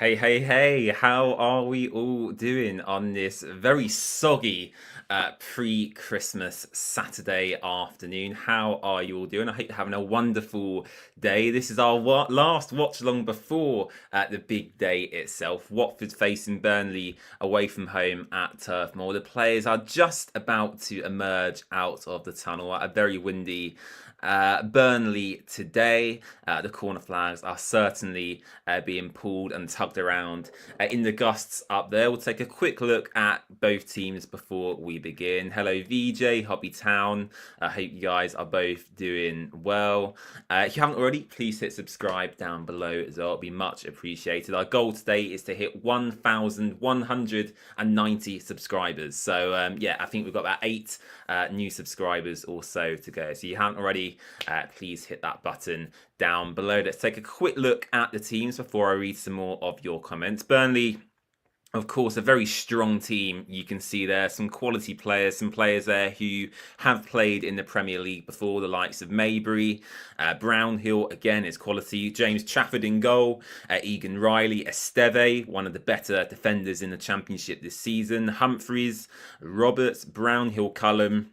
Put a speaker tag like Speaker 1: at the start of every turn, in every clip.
Speaker 1: Hey, how are we all doing on this very soggy pre-Christmas Saturday afternoon? How are you all doing? I hope you're having a wonderful day. This is our last watch along before the big day itself. Watford facing Burnley away from home at Turf Moor. The players are just about to emerge out of the tunnel at a very windy Burnley today. The corner flags are certainly being pulled and tugged around in the gusts up there. We'll take a quick look at both teams before we begin. Hello, VJ, Hobby Town. I hope you guys are both doing well. If you haven't already, please hit subscribe down below as well. It'll be much appreciated. Our goal today is to hit 1,190 subscribers. So yeah, I think we've got about 8 new subscribers or so to go. So if you haven't already, please hit that button down below. Let's take a quick look at the teams before I read some more of your comments. Burnley, of course, a very strong team. You can see there some quality players, some players there who have played in the Premier League before, the likes of Maybury, Brownhill, again, is quality. James Trafford in goal, Egan Riley, Esteve, one of the better defenders in the Championship this season, Humphreys, Roberts, Brownhill, Cullum,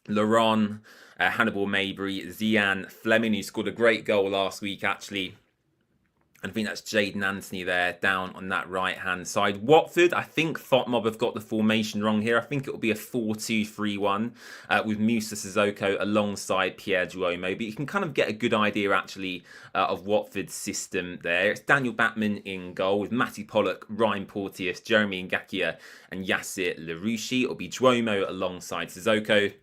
Speaker 1: Laron, Hannibal Maybury, Zian Fleming, who scored a great goal last week, actually. And I think that's Jaden Anthony there down on that right-hand side. Watford, I think Thotmob have got the formation wrong here. I think it will be a 4-2-3-1 with Musa Sissoko alongside Pierre Duomo. But you can kind of get a good idea, actually, of Watford's system there. It's Daniel Batman in goal with Matty Pollock, Ryan Porteous, Jeremy Ngakia and Yassir Larouchi. It'll be Duomo alongside Sissoko,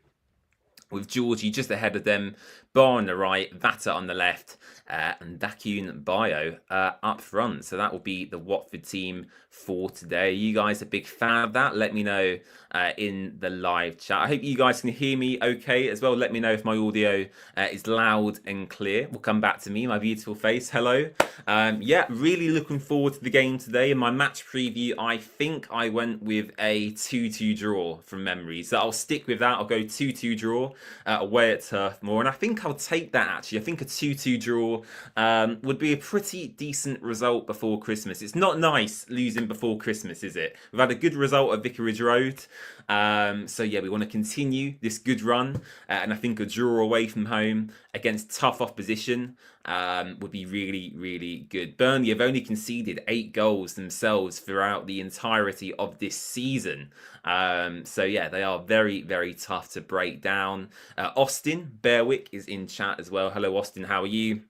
Speaker 1: with Georgie just ahead of them, Bar on the right, Vata on the left, and Dakun Bio up front. So that will be the Watford team for today. Are you guys a big fan of that? Let me know in the live chat. I hope you guys can hear me okay as well. Let me know if my audio is loud and clear. We'll come back to me, my beautiful face. Hello. Yeah, really looking forward to the game today. In my match preview, I think I went with a 2-2 draw from memory. So I'll stick with that. I'll go 2-2 draw away at Turf Moor. And I think I'll take that, actually. I think a 2-2 draw would be a pretty decent result before Christmas. It's not nice losing before Christmas, is it? We've had a good result at Vicarage Road. So yeah, we want to continue this good run. And I think a draw away from home against tough opposition would be really, really good. Burnley have only conceded 8 goals themselves throughout the entirety of this season. So yeah, they are very, very tough to break down. Austin Berwick is in chat as well. Hello, Austin. How are you?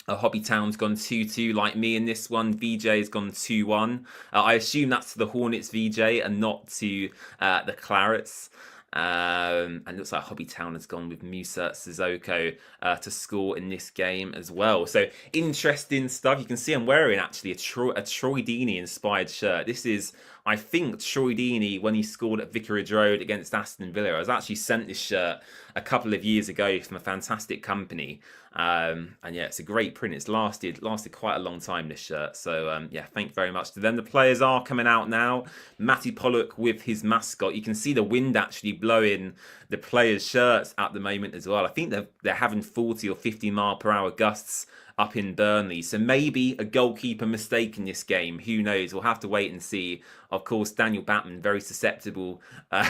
Speaker 1: Hobby Town's gone 2-2 like me in this one. VJ has gone 2-1. I assume that's to the Hornets, VJ, and not to the Clarets. And it looks like Hobby Town has gone with Musa Sissoko to score in this game as well. So interesting stuff. You can see I'm wearing actually a Troy Deeney inspired shirt. This is, I think, Troy Deeney when he scored at Vicarage Road against Aston Villa. I was actually sent this shirt a couple of years ago from a fantastic company. And yeah, it's a great print. It's lasted quite a long time, this shirt. So yeah, thank you very much to them. The players are coming out now. Matty Pollock with his mascot. You can see the wind actually blowing the players' shirts at the moment as well. I think they're having 40 or 50 mile per hour gusts up in Burnley. So maybe a goalkeeper mistake in this game. Who knows? We'll have to wait and see. Of course, Daniel Batman, very susceptible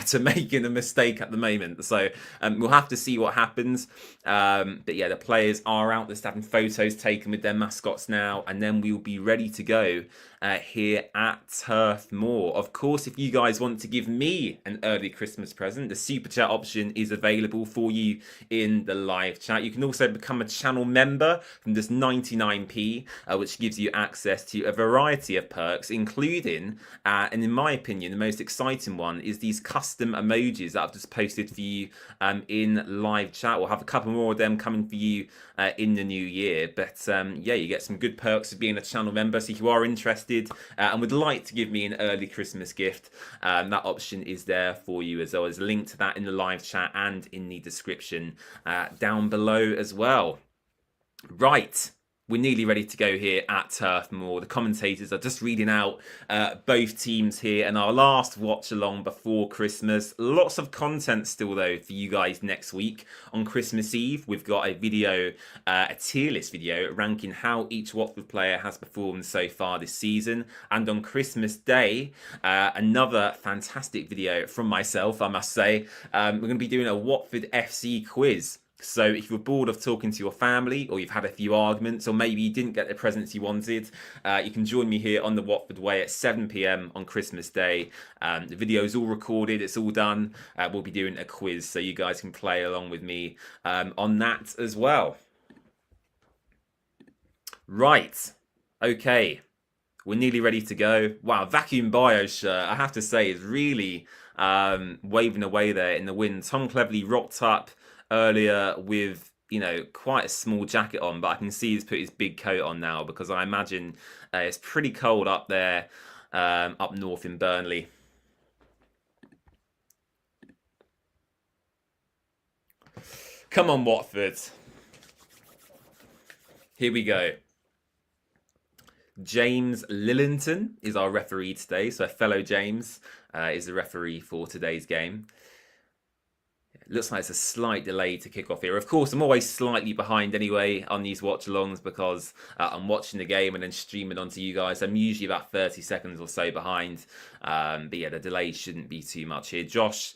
Speaker 1: to making a mistake at the moment. So we'll have to see what happens. But yeah, the players are out. They're having photos taken with their mascots now. And then we will be ready to go here at Turf Moor. Of course, if you guys want to give me an early Christmas present, the super chat option is available for you in the live chat. You can also become a channel member from just 99p, which gives you access to a variety of perks, including, and in my opinion, the most exciting one is these custom emojis that I've just posted for you in live chat. We'll have a couple more of them coming for you in the new year. But yeah, you get some good perks of being a channel member. So if you are interested and would like to give me an early Christmas gift, that option is there for you as well. There's a link to that in the live chat and in the description down below as well. Right, We're nearly ready to go here at Turf Moor. The commentators are just reading out both teams here, and our last watch along before Christmas. Lots of content still though for you guys next week. On Christmas Eve, we've got a video, a tier list video ranking how each Watford player has performed so far this season. And on Christmas Day, another fantastic video from myself, I must say. We're going to be doing a Watford FC quiz. So if you're bored of talking to your family, or you've had a few arguments, or maybe you didn't get the presents you wanted, you can join me here on the Watford Way at 7 PM on Christmas Day. The video is all recorded, it's all done. We'll be doing a quiz, so you guys can play along with me on that as well. Right, okay, we're nearly ready to go. Wow, Vacuum Bio shirt, I have to say, is really waving away there in the wind. Tom Cleverley rocked up earlier with, you know, quite a small jacket on, but I can see he's put his big coat on now because I imagine it's pretty cold up there, up north in Burnley. Come on, Watford. Here we go. James Lillington is our referee today, so fellow James is the referee for today's game. Looks like it's a slight delay to kick off here. Of course, I'm always slightly behind anyway on these watch-alongs because I'm watching the game and then streaming onto you guys. I'm usually about 30 seconds or so behind. But yeah, the delay shouldn't be too much here. Josh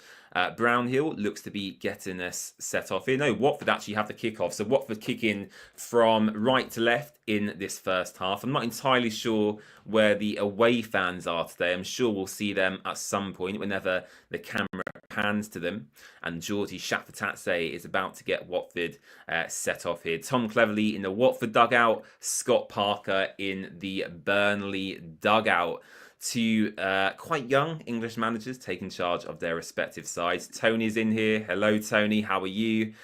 Speaker 1: Brownhill looks to be getting us set off here. No, Watford actually have the kickoff. So Watford kicking from right to left in this first half. I'm not entirely sure where the away fans are today. I'm sure we'll see them at some point whenever the camera pans to them. And Georgie Shafatatse is about to get Watford set off here. Tom Cleverley in the Watford dugout. Scott Parker in the Burnley dugout. Two quite young English managers taking charge of their respective sides. Tony's in here. Hello, Tony. How are you?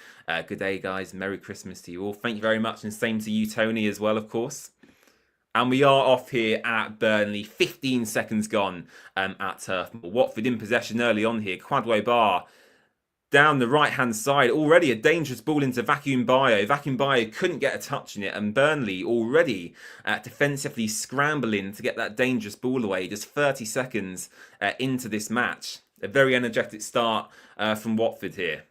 Speaker 1: Good day, guys. Merry Christmas to you all. Thank you very much. And same to you, Tony, as well, of course. And we are off here at Burnley. 15 seconds gone at Turf Moor. Watford in possession early on here. Kwadwo Bar down the right-hand side. Already a dangerous ball into Vacuum Bio. Vacuum Bio couldn't get a touch in it. And Burnley already defensively scrambling to get that dangerous ball away. Just 30 seconds into this match. A very energetic start from Watford here.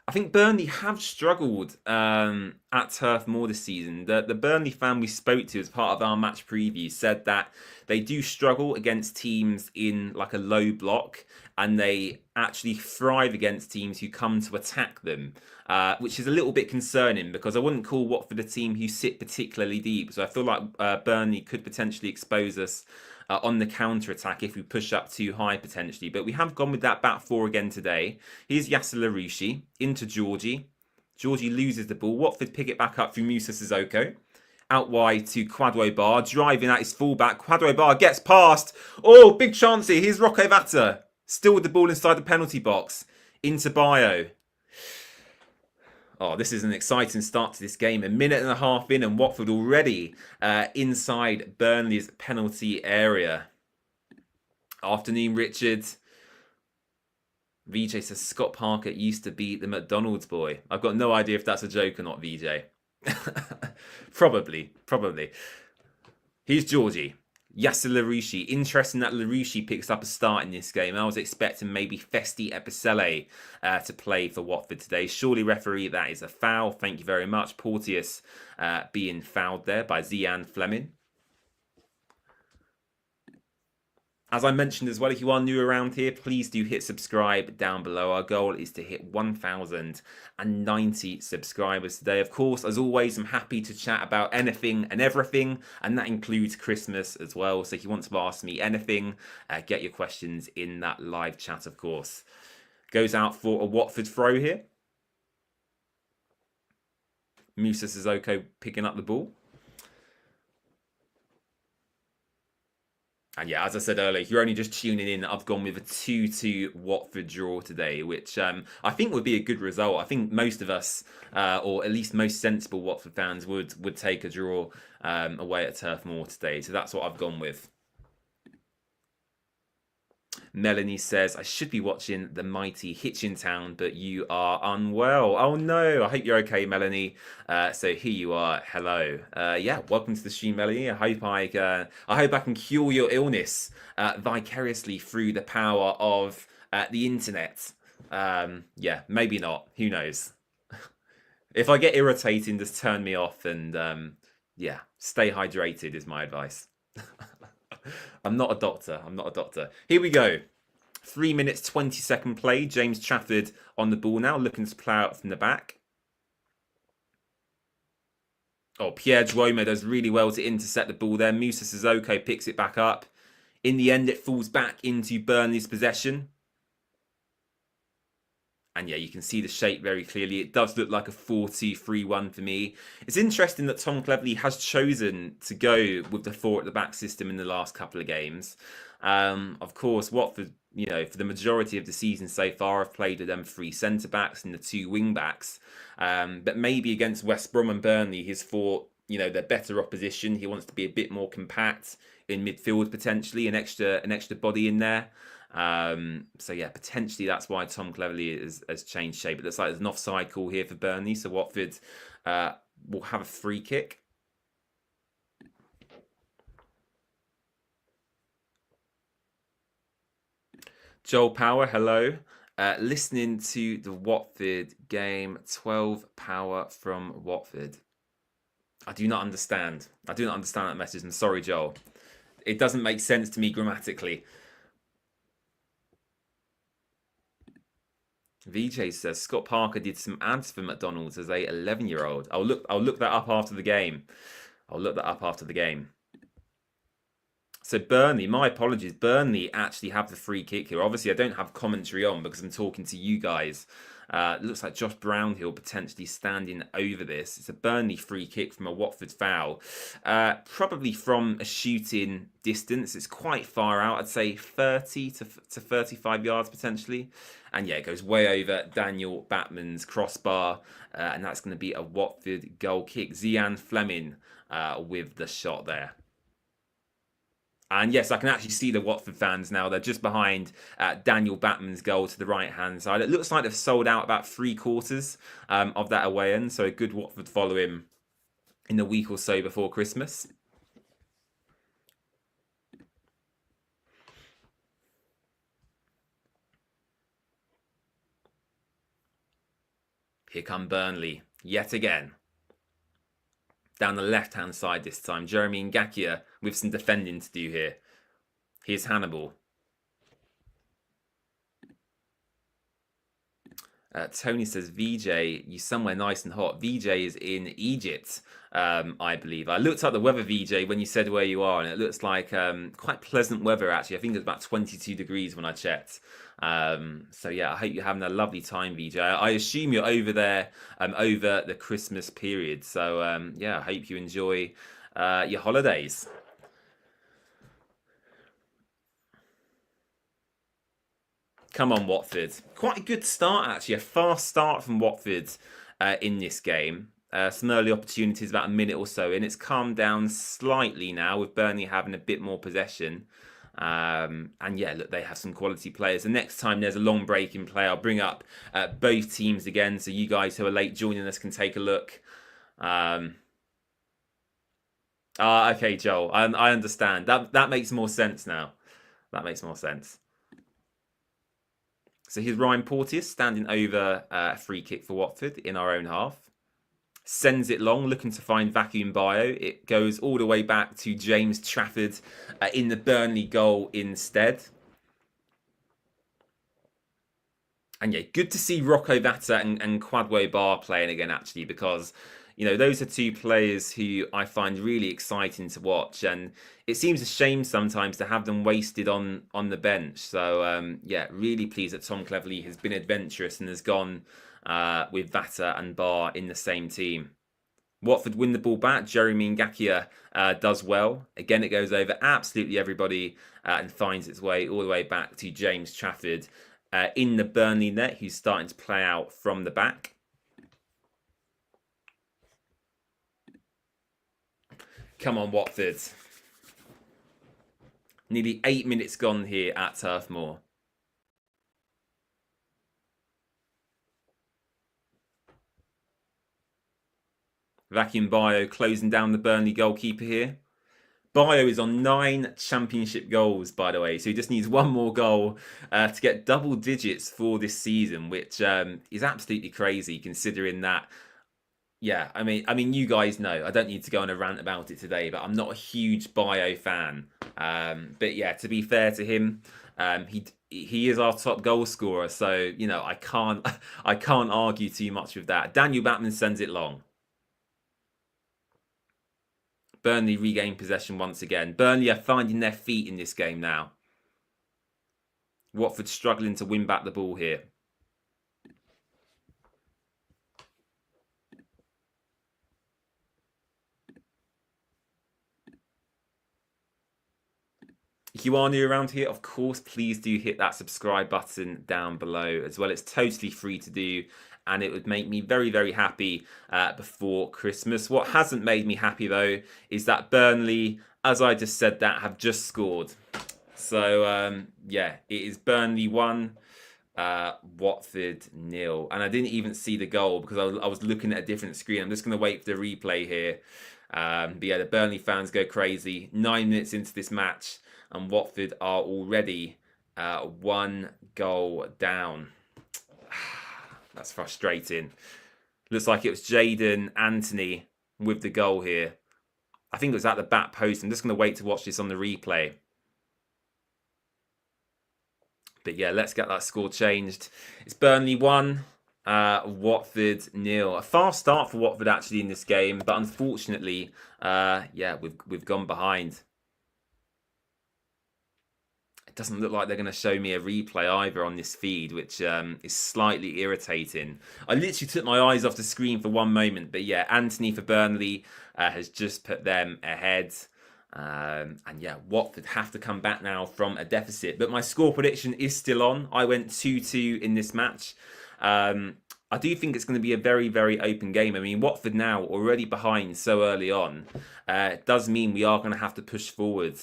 Speaker 1: I think Burnley have struggled at Turf Moor this season. The Burnley fan we spoke to as part of our match preview said that they do struggle against teams in like a low block, and they actually thrive against teams who come to attack them, which is a little bit concerning because I wouldn't call Watford a team who sit particularly deep. So I feel like Burnley could potentially expose us on the counter-attack if we push up too high potentially. But we have gone with that back four again today. Here's Yasser Larouchi into Georgie. Georgie loses the ball. Watford pick it back up through Musa Sissoko. Out wide to Kwadwo Bar. Driving at his fullback. Kwadwo Bar gets past. Oh, big chance here. Here's Rocco Vata. Still with the ball inside the penalty box. Into Bio. Oh, this is an exciting start to this game. A minute and a half in and Watford already inside Burnley's penalty area. Afternoon, Richard. VJ says Scott Parker used to be the McDonald's boy. I've got no idea if that's a joke or not, VJ. Probably. Here's Georgie. Yasser Larouchi. Interesting that Larouchi picks up a start in this game. I was expecting maybe Festi Episele to play for Watford today. Surely, referee, that is a foul. Thank you very much. Porteous being fouled there by Zian Fleming. As I mentioned as well, if you are new around here, please do hit subscribe down below. Our goal is to hit 1,090 subscribers today. Of course, as always, I'm happy to chat about anything and everything, and that includes Christmas as well. So if you want to ask me anything, get your questions in that live chat, of course. Goes out for a Watford throw here. Musa Sissoko picking up the ball. And yeah, as I said earlier, if you're only just tuning in, I've gone with a 2-2 Watford draw today, which I think would be a good result. I think most of us, or at least most sensible Watford fans, would take a draw away at Turf Moor today. So that's what I've gone with. Melanie says, I should be watching the mighty Hitchintown, but you are unwell. Oh no, I hope you're okay, Melanie. So here you are. Hello. Yeah, welcome to the stream, Melanie. I hope I can cure your illness vicariously through the power of the internet. Yeah, maybe not. Who knows? If I get irritating, just turn me off and yeah, stay hydrated is my advice. I'm not a doctor. I'm not a doctor. Here we go. 3 minutes, 20-second play. James Trafford on the ball now, looking to play out from the back. Oh, Pierre Duomo does really well to intercept the ball there. Musa Sissoko picks it back up. In the end, it falls back into Burnley's possession. And yeah, you can see the shape very clearly. It does look like a 4-2-3-1 for me. It's interesting that Tom Cleverley has chosen to go with the 4 at the back system in the last couple of games. Of course, Watford, you know, for the majority of the season so far, have played with them 3 centre-backs and the 2 wing-backs. But maybe against West Brom and Burnley, he's thought, you know, they're better opposition. He wants to be a bit more compact in midfield, potentially, an extra body in there. So yeah, potentially that's why Tom Cleverley has changed shape. It looks like there's an offside call here for Burnley, so Watford will have a free kick. Joel Power, hello. Listening to the Watford game, 12 power from Watford. I do not understand. I do not understand that message. I'm sorry, Joel. It doesn't make sense to me grammatically. VJ says Scott Parker did some ads for McDonald's as a 11-year-old. I'll look that up after the game. I'll look that up after the game. So Burnley, my apologies. Burnley actually have the free kick here. Obviously, I don't have commentary on because I'm talking to you guys. It looks like Josh Brownhill potentially standing over this. It's a Burnley free kick from a Watford foul. Probably from a shooting distance. It's quite far out. I'd say 30 to 35 yards potentially. And yeah, it goes way over Daniel Batman's crossbar. And that's going to be a Watford goal kick. Zian Fleming with the shot there. And yes, I can actually see the Watford fans now. They're just behind Daniel Batman's goal to the right-hand side. It looks like they've sold out about 3/4 of that away end. So a good Watford following in the week or so before Christmas. Here come Burnley yet again. Down the left-hand side this time. Jeremy Ngakia with some defending to do here. Here's Hannibal. Tony says, VJ, you somewhere nice and hot. VJ is in Egypt, I believe. I looked up the weather, VJ, when you said where you are, and it looks like quite pleasant weather, actually. I think it's about 22 degrees when I checked. So yeah, I hope you're having a lovely time, VJ. I assume you're over there over the Christmas period. So yeah, I hope you enjoy your holidays. Come on, Watford. Quite a good start, actually. A fast start from Watford in this game. Some early opportunities, about a minute or so in. It's calmed down slightly now with Burnley having a bit more possession. And yeah, look, they have some quality players. The next time there's a long break in play, I'll bring up both teams again so you guys who are late joining us can take a look. Okay, Joel, I understand. That makes more sense now. That makes more sense. So here's Ryan Porteous standing over a free kick for Watford in our own half. Sends it long, looking to find Vacuum Bio. It goes all the way back to James Trafford in the Burnley goal instead. And yeah, good to see Rocco Vata and Kwadwo Bar playing again, actually, because you know, those are 2 players who I find really exciting to watch, and it seems a shame sometimes to have them wasted on the bench. So yeah, really pleased that Tom Cleverley has been adventurous and has gone with Vata and Bar in the same team. Watford win the ball back. Jeremy Ngakia does well. Again, it goes over absolutely everybody and finds its way all the way back to James Trafford in the Burnley net, who's starting to play out from the back. Come on, Watford. Nearly 8 minutes gone here at Turf Moor. Vacuum Bio closing down the Burnley goalkeeper here. Bio is on 9 championship goals, by the way, so he just needs one more goal to get double digits for this season, which is absolutely crazy considering that. Yeah, I mean, you guys know. I don't need to go on a rant about it today, but I'm not a huge Bio fan. But yeah, to be fair to him, he is our top goal scorer, so you know I can't I can't argue too much with that. Daniel Batman sends it long. Burnley regain possession once again. Burnley are finding their feet in this game now. Watford struggling to win back the ball here. If you are new around here, of course, please do hit that subscribe button down below as well. It's totally free to do and it would make me very, very happy before Christmas. What hasn't made me happy, though, is that Burnley, as I just said that, have just scored. So, yeah, it is Burnley 1, Watford 0. And I didn't even see the goal because I was looking at a different screen. I'm just going to wait for the replay here. But yeah, the Burnley fans go crazy. 9 minutes into this match, and Watford are already 1 goal down. That's frustrating. Looks like it was Jaden Anthony with the goal here. I think it was at the back post. I'm just going to wait to watch this on the replay. But yeah, let's get that score changed. It's Burnley 1, Watford 0. A fast start for Watford actually in this game, but unfortunately, yeah, we've gone behind. It doesn't look like they're going to show me a replay either on this feed, which is slightly irritating. I literally took my eyes off the screen for one moment, but yeah, Anthony for Burnley has just put them ahead. And yeah, Watford have to come back now from a deficit. But my score prediction is still on. I went 2-2 in this match. I do think it's going to be a very, very open game. I mean, Watford now already behind so early on. It does mean we are going to have to push forward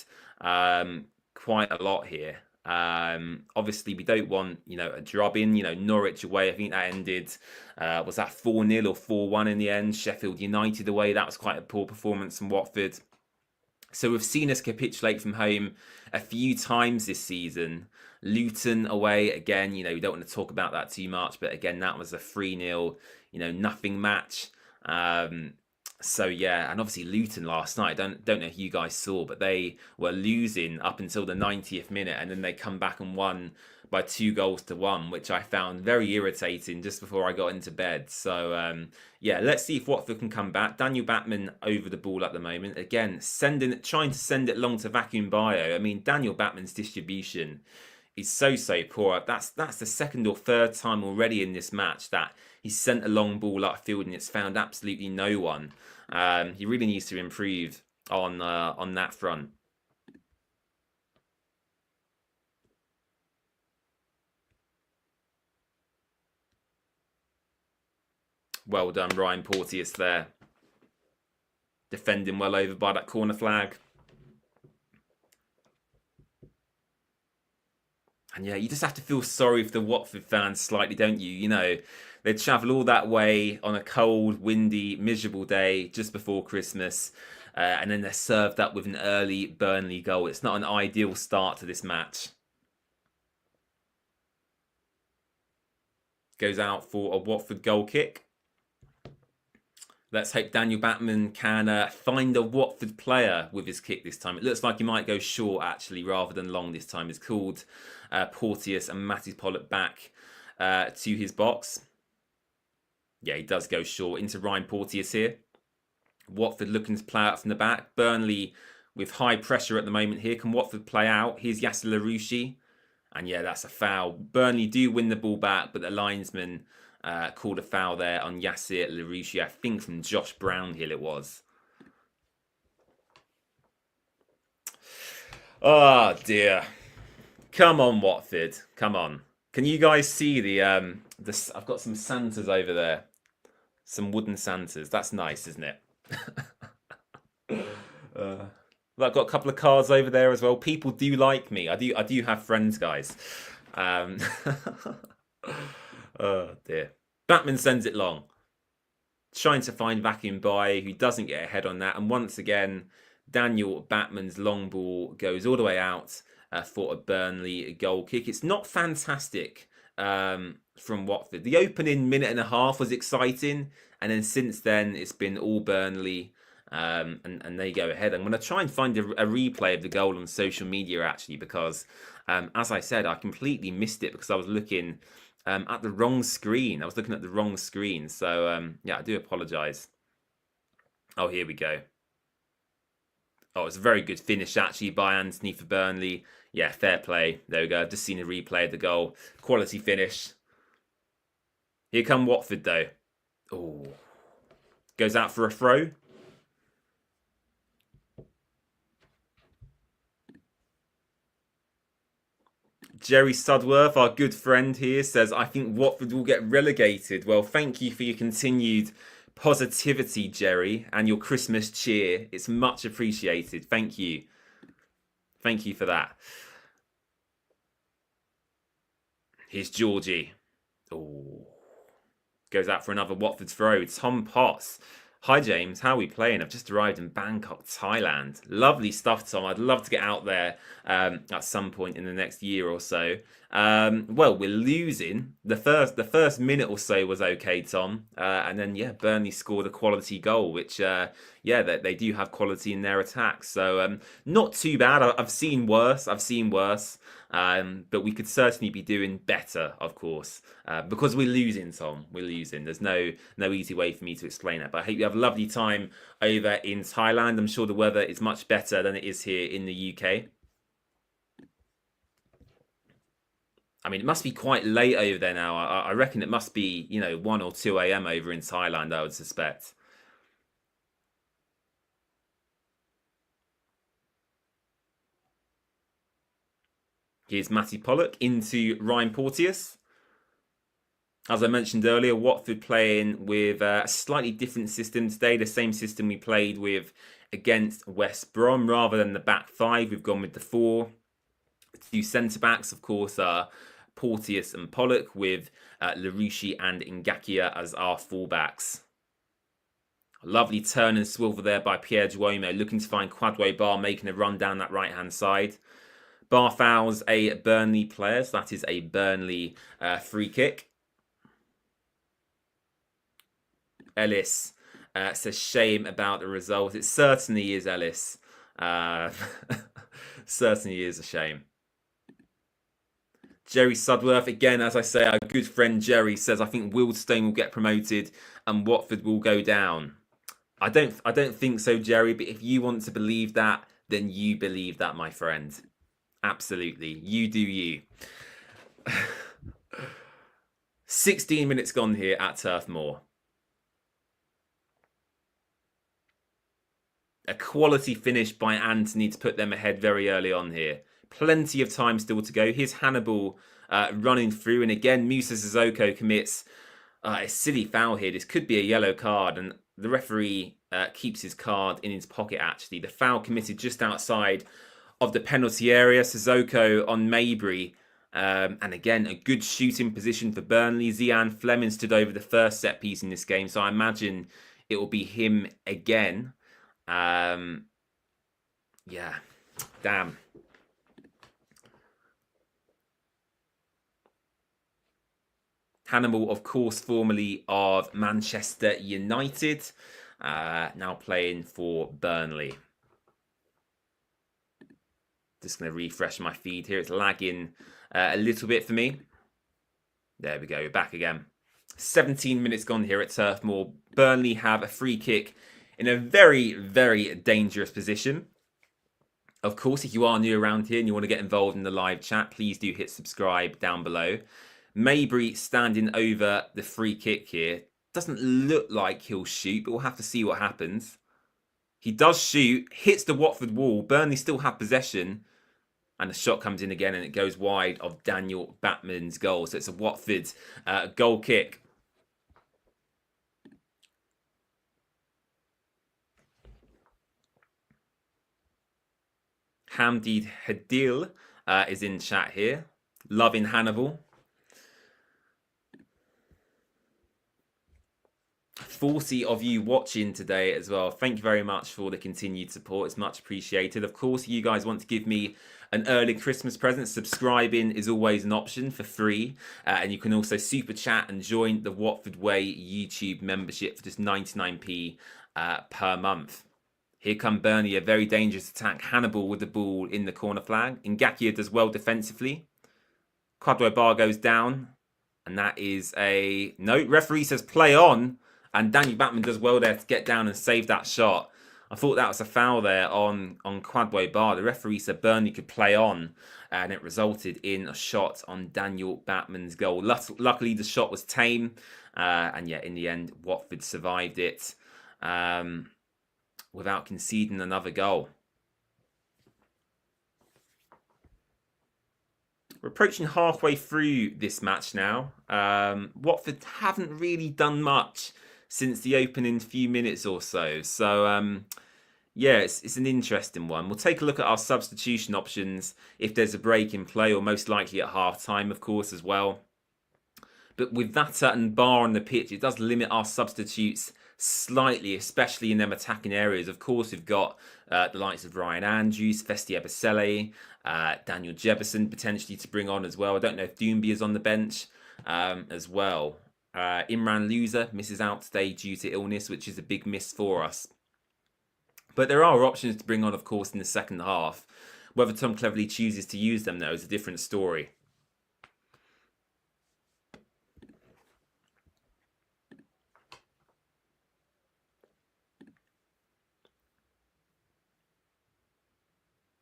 Speaker 1: quite a lot here. Obviously, we don't want, you know, a drubbing. You know, Norwich away, I think that ended, was that 4-0 or 4-1 in the end? Sheffield United away, that was quite a poor performance from Watford. So we've seen us capitulate from home a few times this season. Luton away, again, you know, we don't want to talk about that too much, but again, that was a 3-0, you know, nothing match. So yeah, and obviously Luton last night, don't know if you guys saw, but they were losing up until the 90th minute, and then they come back and won by 2-1, which I found very irritating just before I got into bed. So yeah, let's see if Watford can come back. Daniel Batman over the ball at the moment. Again, trying to send it long to Vacuum Bio. I mean, Daniel Batman's distribution is so poor. That's the second or third time already in this match that he's sent a long ball upfield and it's found absolutely no one. He really needs to improve on that front. Well done, Ryan Porteous there. Defending well over by that corner flag. And yeah, you just have to feel sorry for the Watford fans slightly, don't you? You know, they travel all that way on a cold, windy, miserable day just before Christmas. And then they're served up with an early Burnley goal. It's not an ideal start to this match. Goes out for a Watford goal kick. Let's hope Daniel Batman can find a Watford player with his kick this time. It looks like he might go short, actually, rather than long this time. It's called Porteous and Matty Pollock back to his box. Yeah, he does go short into Ryan Porteous here. Watford looking to play out from the back. Burnley with high pressure at the moment here. Can Watford play out? Here's Yasser Larouchi. And yeah, that's a foul. Burnley do win the ball back, but the linesman called a foul there on Yasser Larouchi. I think from Josh Brownhill it was. Oh dear. Come on, Watford. Come on. Can you guys see the I've got some Santas over there. Some wooden Santas. That's nice, isn't it? I've got a couple of cards over there as well. People do like me. I do have friends, guys. Um, oh dear. Batman sends it long. Trying to find Vacuum By, who doesn't get ahead on that. And once again, Daniel Batman's long ball goes all the way out for a Burnley goal kick. It's not fantastic from Watford. The opening minute and a half was exciting. And then since then, it's been all Burnley. And they go ahead. I'm going to try and find a replay of the goal on social media, actually, because as I said, I completely missed it because I was looking at the wrong screen. I was looking at the wrong screen. So, yeah, I do apologise. Oh, here we go. Oh, it's a very good finish, actually, by Anthony for Burnley. Yeah, fair play. There we go. I've just seen a replay of the goal. Quality finish. Here come Watford, though. Oh. Goes out for a throw. Jerry Sudworth, our good friend here, says, I think Watford will get relegated. Well, thank you for your continued positivity, Jerry, and your Christmas cheer. It's much appreciated. Thank you. Thank you for that. Here's Georgie. Oh. Goes out for another Watford throw. Tom Potts. Hi, James. How are we playing? I've just arrived in Bangkok, Thailand. Lovely stuff, Tom. I'd love to get out there at some point in the next year or so. Well, we're losing. The first minute or so was okay, Tom. And then, yeah, Burnley scored a quality goal, which, yeah, they do have quality in their attack. So, not too bad. I've seen worse. But we could certainly be doing better, of course, because we're losing, Tom. We're losing. There's no easy way for me to explain that. But I hope you have a lovely time over in Thailand. I'm sure the weather is much better than it is here in the UK. I mean, it must be quite late over there now. I reckon it must be, 1 or 2 a.m. over in Thailand, I would suspect. Here's Matty Pollock into Ryan Porteous. As I mentioned earlier, Watford playing with a slightly different system today. The same system we played with against West Brom. Rather than the back five, we've gone with the 4. The 2 centre-backs, of course, are Porteous and Pollock, with Larouche and Ngakia as our fullbacks. A lovely turn and swivel there by Pierre Duomo, looking to find Kwadwo Bar, making a run down that right-hand side. Bar fouls a Burnley player, so that is a Burnley free kick. Ellis says shame about the result. It certainly is, Ellis. Certainly is a shame. Jerry Sudworth, again, as I say, our good friend Jerry says, I think Wealdstone will get promoted and Watford will go down. I don't think so, Jerry, but if you want to believe that, then you believe that, my friend. Absolutely. You do you. 16 minutes gone here at Turf Moor. A quality finish by Anthony to put them ahead very early on here. Plenty of time still to go. Here's Hannibal running through. And again, Musa Sissoko commits a silly foul here. This could be a yellow card. And the referee keeps his card in his pocket, actually. The foul committed just outside of the penalty area. Sissoko on Mabry. And again, a good shooting position for Burnley. Zian Fleming stood over the first set piece in this game. So I imagine it will be him again. Yeah, damn. Hannibal, of course, formerly of Manchester United, now playing for Burnley. Just going to refresh my feed here. It's lagging a little bit for me. There we go, back again. 17 minutes gone here at Turf Moor. Burnley have a free kick in a very, very dangerous position. Of course, if you are new around here and you want to get involved in the live chat, please do hit subscribe down below. Mabry standing over the free kick here. Doesn't look like he'll shoot, but we'll have to see what happens. He does shoot, hits the Watford wall. Burnley still have possession. And the shot comes in again and it goes wide of Daniel Batman's goal. So it's a Watford goal kick. Hamdi Hadil is in chat here. Loving Hannibal. 40 of you watching today as well. Thank you very much for the continued support. It's much appreciated. Of course, you guys want to give me an early Christmas present. Subscribing is always an option for free. And you can also super chat and join the Watford Way YouTube membership for just 99p per month. Here come Burnley, a very dangerous attack. Hannibal with the ball in the corner flag. Ngakia does well defensively. Kwadwo Bar goes down. And that is a... No, referee says play on. And Daniel Batman does well there to get down and save that shot. I thought that was a foul there on Kwadwo Bar. The referee said Burnley could play on. And it resulted in a shot on Daniel Batman's goal. Luckily, the shot was tame. And yeah, in the end, Watford survived it without conceding another goal. We're approaching halfway through this match now. Watford haven't really done much since the opening few minutes or so. So, yeah, it's an interesting one. We'll take a look at our substitution options if there's a break in play, or most likely at half-time, of course, as well. But with Vata and Bar on the pitch, it does limit our substitutes slightly, especially in them attacking areas. Of course, we've got the likes of Ryan Andrews, Festi Ebisele, Daniel Jefferson potentially to bring on as well. I don't know if Doomby is on the bench as well. Imran Loser misses out today due to illness, which is a big miss for us. But there are options to bring on, of course, in the second half. Whether Tom Cleverley chooses to use them, though, is a different story.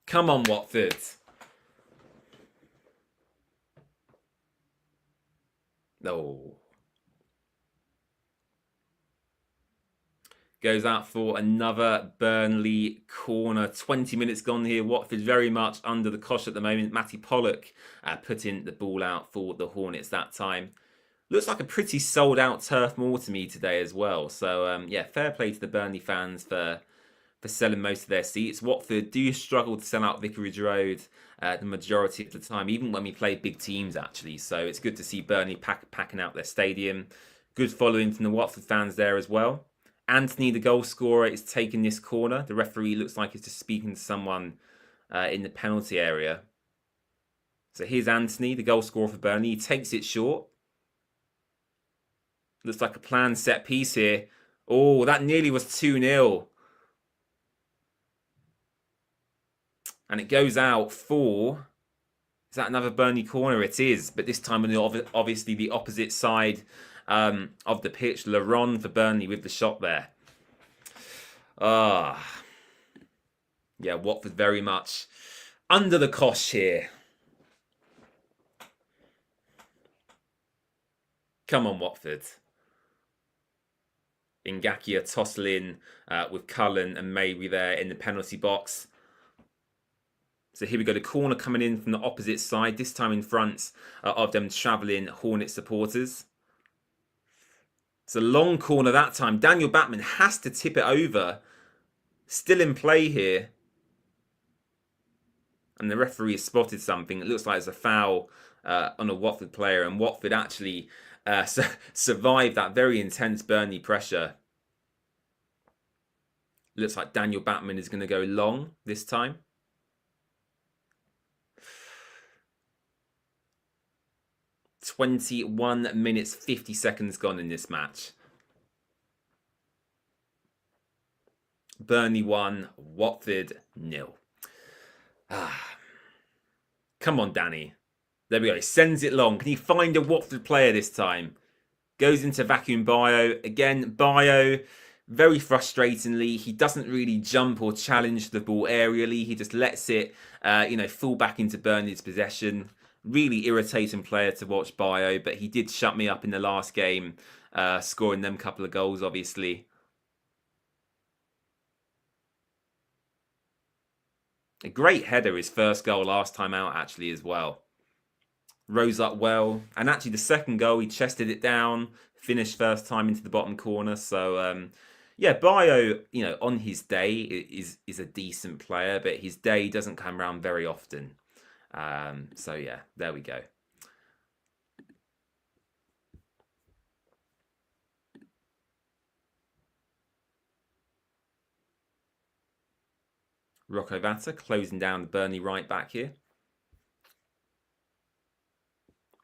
Speaker 1: Come on, Watford. No. Goes out for another Burnley corner. 20 minutes gone here. Watford very much under the cosh at the moment. Matty Pollock putting the ball out for the Hornets that time. Looks like a pretty sold out Turf Moor to me today as well. So, yeah, fair play to the Burnley fans for selling most of their seats. Watford do struggle to sell out Vicarage Road the majority of the time, even when we play big teams, actually. So it's good to see Burnley packing out their stadium. Good following from the Watford fans there as well. Anthony, the goal scorer, is taking this corner. The referee looks like he's just speaking to someone in the penalty area. So here's Anthony, the goal scorer for Burnley. He takes it short. Looks like a planned set piece here. Oh, that nearly was 2-0. And it goes out for... Is that another Burnley corner? It is. But this time on obviously the opposite side of the pitch. Laron for Burnley with the shot there. Yeah, Watford very much under the cosh here. Come on, Watford. Ngakia tossing with Cullen and Maybe there in the penalty box. So here we go, the corner coming in from the opposite side, this time in front of them travelling Hornet supporters. It's a long corner that time. Daniel Batman has to tip it over. Still in play here. And the referee has spotted something. It looks like it's a foul on a Watford player. And Watford actually survived that very intense Burnley pressure. Looks like Daniel Batman is going to go long this time. "21 minutes, 50 seconds gone in this match. Burnley 1, Watford 0. Come on, Danny. There we go. He sends it long. Can he find a Watford player this time? Goes into vacuum Bio. Again, Bio, very frustratingly, he doesn't really jump or challenge the ball aerially. He just lets it, fall back into Burnley's possession. Really irritating player to watch, Bio, but he did shut me up in the last game, scoring them couple of goals, obviously. A great header, his first goal last time out, actually, as well. Rose up well. And actually, the second goal, he chested it down, finished first time into the bottom corner. So, Yeah, Bio, on his day is a decent player, but his day doesn't come around very often. So yeah, there we go. Rocco Vata closing down the Burnley right back here.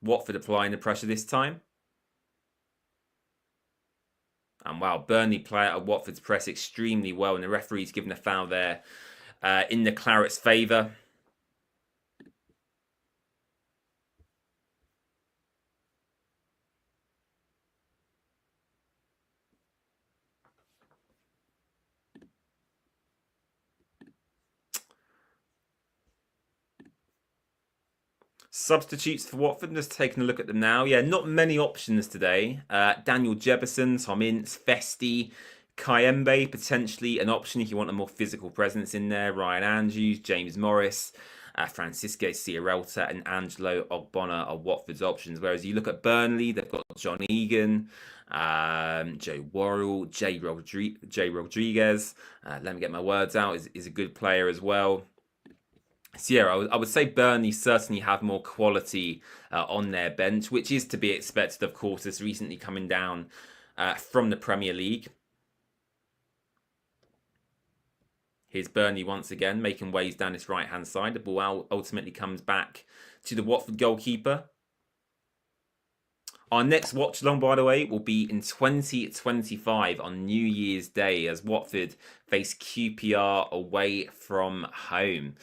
Speaker 1: Watford applying the pressure this time. And wow, Burnley play out of Watford's press extremely well, and the referee's given a foul there in the Clarets' favour. Substitutes for Watford, just taking a look at them now. Yeah, not many options today. Daniel Jefferson, Tom Ince, Festi, Kayembe, potentially an option if you want a more physical presence in there. Ryan Andrews, James Morris, Francisco Sierralta, and Angelo Ogbonna are Watford's options. Whereas you look at Burnley, they've got John Egan, Joe Worrell, Jay Rodriguez. Let me get my words out, is a good player as well. So yeah, I would say Burnley certainly have more quality on their bench, which is to be expected, of course, as recently coming down from the Premier League. Here's Burnley once again, making waves down this right-hand side. The ball ultimately comes back to the Watford goalkeeper. Our next watch along, by the way, will be in 2025 on New Year's Day as Watford face QPR away from home.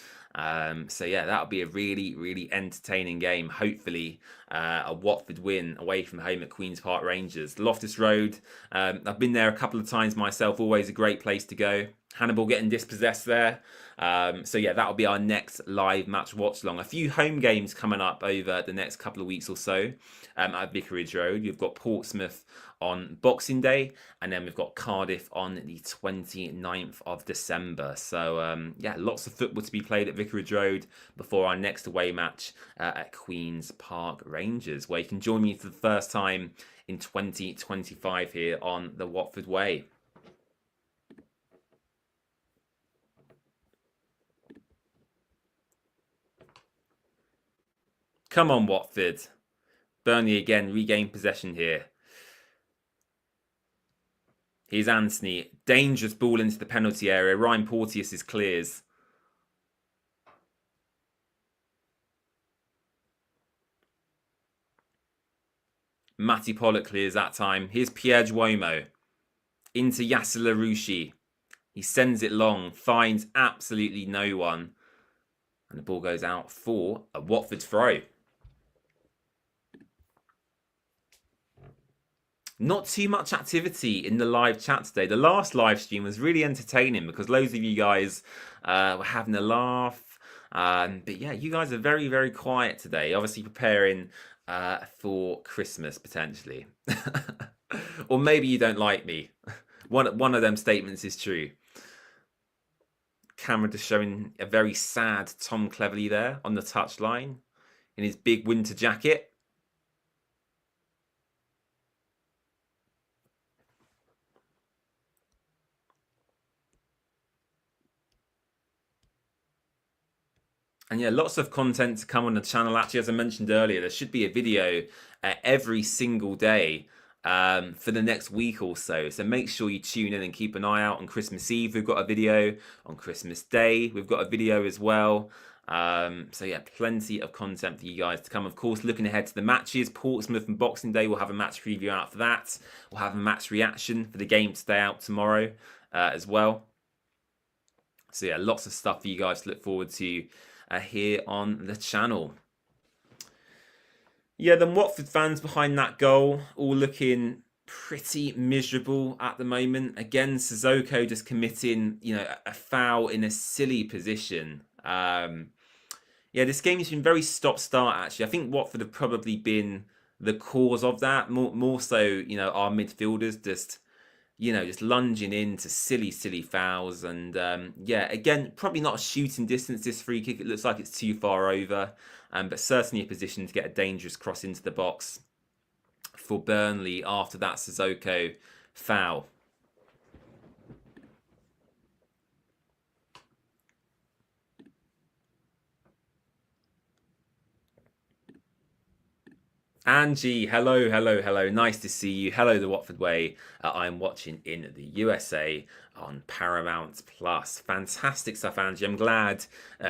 Speaker 1: So yeah, that'll be a really, really entertaining game. Hopefully, a Watford win away from home at Queen's Park Rangers. Loftus Road, I've been there a couple of times myself. Always a great place to go. Hannibal getting dispossessed there. So yeah, that'll be our next live match watch along. A few home games coming up over the next couple of weeks or so at Vicarage Road. You've got Portsmouth on Boxing Day, and then we've got Cardiff on the 29th of December. So yeah, lots of football to be played at Vicarage Road before our next away match at Queen's Park Rangers, where you can join me for the first time in 2025 here on the Watford Way. Come on, Watford. Burnley again regain possession here. Here's Anthony. Dangerous ball into the penalty area. Ryan Porteous is clears. Matty Pollock clears that time. Here's Pierre Duomo. Into Yasser Larouchi. He sends it long. Finds absolutely no one. And the ball goes out for a Watford throw. Not too much activity in the live chat today. The last live stream was really entertaining because loads of you guys were having a laugh. But yeah, you guys are very, very quiet today. Obviously preparing for Christmas, potentially. Or maybe you don't like me. One of them statements is true. Camera just showing a very sad Tom Cleverley there on the touchline in his big winter jacket. And yeah, lots of content to come on the channel. Actually, as I mentioned earlier, there should be a video every single day for the next week or so. So make sure you tune in and keep an eye out. On Christmas Eve, we've got a video. On Christmas Day, we've got a video as well. So yeah, plenty of content for you guys to come. Of course, looking ahead to the matches, Portsmouth and Boxing Day, we'll have a match preview out for that. We'll have a match reaction for the game to stay out tomorrow as well. So yeah, lots of stuff for you guys to look forward to here on the channel. Yeah, the Watford fans behind that goal all looking pretty miserable at the moment. Again, Sissoko just committing, a foul in a silly position. Yeah, this game has been very stop-start, actually. I think Watford have probably been the cause of that. More so, our midfielders just lunging into silly fouls. And yeah, again, probably not a shooting distance, this free kick. It looks like it's too far over, but certainly a position to get a dangerous cross into the box for Burnley after that Sissoko foul. Angie, hello, hello, hello. Nice to see you. Hello, the Watford Way. I'm watching in the USA on Paramount Plus. Fantastic stuff, Angie. I'm glad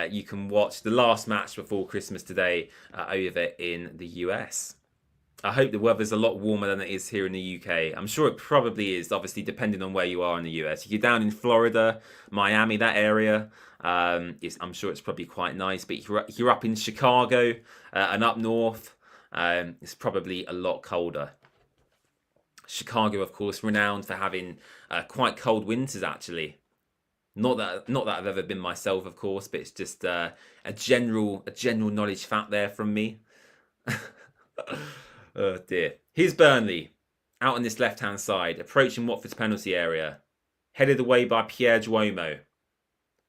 Speaker 1: you can watch the last match before Christmas today over in the US. I hope the weather's a lot warmer than it is here in the UK. I'm sure it probably is, obviously, depending on where you are in the US. If you're down in Florida, Miami, that area, I'm sure it's probably quite nice. But if you're up in Chicago and up north, it's probably a lot colder. Chicago, of course, renowned for having quite cold winters, actually. Not that I've ever been myself, of course, but it's just a general knowledge fact there from me. Oh dear. Here's Burnley out on this left-hand side, approaching Watford's penalty area. Headed away by Pierre Duomo.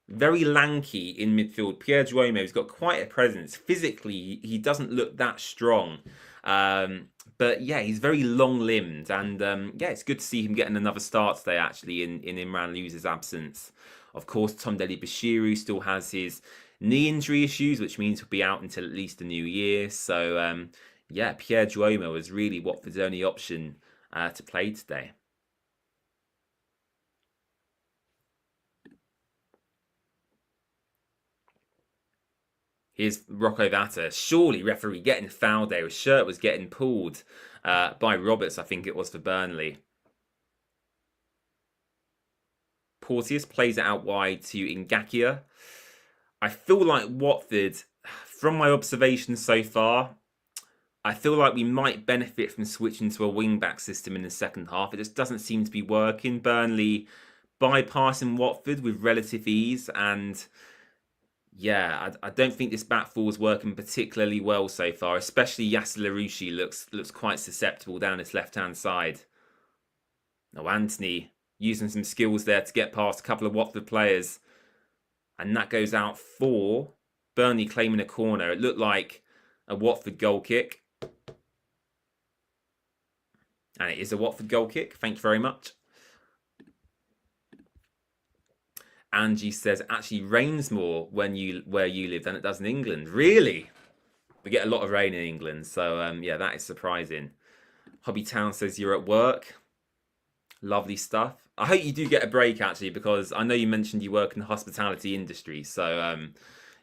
Speaker 1: Very lanky in midfield. Pierre Duomo's got quite a presence. Physically, he doesn't look that strong. But yeah, he's very long-limbed. And yeah, it's good to see him getting another start today, actually, in Imran Luz's absence. Of course, Tomdeli Bashiru still has his knee injury issues, which means he'll be out until at least the new year. So yeah, Pierre Duomo was really Watford's only option to play today. Here's Rocco Vata. Surely referee getting fouled there. His shirt was getting pulled by Roberts, I think it was, for Burnley. Porteous plays it out wide to Ngakia. I feel like Watford, from my observations so far, I feel like we might benefit from switching to a wing-back system in the second half. It just doesn't seem to be working. Burnley bypassing Watford with relative ease, and yeah, I don't think this back four is working particularly well so far. Especially Yasser Larouchi looks quite susceptible down his left-hand side. Now Anthony using some skills there to get past a couple of Watford players, and that goes out for Burnley claiming a corner. It looked like a Watford goal kick. And it is a Watford goal kick. Thank you very much. Angie says it actually rains more where you live than it does in England. Really? We get a lot of rain in England, so yeah, that is surprising. Hobby Town says you're at work. Lovely stuff. I hope you do get a break, actually, because I know you mentioned you work in the hospitality industry. So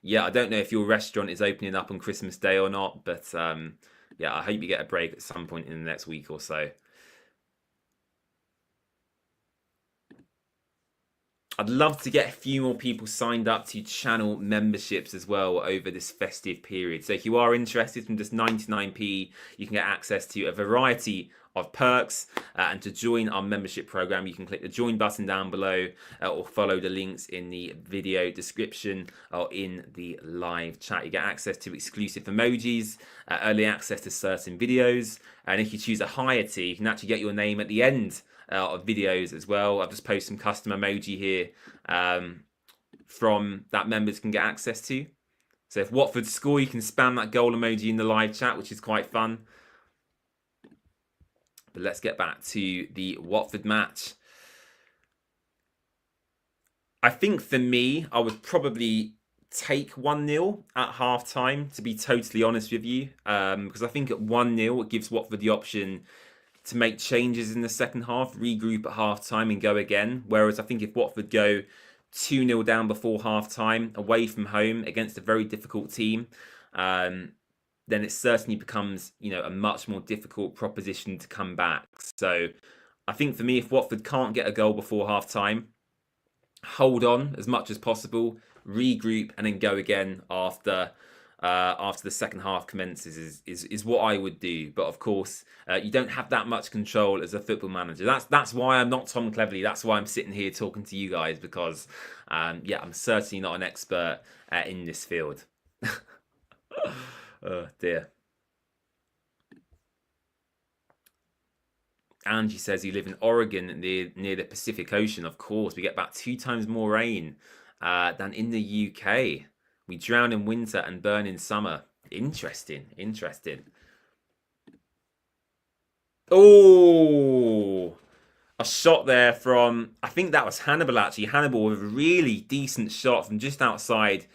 Speaker 1: yeah, I don't know if your restaurant is opening up on Christmas Day or not, but yeah, I hope you get a break at some point in the next week or so. I'd love to get a few more people signed up to channel memberships as well over this festive period. So if you are interested, from just 99p, you can get access to a variety of perks. And to join our membership program, you can click the join button down below or follow the links in the video description or in the live chat. You get access to exclusive emojis, early access to certain videos. And if you choose a higher tier, you can actually get your name at the end of videos as well. I've just posted some custom emoji here from that members can get access to. So if Watford score, you can spam that goal emoji in the live chat, which is quite fun. But let's get back to the Watford match. I think for me, I would probably take 1-0 at half time, to be totally honest with you, because I think at 1-0 it gives Watford the option to make changes in the second half, regroup at half time and go again. Whereas I think if Watford go 2-0 down before half time, away from home against a very difficult team, then it certainly becomes, a much more difficult proposition to come back. So I think for me, if Watford can't get a goal before half time, hold on as much as possible, regroup, and then go again after the second half commences is what I would do. But of course, you don't have that much control as a football manager. That's why I'm not Tom Cleverley. That's why I'm sitting here talking to you guys, because yeah, I'm certainly not an expert in this field. Oh dear. Angie says you live in Oregon near the Pacific Ocean. Of course, we get about 2 times more rain than in the UK. We drown in winter and burn in summer. Interesting. Oh, a shot there from, I think that was Hannibal, actually. Hannibal with a really decent shot from just outside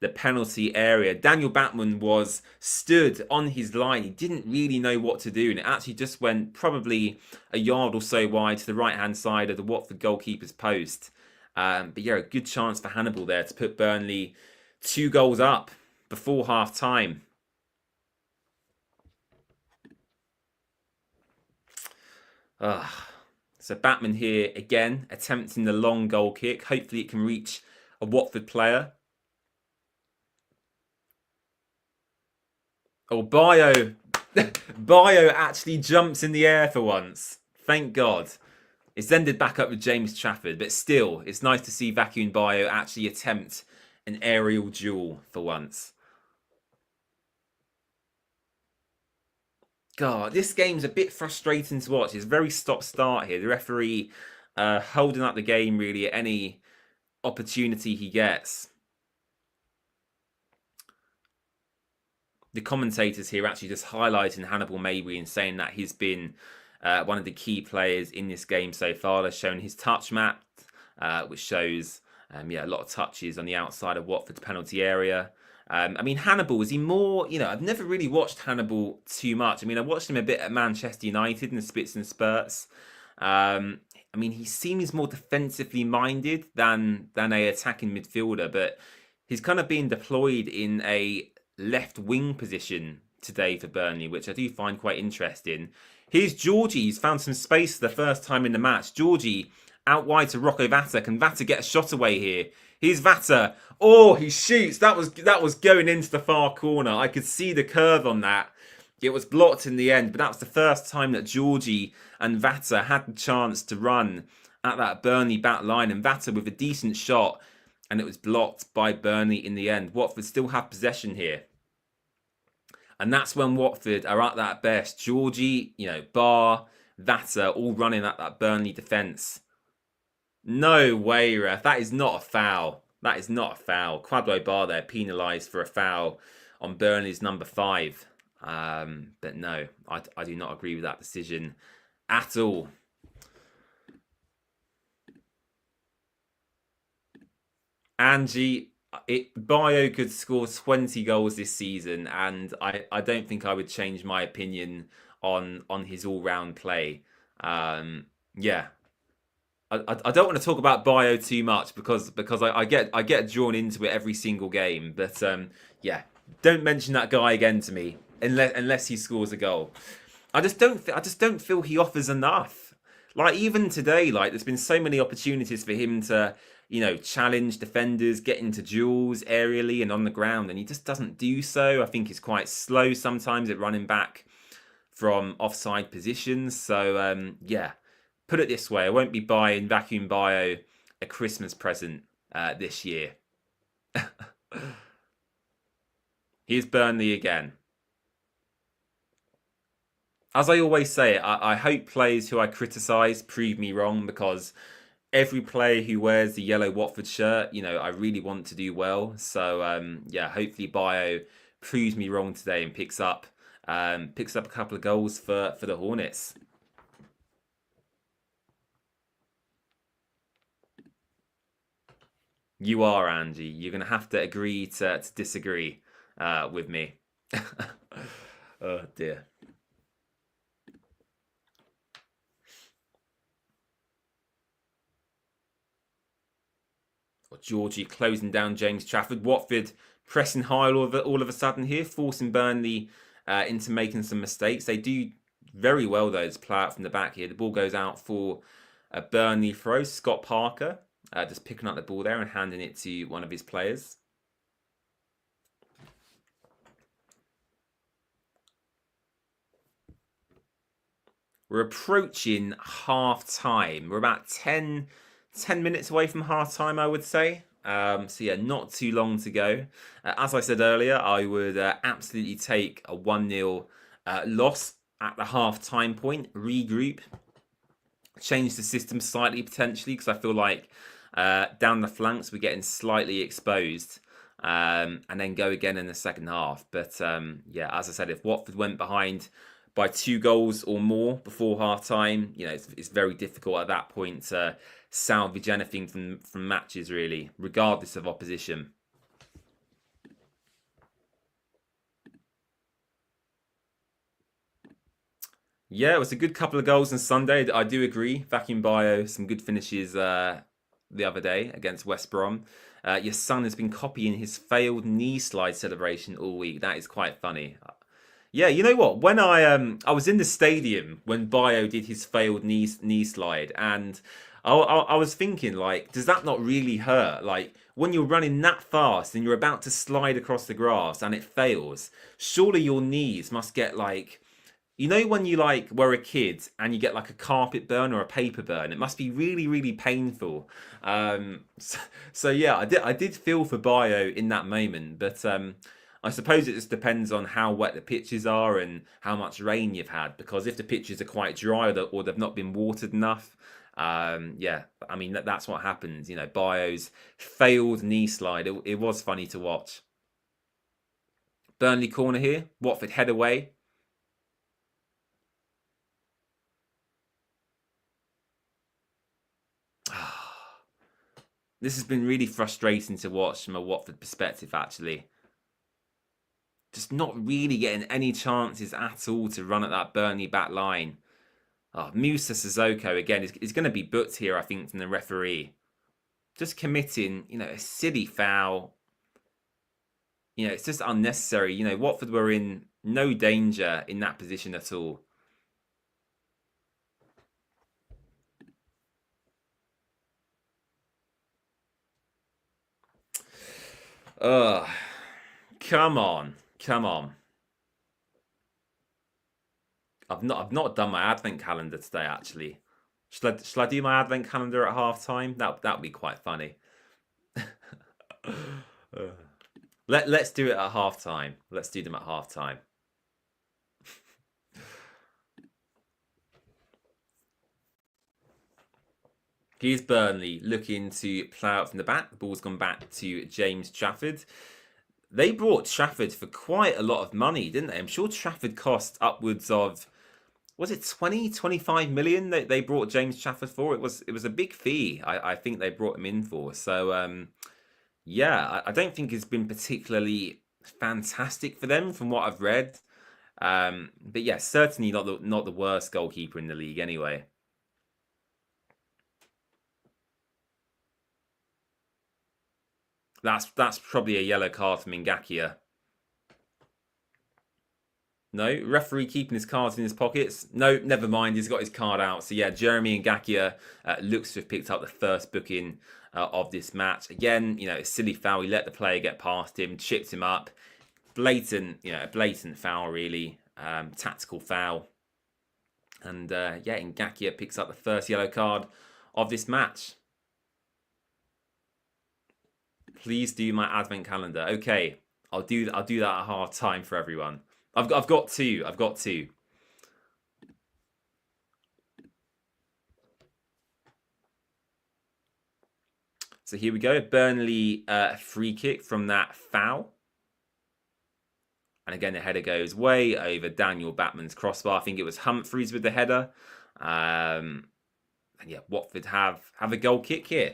Speaker 1: the penalty area. Daniel Batman was stood on his line. He didn't really know what to do, and it actually just went probably a yard or so wide to the right-hand side of the Watford goalkeeper's post. But yeah, a good chance for Hannibal there to put Burnley 2 goals up before half-time. So Batman here again, attempting the long goal kick. Hopefully it can reach a Watford player. Oh, Bio actually jumps in the air for once. Thank God. It's ended back up with James Trafford, but still, it's nice to see Vacuum Bio actually attempt an aerial duel for once. God, this game's a bit frustrating to watch. It's very stop-start here. The referee holding up the game really at any opportunity he gets. The commentators here actually just highlighting Hannibal Mabry and saying that he's been one of the key players in this game so far. They're showing his touch map, which shows a lot of touches on the outside of Watford's penalty area. I mean, Hannibal, is he more, I've never really watched Hannibal too much. I mean, I watched him a bit at Manchester United in the spits and spurts. I mean, he seems more defensively minded than a attacking midfielder, but he's kind of being deployed in a left wing position today for Burnley, which I do find quite interesting. Here's Georgie. He's found some space for the first time in the match. Georgie out wide to Rocco Vata. Can Vata get a shot away here? Here's Vata. Oh, he shoots. That was going into the far corner. I could see the curve on that. It was blocked in the end, but that was the first time that Georgie and Vata had the chance to run at that Burnley back line. And Vata with a decent shot, and it was blocked by Burnley in the end. Watford still have possession here. And that's when Watford are at that best. Georgie, Bar, Vata, all running at that Burnley defence. No way, ref. That is not a foul. That is not a foul. Kwadwo Bar there penalised for a foul on Burnley's number 5. But no, I do not agree with that decision at all. Angie, Bio could score 20 goals this season, and I don't think I would change my opinion on his all-round play. Yeah. I don't want to talk about Bio too much because I get drawn into it every single game. But yeah, don't mention that guy again to me unless he scores a goal. I just don't feel he offers enough. Like even today, there's been so many opportunities for him to challenge defenders, get into duels aerially and on the ground, and he just doesn't do so. I think he's quite slow sometimes at running back from offside positions. So yeah. Put it this way, I won't be buying Vacuum Bio a Christmas present this year. Here's Burnley again. As I always say, I hope players who I criticise prove me wrong, because every player who wears the yellow Watford shirt, I really want to do well. So yeah, hopefully Bio proves me wrong today and picks up a couple of goals for the Hornets. You are, Angie. You're going to have to agree to disagree with me. Oh, dear. Well, Georgie closing down James Trafford. Watford pressing high all of a sudden here, forcing Burnley into making some mistakes. They do very well, though, to play out from the back here. The ball goes out for a Burnley throw. Scott Parker. Just picking up the ball there and handing it to one of his players. We're approaching half-time. We're about 10 minutes away from half-time, I would say. So yeah, not too long to go. As I said earlier, I would absolutely take a 1-0 loss at the half-time point, regroup, change the system slightly potentially, because I feel like down the flanks we're getting slightly exposed, and then go again in the second half. But yeah, as I said, if Watford went behind by 2 goals or more before half time, it's very difficult at that point to salvage anything from matches, really, regardless of opposition. Yeah, it was a good couple of goals on Sunday. I do agree. Vacuum Bio, some good finishes the other day against West Brom. Your son has been copying his failed knee slide celebration all week. That is quite funny. Yeah, you know what? When I was in the stadium when Bio did his failed knee slide, and I was thinking, like, does that not really hurt? Like when you're running that fast and you're about to slide across the grass and it fails, surely your knees must get like, you know, when you like were a kid and you get like a carpet burn or a paper burn, it must be really, really painful. So yeah, I did feel for Bio in that moment, but I suppose it just depends on how wet the pitches are and how much rain you've had. Because if the pitches are quite dry or they've not been watered enough, yeah, I mean that's what happens. You know, Bio's failed knee slide. It was funny to watch. Burnley corner here. Watford head away. This has been really frustrating to watch from a Watford perspective, actually. Just not really getting any chances at all to run at that Burnley back line. Oh, Musa Sissoko, again, is going to be booked here, I think, from the referee. Just committing, you know, a silly foul. You know, it's just unnecessary. You know, Watford were in no danger in that position at all. Ugh. Come on. Come on. I've not done my advent calendar today, actually. Shall I do my advent calendar at half time? That would be quite funny. Let's do it at half time. Let's do them at half time. Here's Burnley looking to plough out from the back. The ball's gone back to James Trafford. They brought Trafford for quite a lot of money, didn't they? I'm sure Trafford cost upwards of, was it 20, 25 million that they brought James Trafford for? It was a big fee, I think they brought him in for. So, yeah, I don't think it's been particularly fantastic for them from what I've read. But yeah, certainly not the worst goalkeeper in the league anyway. That's probably a yellow card from Ngakia. No, referee keeping his cards in his pockets. No, never mind. He's got his card out. So yeah, Jeremy Ngakia looks to have picked up the first booking of this match. Again, you know, a silly foul. He let the player get past him, chipped him up. Blatant, you know, a blatant foul really. Tactical foul. And yeah, Ngakia picks up the first yellow card of this match. Please do my advent calendar. Okay, I'll do that at half time for everyone. I've got two. I've got two. So here we go. Burnley free kick from that foul. And again, the header goes way over Daniel Batman's crossbar. I think it was Humphreys with the header. And yeah, Watford have a goal kick here.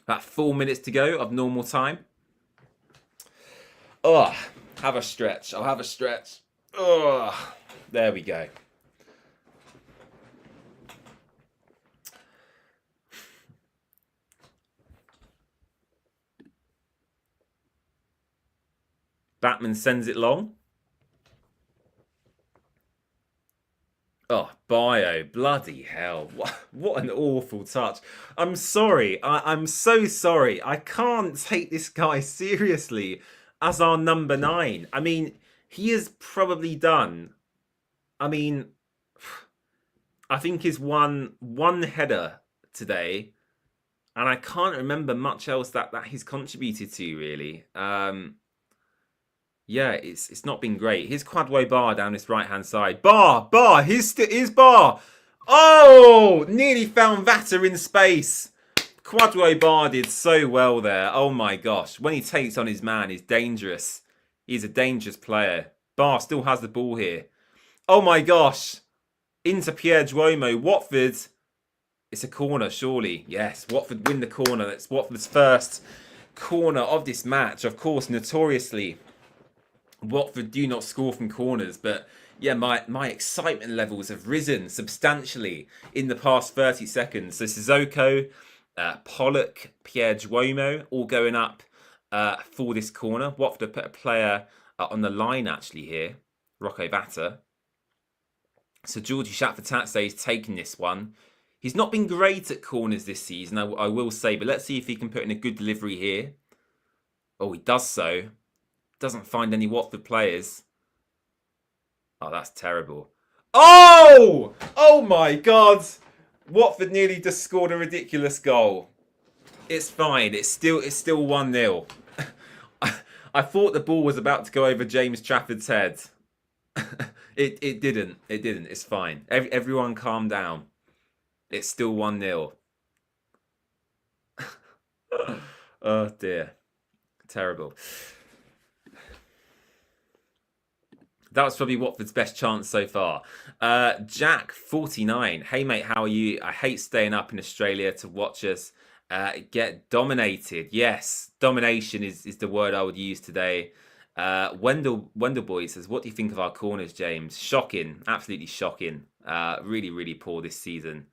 Speaker 1: About 4 minutes to go of normal time. Oh, have a stretch. I'll have a stretch. Oh, there we go. Batman sends it long. Oh, Bio, bloody hell. What an awful touch. I'm sorry. I'm so sorry. I can't take this guy seriously as our number 9. I mean, he has probably done, I mean, I think he's won one header today, and I can't remember much else that he's contributed to, really. Yeah, it's not been great. Here's Quadwo Bar down this right-hand side. Bar, here's Bar. Oh, nearly found Vata in space. Quadwo Bar did so well there. Oh my gosh. When he takes on his man, he's dangerous. He's a dangerous player. Bar still has the ball here. Oh my gosh. Into Pierre Duomo. Watford. It's a corner, surely. Yes, Watford win the corner. That's Watford's first corner of this match. Of course, notoriously, Watford do not score from corners, but yeah, my excitement levels have risen substantially in the past 30 seconds. So Sissoko, Pollock, Pierre Duomo, all going up for this corner. Watford have put a player on the line actually here, Rocco Batta. So Georgie Shatfatatse is taking this one. He's not been great at corners this season, I will say, but let's see if he can put in a good delivery here. Oh, he does so. Doesn't find any Watford players. Oh, that's terrible. Oh! Oh my God! Watford nearly just scored a ridiculous goal. It's fine. It's still 1-0. I thought the ball was about to go over James Trafford's head. It didn't. It didn't. It's fine. Everyone calm down. It's still 1-0. Oh dear. Terrible. That was probably Watford's best chance so far. Jack 49. Hey mate, how are you? I hate staying up in Australia to watch us get dominated. Yes, domination is the word I would use today. Wendell Boy says, what do you think of our corners, James? Shocking. Absolutely shocking. Really, really poor this season.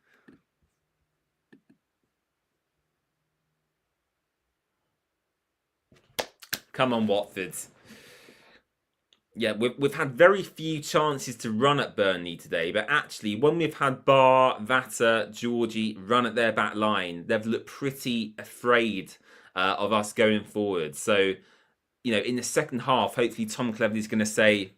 Speaker 1: Come on, Watford. Yeah, we've had very few chances to run at Burnley today, but actually, when we've had Barr, Vatta, Georgie run at their back line, they've looked pretty afraid of us going forward. So, you know, in the second half, hopefully Tom Cleverley's going to say,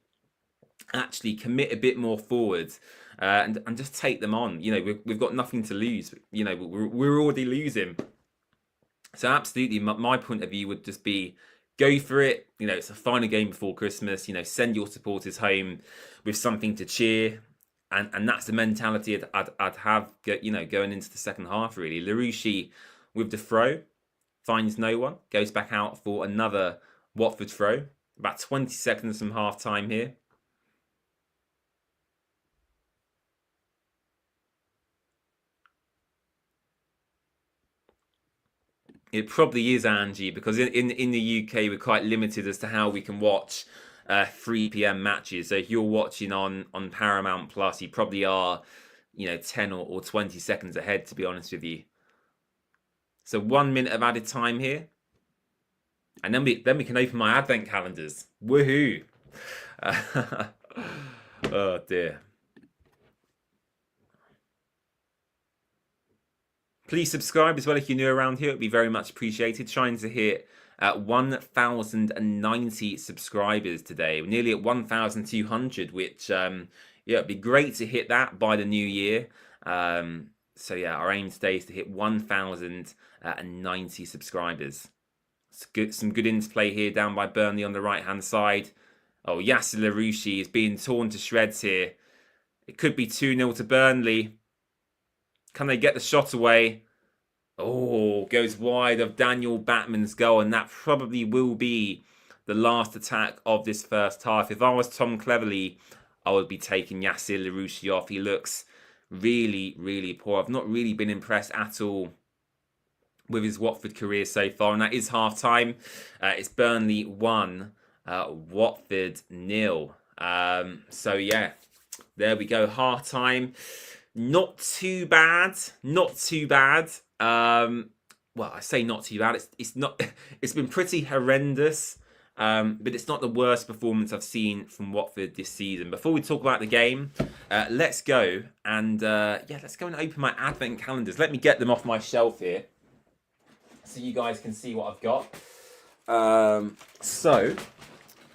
Speaker 1: actually commit a bit more forward and just take them on. You know, we've got nothing to lose. You know, we're already losing. So absolutely, my point of view would just be, go for it. You know, it's a final game before Christmas. You know, send your supporters home with something to cheer. And that's the mentality I'd have, you know, going into the second half, really. Larouche with the throw, finds no one, goes back out for another Watford throw. About 20 seconds from half-time here. It probably is, Angie, because in the UK we're quite limited as to how we can watch 3 p.m. matches. So if you're watching on Paramount Plus, you probably are, you know, 10 or 20 seconds ahead, to be honest with you. So 1 minute of added time here, and then we can open my advent calendars. Woohoo! Oh dear. Please subscribe as well if you're new around here. It would be very much appreciated. Trying to hit 1,090 subscribers today. We're nearly at 1,200, which, yeah, it'd be great to hit that by the new year. So, yeah, our aim today is to hit 1,090 subscribers. Some good interplay here down by Burnley on the right-hand side. Oh, Yasser Larouche is being torn to shreds here. It could be 2-0 to Burnley. Can they get the shot away? Oh, goes wide of Daniel Batman's goal, and that probably will be the last attack of this first half. If I was Tom Cleverley, I would be taking Yasser Larouche off. He looks really, really poor. I've not really been impressed at all with his Watford career so far, and that is half-time. It's Burnley 1, Watford 0. So, yeah, there we go, half-time. Not too bad. Not too bad. Well, I say not too bad. It's not. It's been pretty horrendous. But it's not the worst performance I've seen from Watford this season. Before we talk about the game, let's go and let's go and open my advent calendars. Let me get them off my shelf here, so you guys can see what I've got. So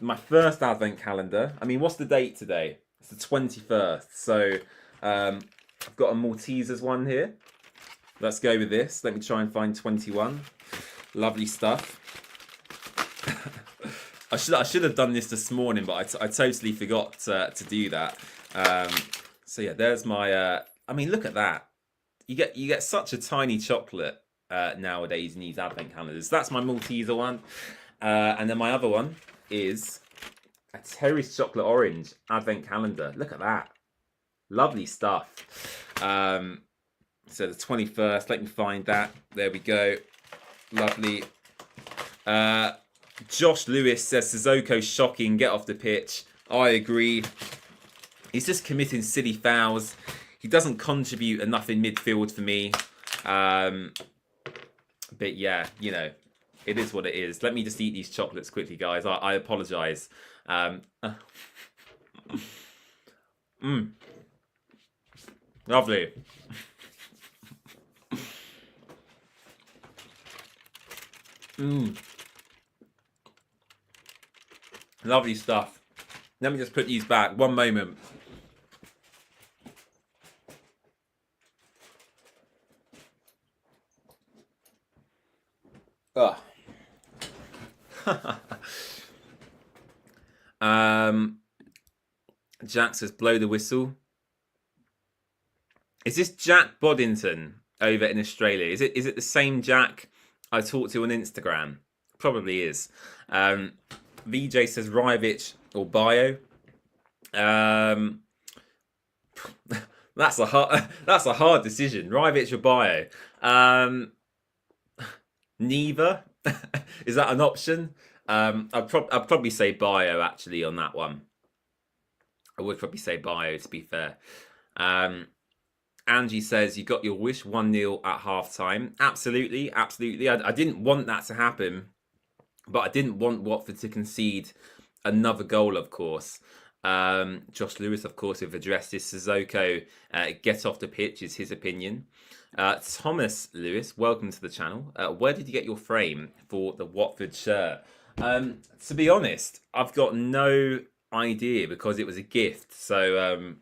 Speaker 1: my first advent calendar. I mean, what's the date today? It's the 21st. So I've got a Maltesers one here. Let's go with this. Let me try and find 21. Lovely stuff. I should have done this morning, but I totally forgot to do that. So yeah, there's my. I mean, look at that. You get such a tiny chocolate nowadays in these advent calendars. That's my Malteser one, and then my other one is a Terry's chocolate orange advent calendar. Look at that. Lovely stuff. So the 21st, let me find that. There we go. Lovely. Josh Lewis says Sissoko shocking, get off the pitch. I agree. He's just committing silly fouls. He doesn't contribute enough in midfield for me. But yeah, you know, it is what it is. Let me just eat these chocolates quickly, guys. I apologise. Lovely. Lovely stuff. Let me just put these back. One moment. Ugh. Jack says blow the whistle. Is this Jack Boddington over in Australia? Is it the same Jack I talked to on Instagram? Probably is. VJ says Rivich or Bio. That's a hard decision. Rivich or Bio. Neither. Is that an option? I'd probably say Bio actually on that one. I would probably say Bio to be fair. Angie says you got your wish 1-0 at half time. Absolutely, absolutely. I didn't want that to happen, but I didn't want Watford to concede another goal, of course. Josh Lewis, of course, have addressed this. Sissoko, get off the pitch is his opinion. Thomas Lewis, welcome to the channel. Where did you get your frame for the Watford shirt? To be honest, I've got no idea because it was a gift. So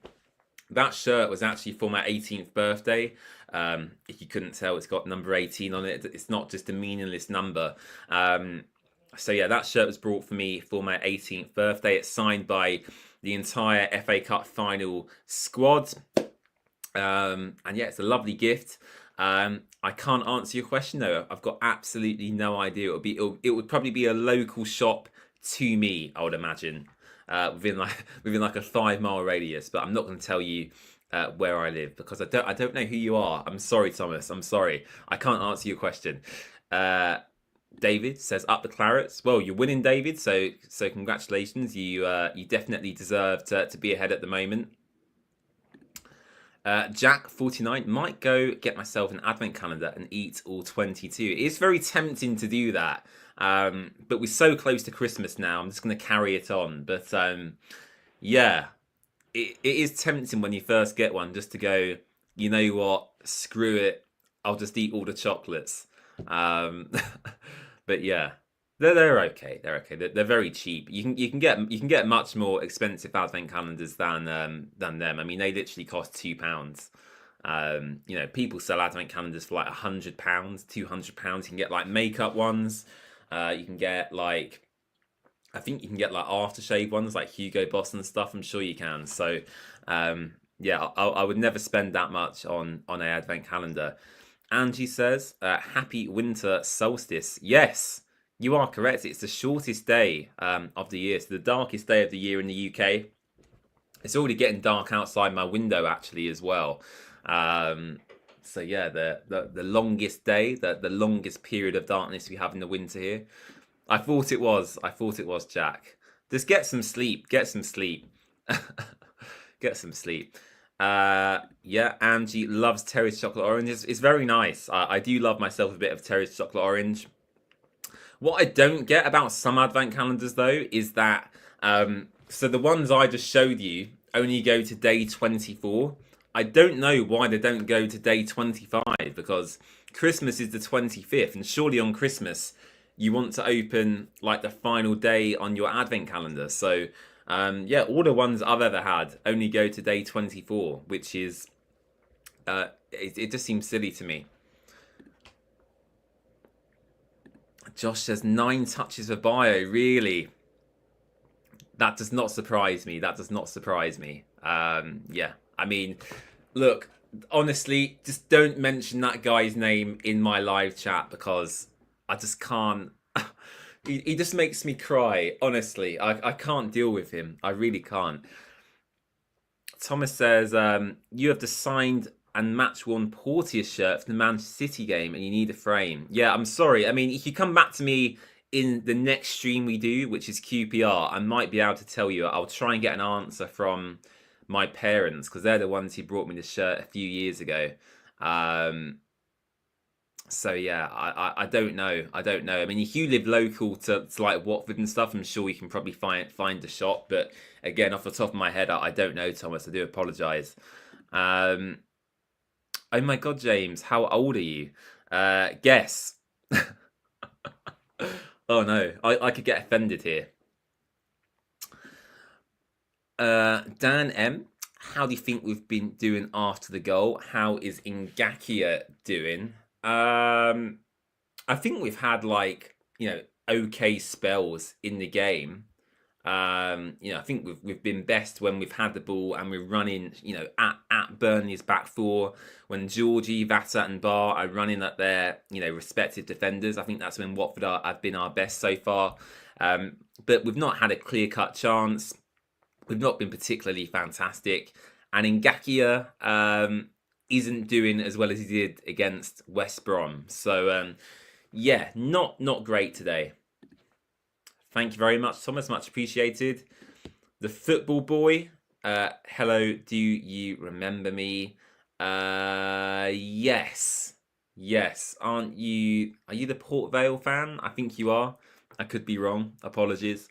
Speaker 1: that shirt was actually for my 18th birthday. If you couldn't tell, it's got number 18 on it. It's not just a meaningless number. So yeah, that shirt was brought for me for my 18th birthday. It's signed by the entire FA Cup final squad. And yeah, it's a lovely gift. I can't answer your question though. I've got absolutely no idea. It would probably be a local shop to me, I would imagine, within like a 5-mile radius. But I'm not going to tell you where I live because I don't know who you are. I'm sorry, Thomas. I'm sorry. I can't answer your question. David says up the Clarets. Well, you're winning, David. So congratulations. You definitely deserve to be ahead at the moment. Jack49 might go get myself an advent calendar and eat all 22. It is very tempting to do that, but we're so close to Christmas now. I'm just going to carry it on. But yeah, it is tempting when you first get one just to go, you know what, screw it, I'll just eat all the chocolates. But yeah, they're okay. They're okay. They're very cheap. You can get much more expensive advent calendars than them. I mean, they literally cost £2. You know, people sell advent calendars for like £100, £200. You can get like makeup ones. You can get like, I think you can get like aftershave ones, like Hugo Boss and stuff. I'm sure you can. So yeah, I would never spend that much on an advent calendar. Angie says, happy winter solstice. Yes, you are correct. It's the shortest day of the year. So the darkest day of the year in the UK. It's already getting dark outside my window, actually, as well. So yeah, the longest day, the longest period of darkness we have in the winter here. I thought it was, Jack. Just get some sleep. Get some sleep. Get some sleep. Yeah, Angie loves Terry's chocolate orange. It's very nice. I do love myself a bit of Terry's chocolate orange. What I don't get about some advent calendars though is that so the ones I just showed you only go to day 24. I don't know why they don't go to day 25 because Christmas is the 25th and surely on Christmas you want to open like the final day on your advent calendar. So yeah, all the ones I've ever had only go to day 24, which is it just seems silly to me. Josh says 9 touches for Bio. Really? That does not surprise me. That does not surprise me. Yeah, I mean, look, honestly, just don't mention that guy's name in my live chat because I just can't. He just makes me cry, honestly. I can't deal with him. I really can't. Thomas says, you have the signed and match-worn Porteous shirt for the Manchester City game and you need a frame. Yeah, I'm sorry. I mean, if you come back to me in the next stream we do, which is QPR, I might be able to tell you. I'll try and get an answer from my parents because they're the ones who brought me the shirt a few years ago. So yeah, I don't know. I don't know. I mean, if you live local to like Watford and stuff, I'm sure you can probably find a shop. But again, off the top of my head, I don't know, Thomas. I do apologise. Oh my God, James, how old are you? Guess. Oh no, I could get offended here. Dan M, how do you think we've been doing after the goal? How is Ngakia doing? I think we've had like, okay spells in the game. I think we've been best when we've had the ball and we're running, at Burnley's back four. When Georgie, Vata, and Bar are running at their, respective defenders. I think that's when Watford have been our best so far. But we've not had a clear-cut chance. We've not been particularly fantastic. And Ngakia isn't doing as well as he did against West Brom. So, yeah, not great today. Thank you very much, Thomas. Much appreciated. The football boy. Hello, do you remember me? Yes. Yes. Are you the Port Vale fan? I think you are. I could be wrong. Apologies.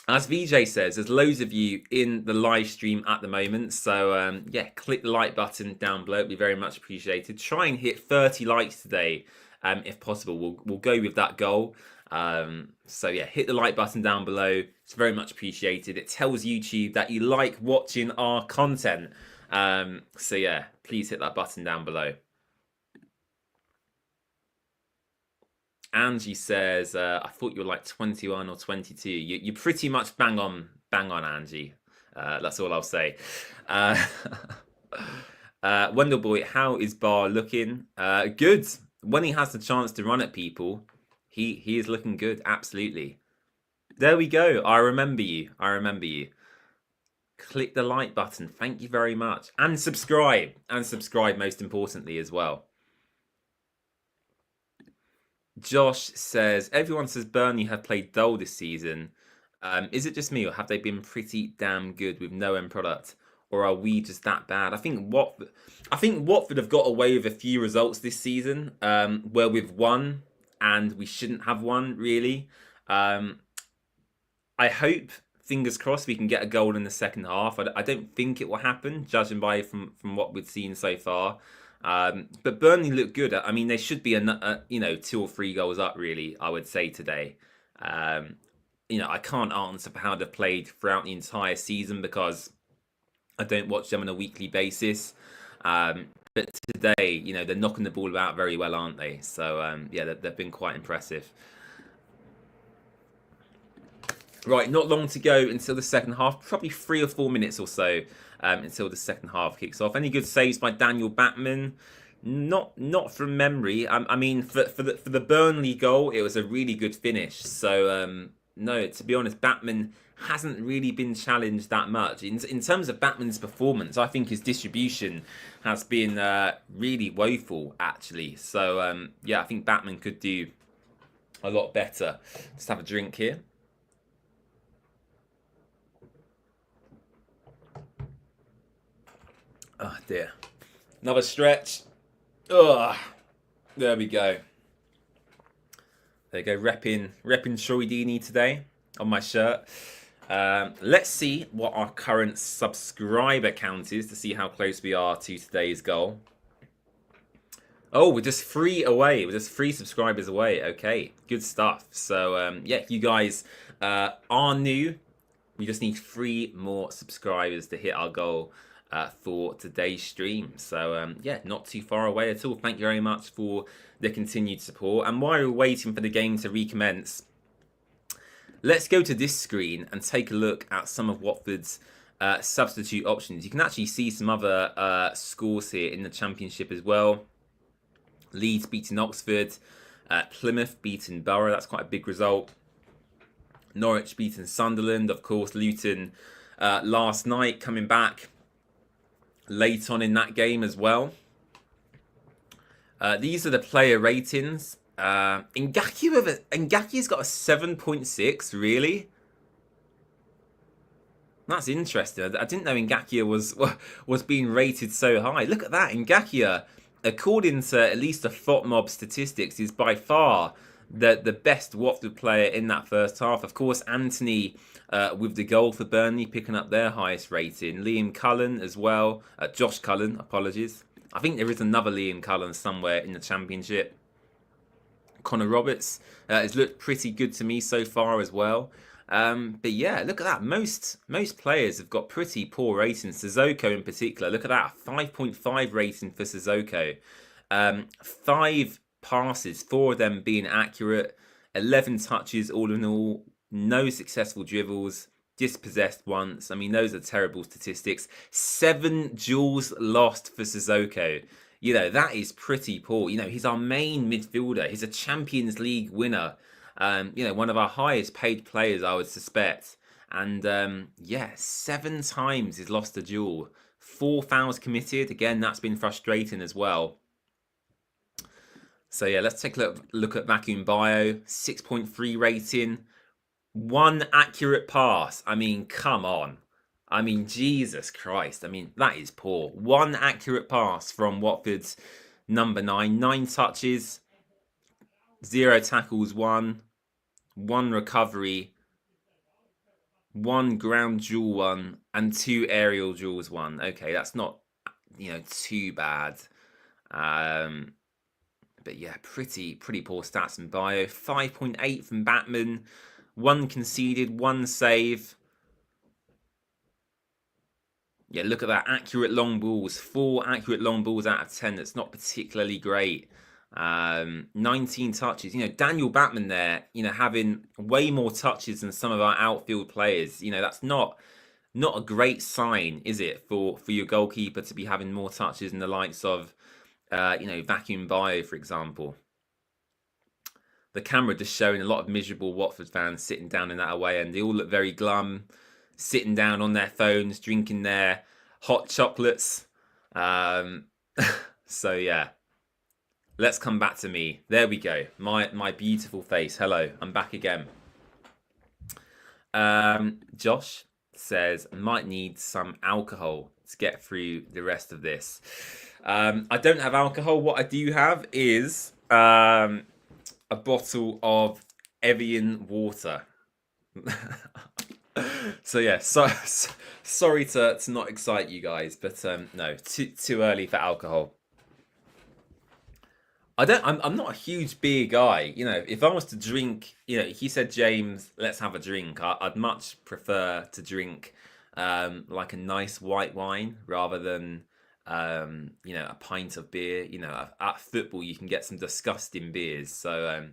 Speaker 1: As VJ says, there's loads of you in the live stream at the moment. So, yeah, click the like button down below. It'd be very much appreciated. Try and hit 30 likes today. If possible, we'll go with that goal. So yeah, hit the like button down below. It's very much appreciated. It tells YouTube that you like watching our content. So yeah, please hit that button down below. Angie says, I thought you were like 21 or 22. You pretty much bang on, Angie. That's all I'll say. Wendell Boy, how is Bar looking? Good. When he has the chance to run at people, he is looking good. Absolutely. There we go. I remember you. Click the like button. Thank you very much. And subscribe. Most importantly as well. Josh says, everyone says Burnley have played dull this season. Is it just me or have they been pretty damn good with no end product? Or are we just that bad? I think Watford have got away with a few results this season where we've won and we shouldn't have won, really. I hope, fingers crossed, we can get a goal in the second half. I don't think it will happen, judging by from what we've seen so far. But Burnley look good. I mean, they should be 2 or 3 goals up, really, I would say today. I can't answer for how they've played throughout the entire season because I don't watch them on a weekly basis. But today, they're knocking the ball about very well, aren't they? So, yeah, they've been quite impressive. Right, not long to go until the second half. Probably 3 or 4 minutes or so until the second half kicks off. Any good saves by Daniel Batman? Not from memory. I mean, for the Burnley goal, it was a really good finish. So, no, to be honest, Batman hasn't really been challenged that much. In terms of Batman's performance, I think his distribution has been really woeful, actually. So, yeah, I think Batman could do a lot better. Let's have a drink here. Oh, dear. Another stretch. Ugh. There we go. There you go, repping Troy Deeney today on my shirt. Let's see what our current subscriber count is to see how close we are to today's goal. Oh, we're just 3 away. We're just 3 subscribers away. Okay, good stuff. So, yeah, if you guys are new, we just need 3 more subscribers to hit our goal for today's stream. So, yeah, not too far away at all. Thank you very much for the continued support. And while we're waiting for the game to recommence, let's go to this screen and take a look at some of Watford's substitute options. You can actually see some other scores here in the Championship as well. Leeds beating Oxford. Plymouth beating Borough. That's quite a big result. Norwich beating Sunderland. Of course, Luton last night coming back late on in that game as well. These are the player ratings Ngakia's got a 7.6, really? That's interesting. I didn't know Ngakia was being rated so high. Look at that. Ngakia, according to at least the FOTMob statistics, is by far the best Watford player in that first half. Of course, Anthony with the goal for Burnley, picking up their highest rating. Liam Cullen as well. Josh Cullen, apologies. I think there is another Liam Cullen somewhere in the Championship. Connor Roberts has looked pretty good to me so far as well. But yeah, look at that. Most players have got pretty poor ratings. Sissoko in particular. Look at that. 5.5 rating for Sissoko. 5 passes, 4 of them being accurate. 11 touches all in all. No successful dribbles. Dispossessed once. I mean, those are terrible statistics. 7 duels lost for Sissoko. You know, that is pretty poor. You know, he's our main midfielder. He's a Champions League winner. You know, one of our highest paid players, I would suspect. And yeah, 7 times he's lost a duel. 4 fouls committed. Again, that's been frustrating as well. So yeah, let's take a look at Vacuum Bio. 6.3 rating. 1 accurate pass. I mean, come on. I mean, Jesus Christ. I mean, that is poor. 1 accurate pass from Watford's number 9. 9 touches. 0 tackles, 1 recovery, 1 ground duel, 1 and 2 aerial duels, 1. Okay, that's not, you know, too bad. But yeah, pretty poor stats in Bio. 5.8 from Batman, 1 conceded, 1 save. Yeah, look at that. Accurate long balls. 4 accurate long balls out of 10. That's not particularly great. 19 touches. You know, Daniel Batman there, you know, having way more touches than some of our outfield players. You know, that's not a great sign, is it, for your goalkeeper to be having more touches than the likes of, you know, Vacuum Bio, for example. The camera just showing a lot of miserable Watford fans sitting down in that away end. They all look very glum, sitting down on their phones, drinking their hot chocolates. So yeah. Let's come back to me. There we go. My beautiful face. Hello, I'm back again. Josh says, might need some alcohol to get through the rest of this. I don't have alcohol. What I do have is a bottle of Evian water. So yeah, sorry to not excite you guys, but no, too early for alcohol. I'm not a huge beer guy. You know, if I was to drink, you know, he said, James, let's have a drink. I'd much prefer to drink like a nice white wine rather than, you know, a pint of beer. You know, at football, you can get some disgusting beers. So,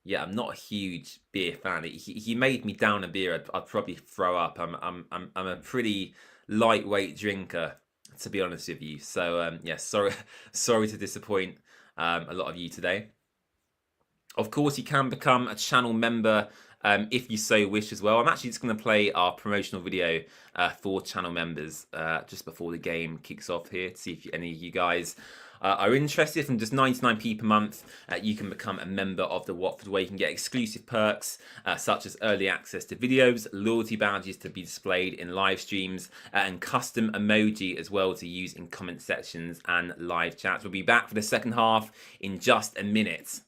Speaker 1: yeah, I'm not a huge beer fan. He made me down a beer, I'd probably throw up. I'm a pretty lightweight drinker, to be honest with you. So, yeah, sorry to disappoint a lot of you today. Of course, you can become a channel member if you so wish as well. I'm actually just going to play our promotional video for channel members just before the game kicks off here to see if any of you guys are interested. From just 99p per month, you can become a member of the Watford Way. You can get exclusive perks such as early access to videos, loyalty badges to be displayed in live streams, and custom emoji as well to use in comment sections and live chats. We'll be back for the second half in just a minute.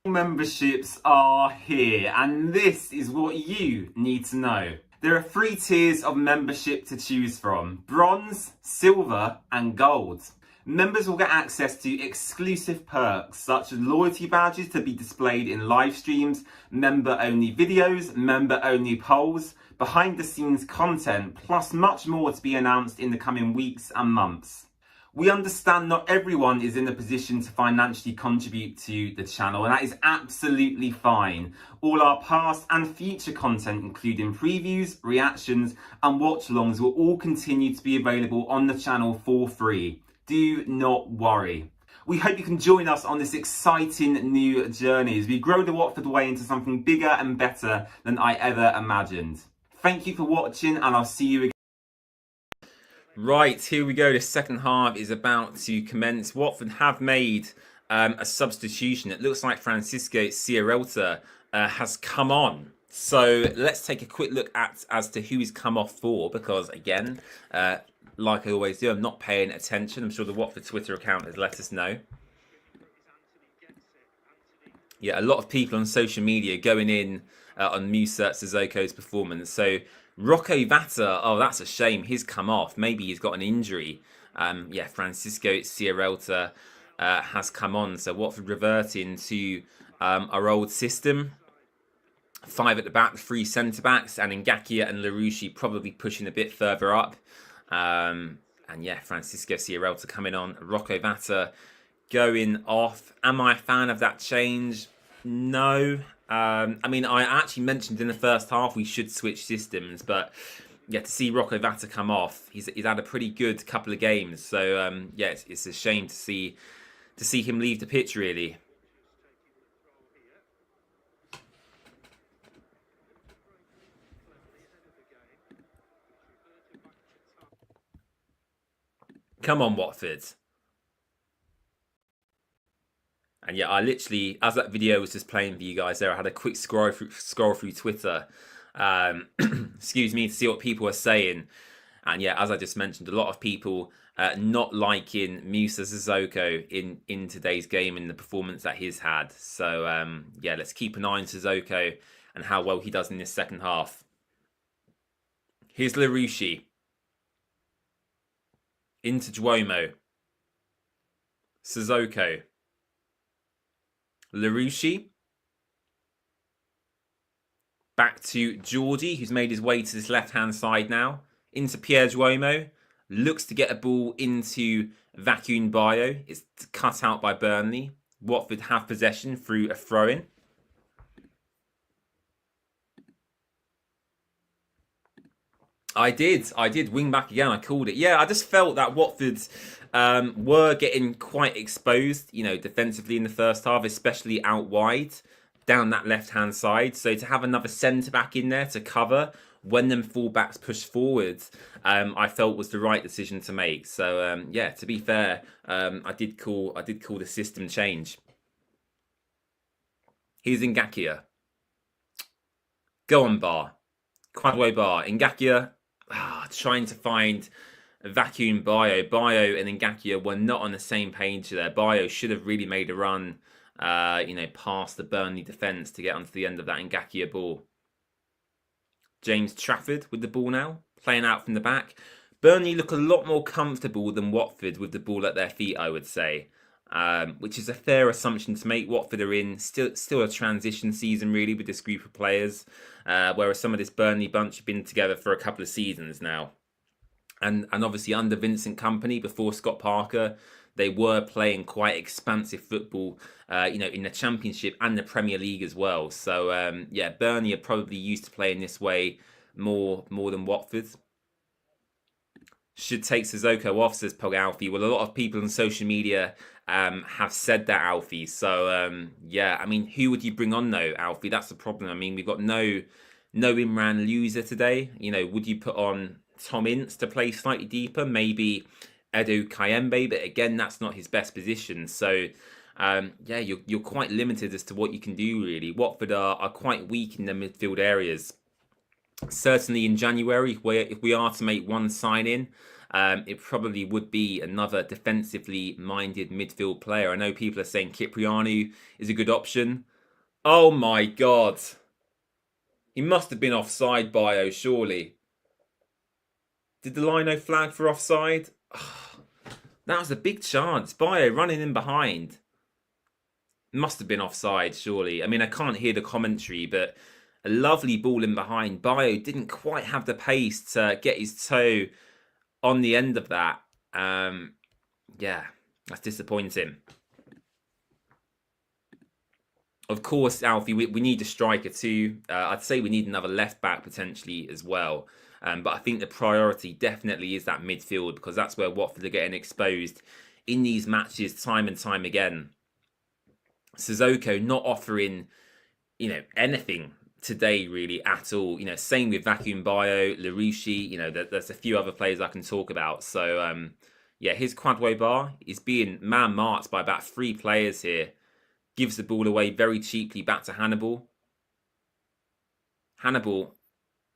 Speaker 1: Memberships are here, and this is what you need to know. There are 3 tiers of membership to choose from: bronze, silver, and gold. Members will get access to exclusive perks such as loyalty badges to be displayed in live streams, member-only videos, member-only polls, behind-the-scenes content, plus much more to be announced in the coming weeks and months. We understand not everyone is in a position to financially contribute to the channel, and that is absolutely fine. All our past and future content, including previews, reactions, and watch-alongs, will all continue to be available on the channel for free. Do not worry. We hope you can join us on this exciting new journey as we grow the Watford Way into something bigger and better than I ever imagined. Thank you for watching, and I'll see you again. Right, here we go. The second half is about to commence. Watford have made a substitution. It looks like Francisco Sierralta has come on. So let's take a quick look at as to who he's come off for, because again, like I always do, I'm not paying attention. I'm sure the Watford Twitter account has let us know. Yeah, a lot of people on social media going in on Musa Sissoko's performance. So Rocco Vata, oh, that's a shame. He's come off. Maybe he's got an injury. Yeah, Francisco Sierralta has come on. So Watford reverting to our old system. 5 at the back, 3 centre-backs, and Ngakia and Larouche probably pushing a bit further up. And yeah, Francisco Sierralta coming on. Rocco Vata going off. Am I a fan of that change? No. I mean, I actually mentioned in the first half we should switch systems, but yeah, to see Rocco Vata come off, he's had a pretty good couple of games. So yeah, it's a shame to see him leave the pitch, really. Come on, Watford. And yeah, I literally, as that video was just playing for you guys there, I had a quick scroll through Twitter, excuse me, to see what people were saying. And yeah, as I just mentioned, a lot of people not liking Musa Sissoko in today's game and the performance that he's had. So yeah, let's keep an eye on Sissoko and how well he does in this second half. Here's Larouche. Into Duomo. Sissoko. Larouche. Back to Geordie, who's made his way to this left-hand side now. Into Pierre Duomo. Looks to get a ball into Vacuum Bio. It's cut out by Burnley. Watford have possession through a throw-in. I did. Wing back again. I called it. Yeah, I just felt that Watford were getting quite exposed, you know, defensively in the first half, especially out wide, down that left-hand side. So to have another centre-back in there to cover when them full-backs push forward, I felt was the right decision to make. So yeah, to be fair, I did call the system change. Here's Ngakia. Go on, Bar. Quadway Bar. Ngakia. Trying to find a Vacuum Bio. Bio and Ngakia were not on the same page there. Bio should have really made a run, you know, past the Burnley defence to get onto the end of that Ngakia ball. James Trafford with the ball now, playing out from the back. Burnley look a lot more comfortable than Watford with the ball at their feet, I would say. Which is a fair assumption to make. Watford are in still a transition season, really, with this group of players. Whereas some of this Burnley bunch have been together for a couple of seasons now. And obviously under Vincent Kompany, before Scott Parker, they were playing quite expansive football, you know, in the Championship and the Premier League as well. So, yeah, Burnley are probably used to playing this way more than Watford. Should take Sissoko off, says Pog Alfie. Well, a lot of people on social media have said that, Alfie. So, yeah, I mean, who would you bring on, though, Alfie? That's the problem. I mean, we've got no Imran loser today. You know, would you put on Tom Ince to play slightly deeper? Maybe Edu Kayembe, but again, that's not his best position. So, yeah, you're quite limited as to what you can do, really. Watford are quite weak in the midfield areas. Certainly in January, if we are to make one sign-in, it probably would be another defensively minded midfield player. I know people are saying Kyprianou is a good option. Oh my God. He must have been offside, Bio, surely. Did the lino flag for offside? Oh, that was a big chance. Bio running in behind. Must have been offside, surely. I mean, I can't hear the commentary, but a lovely ball in behind. Bio didn't quite have the pace to get his toe on the end of that. Yeah, that's disappointing. Of course, Alfie, we need a striker too. I'd say we need another left back potentially as well. But I think the priority definitely is that midfield, because that's where Watford are getting exposed in these matches time and time again. Sissoko not offering, you know, anything today really at all. You know, same with Vacuum Bio, Larouche. You know, there's a few other players I can talk about. So Yeah, his quadway bar is being man-marked by about 3 players here. Gives the ball away very cheaply back to Hannibal. Hannibal,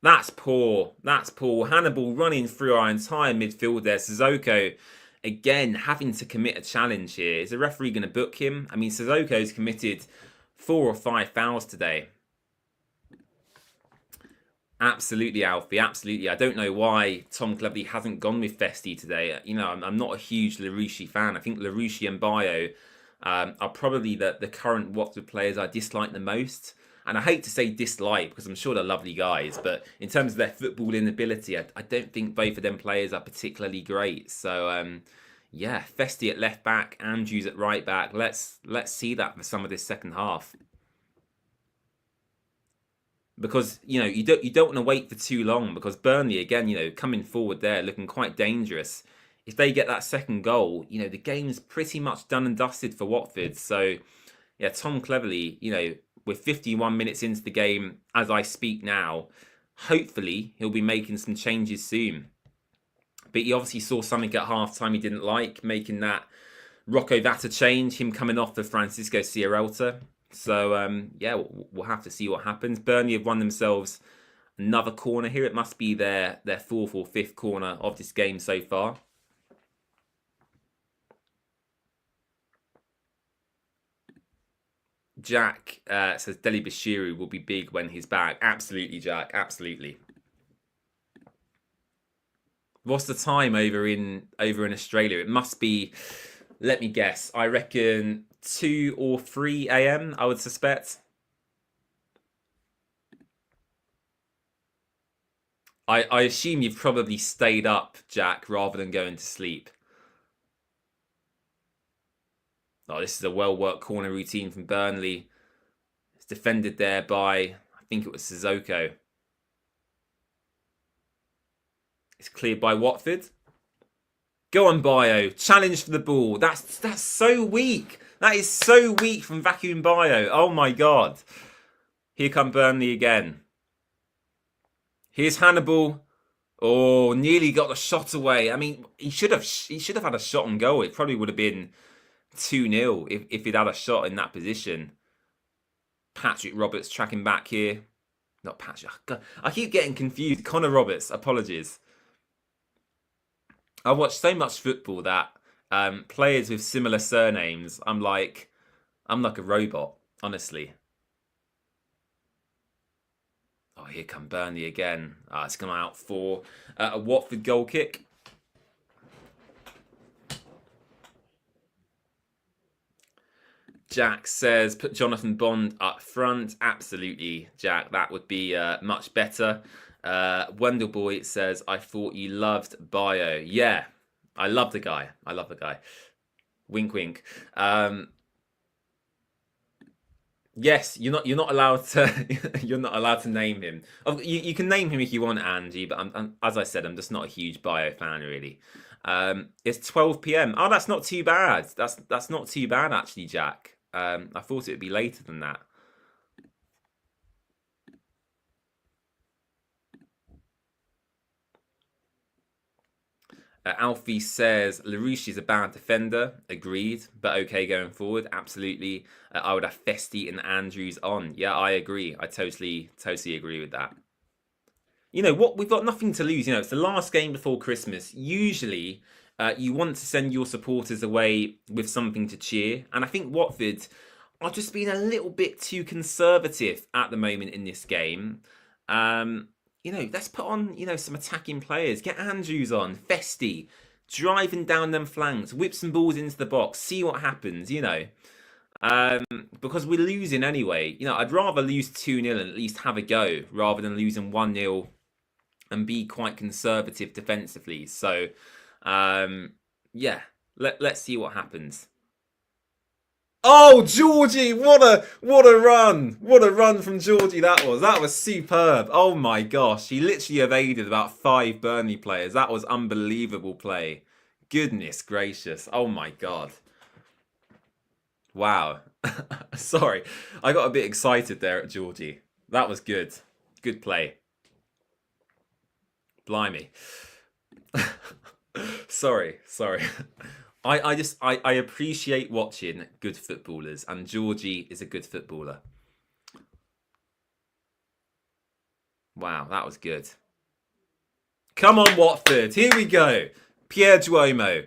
Speaker 1: that's poor. That's poor. Hannibal running through our entire midfield there. Sissoko, again, having to commit a challenge here. Is the referee going to book him? I mean, Sissoko's committed 4 or 5 fouls today. Absolutely, Alfie. Absolutely. I don't know why Tom Cleverley hasn't gone with Festi today. You know, I'm not a huge Larouche fan. I think Larouche and Bayo are probably the current Watford players I dislike the most. And I hate to say dislike because I'm sure they're lovely guys. But in terms of their footballing ability, I don't think both of them players are particularly great. So, yeah, Festi at left back, Andrews at right back. Let's see that for some of this second half. Because, you know, you don't want to wait for too long, because Burnley, again, you know, coming forward there, looking quite dangerous. If they get that second goal, you know, the game's pretty much done and dusted for Watford. So, yeah, Tom Cleverley, you know, we're 51 minutes into the game as I speak now. Hopefully, he'll be making some changes soon. But he obviously saw something at half-time he didn't like, making that Rocco Vata change, him coming off for Francisco Sierralta. So, yeah, we'll have to see what happens. Burnley have won themselves another corner here. It must be their 4th or 5th corner of this game so far. Jack says Deli Bashiru will be big when he's back. Absolutely, Jack. Absolutely. What's the time over in Australia? It must be, let me guess, I reckon 2 or 3 a.m, I would suspect. I assume you've probably stayed up, Jack, rather than going to sleep. Oh, this is a well-worked corner routine from Burnley. It's defended there by, I think it was Sissoko. It's cleared by Watford. Go on, Bayo. Challenge for the ball. That's so weak. That is so weak from Vacuum Bayo. Oh my god. Here come Burnley again. Here's Hannibal. Oh, nearly got the shot away. I mean, he should have had a shot on goal. It probably would have been 2-0 if he'd had a shot in that position. Patrick Roberts tracking back here. Not Patrick. I keep getting confused. Connor Roberts. Apologies. I watch so much football that players with similar surnames, I'm like a robot, honestly. Oh, here come Burnley again. It's come out for a Watford goal kick. Jack says, put Jonathan Bond up front. Absolutely, Jack. That would be much better. Wendell Boy says, I thought you loved Bayo. Yeah, I love the guy. I love the guy. Wink, wink. Yes, you're not allowed to. You're not allowed to name him. You can name him if you want, Angie. But as I said, I'm just not a huge Bayo fan, really. It's 12 p.m. Oh, that's not too bad. That's not too bad, actually, Jack. I thought it would be later than that. Alfie says, LaRouche is a bad defender. Agreed, but okay going forward. Absolutely. I would have Festi and Andrews on. Yeah, I agree. I totally agree with that. You know what? We've got nothing to lose. You know, it's the last game before Christmas. Usually, you want to send your supporters away with something to cheer. And I think Watford are just being a little bit too conservative at the moment in this game. You know, let's put on, you know, some attacking players. Get Andrews on, Festi, driving down them flanks, whip some balls into the box, see what happens, you know. Because we're losing anyway. You know, I'd rather lose 2-0 and at least have a go rather than losing 1-0 and be quite conservative defensively. So, yeah, let's see what happens. Oh, Georgie, what a run. What a run from Georgie that was. That was superb. Oh my gosh, he literally evaded about 5 Burnley players. That was unbelievable play. Goodness gracious. Oh my god. Wow. Sorry, I got a bit excited there at Georgie. That was good. Good play. Blimey. Sorry. I appreciate watching good footballers, and Georgie is a good footballer. Wow, that was good. Come on, Watford. Here we go. Pierre Duomo.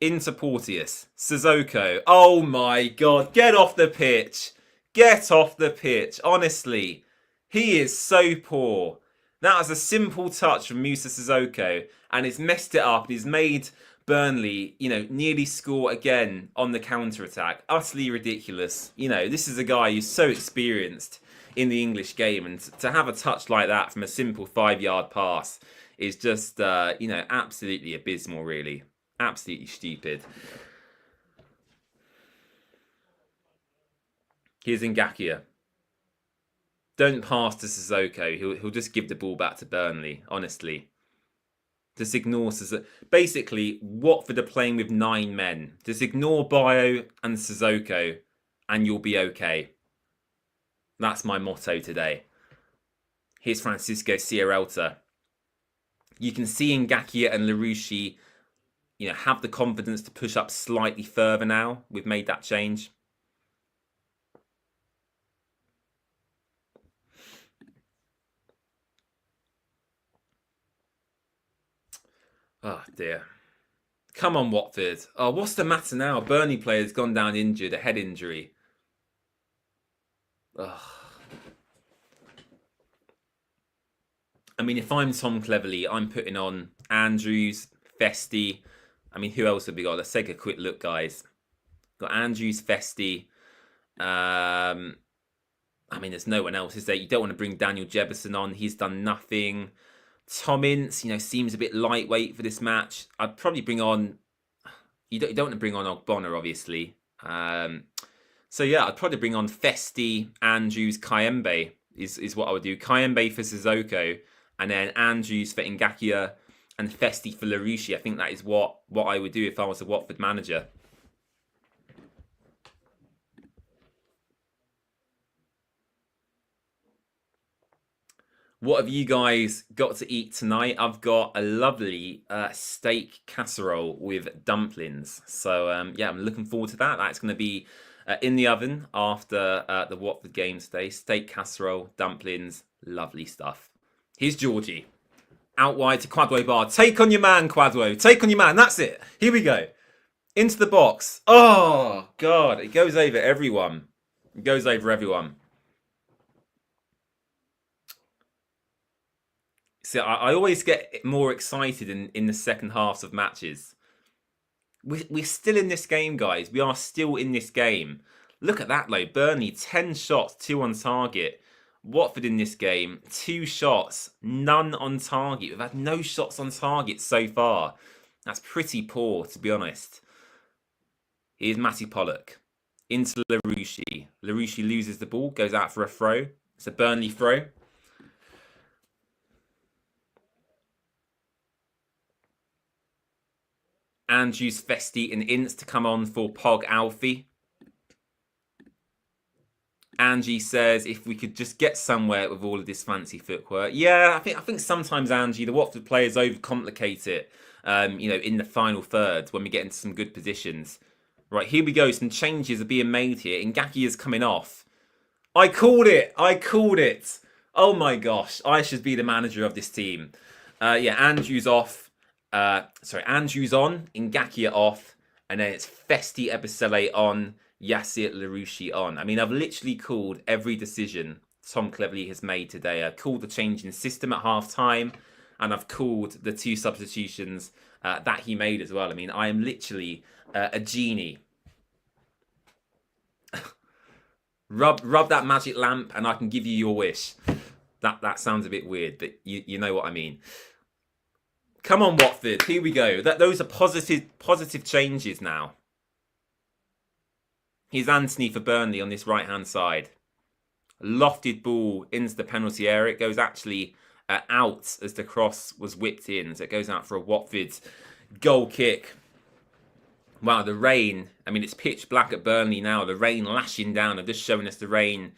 Speaker 1: Into Porteous. Sissoko. Oh my God. Get off the pitch. Get off the pitch. Honestly, he is so poor. That was a simple touch from Musa Sissoko, and he's messed it up, and he's made Burnley, nearly score again on the counter-attack. Utterly ridiculous. This is a guy who's so experienced in the English game, and to have a touch like that from a simple 5-yard pass is just, absolutely abysmal, really. Absolutely stupid. Here's Ngakia. Don't pass to Sissoko. He'll just give the ball back to Burnley, honestly. Just ignore Sissoko. Basically, Watford are playing with 9 men. Just ignore Bio and Sissoko, and you'll be okay. That's my motto today. Here's Francisco Sierralta. You can see Ngakia and Larouche, have the confidence to push up slightly further now. We've made that change. Oh, dear. Come on, Watford. Oh, what's the matter now? Burnley player's gone down injured, a head injury. Ugh. I mean, if I'm Tom Cleverley, I'm putting on Andrews, Festi. I mean, who else have we got? Let's take a quick look, guys. Got Andrews, Festi. I mean, there's no one else, is there? You don't want to bring Daniel Jefferson on. He's done nothing. Tom Ince, seems a bit lightweight for this match. I'd probably bring on... You don't want to bring on Ogbonna, obviously. So, yeah, I'd probably bring on Festi, Andrews, Kayembe is what I would do. Kayembe for Sissoko, and then Andrews for Ngakia, and Festi for Larouche. I think that is what I would do if I was a Watford manager. What have you guys got to eat tonight? I've got a lovely steak casserole with dumplings. So, yeah, I'm looking forward to that. That's going to be in the oven after the Watford game today. Steak casserole, dumplings, lovely stuff. Here's Georgie. Out wide to Kwadwo Bar. Take on your man, Kwadwo. Take on your man. That's it. Here we go. Into the box. Oh, God. It goes over everyone. It goes over everyone. See, I always get more excited in the second halves of matches. We're still in this game, guys. We are still in this game. Look at that, though. Burnley, 10 shots, 2 on target. Watford in this game, 2 shots, none on target. We've had no shots on target so far. That's pretty poor, to be honest. Here's Matty Pollock. Into Larouche. Larouche loses the ball, goes out for a throw. It's a Burnley throw. Andrews, Festi and Ince to come on for Pog Alfie. Angie says if we could just get somewhere with all of this fancy footwork. Yeah, I think sometimes, Angie, the Watford players overcomplicate it, in the final third when we get into some good positions. Right, here we go. Some changes are being made here. Ngakia is coming off. I called it. Oh my gosh. I should be the manager of this team. Yeah, Andrews off. Andrews on. Ngakia off. And then it's Festi Ebisele on. Yassir Larouche on. I mean, I've literally called every decision Tom Cleverley has made today. I called the change in system at half-time, and I've called the 2 substitutions that he made as well. I mean, I am literally a genie. Rub that magic lamp, and I can give you your wish. That sounds a bit weird, but you know what I mean. Come on, Watford. Here we go. Those are positive changes now. Here's Anthony for Burnley on this right-hand side. Lofted ball into the penalty area. It goes actually out as the cross was whipped in. So it goes out for a Watford goal kick. Wow, the rain. I mean, it's pitch black at Burnley now. The rain lashing down. They're just showing us the rain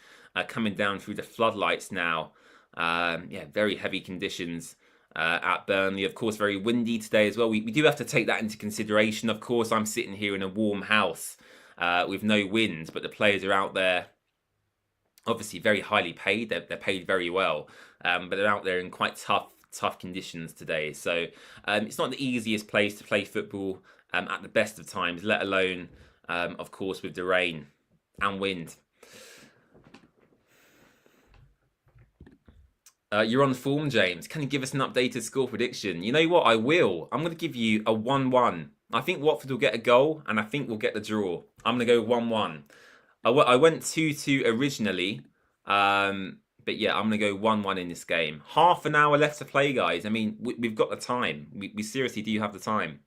Speaker 1: coming down through the floodlights now. Yeah, very heavy conditions at Burnley. Of course, very windy today as well. We do have to take that into consideration. Of course, I'm sitting here in a warm house with no wind, but the players are out there, obviously very highly paid. They're paid very well, but they're out there in quite tough conditions today. So it's not the easiest place to play football at the best of times, let alone, of course, with the rain and wind. You're on form, James. Can you give us an updated score prediction? You know what? I will. I'm going to give you a 1-1. I think Watford will get a goal, and I think we'll get the draw. I'm going to go 1-1. I went 2-2 originally, but yeah, I'm going to go 1-1 in this game. Half an hour left to play, guys. I mean, we've got the time. We seriously do have the time.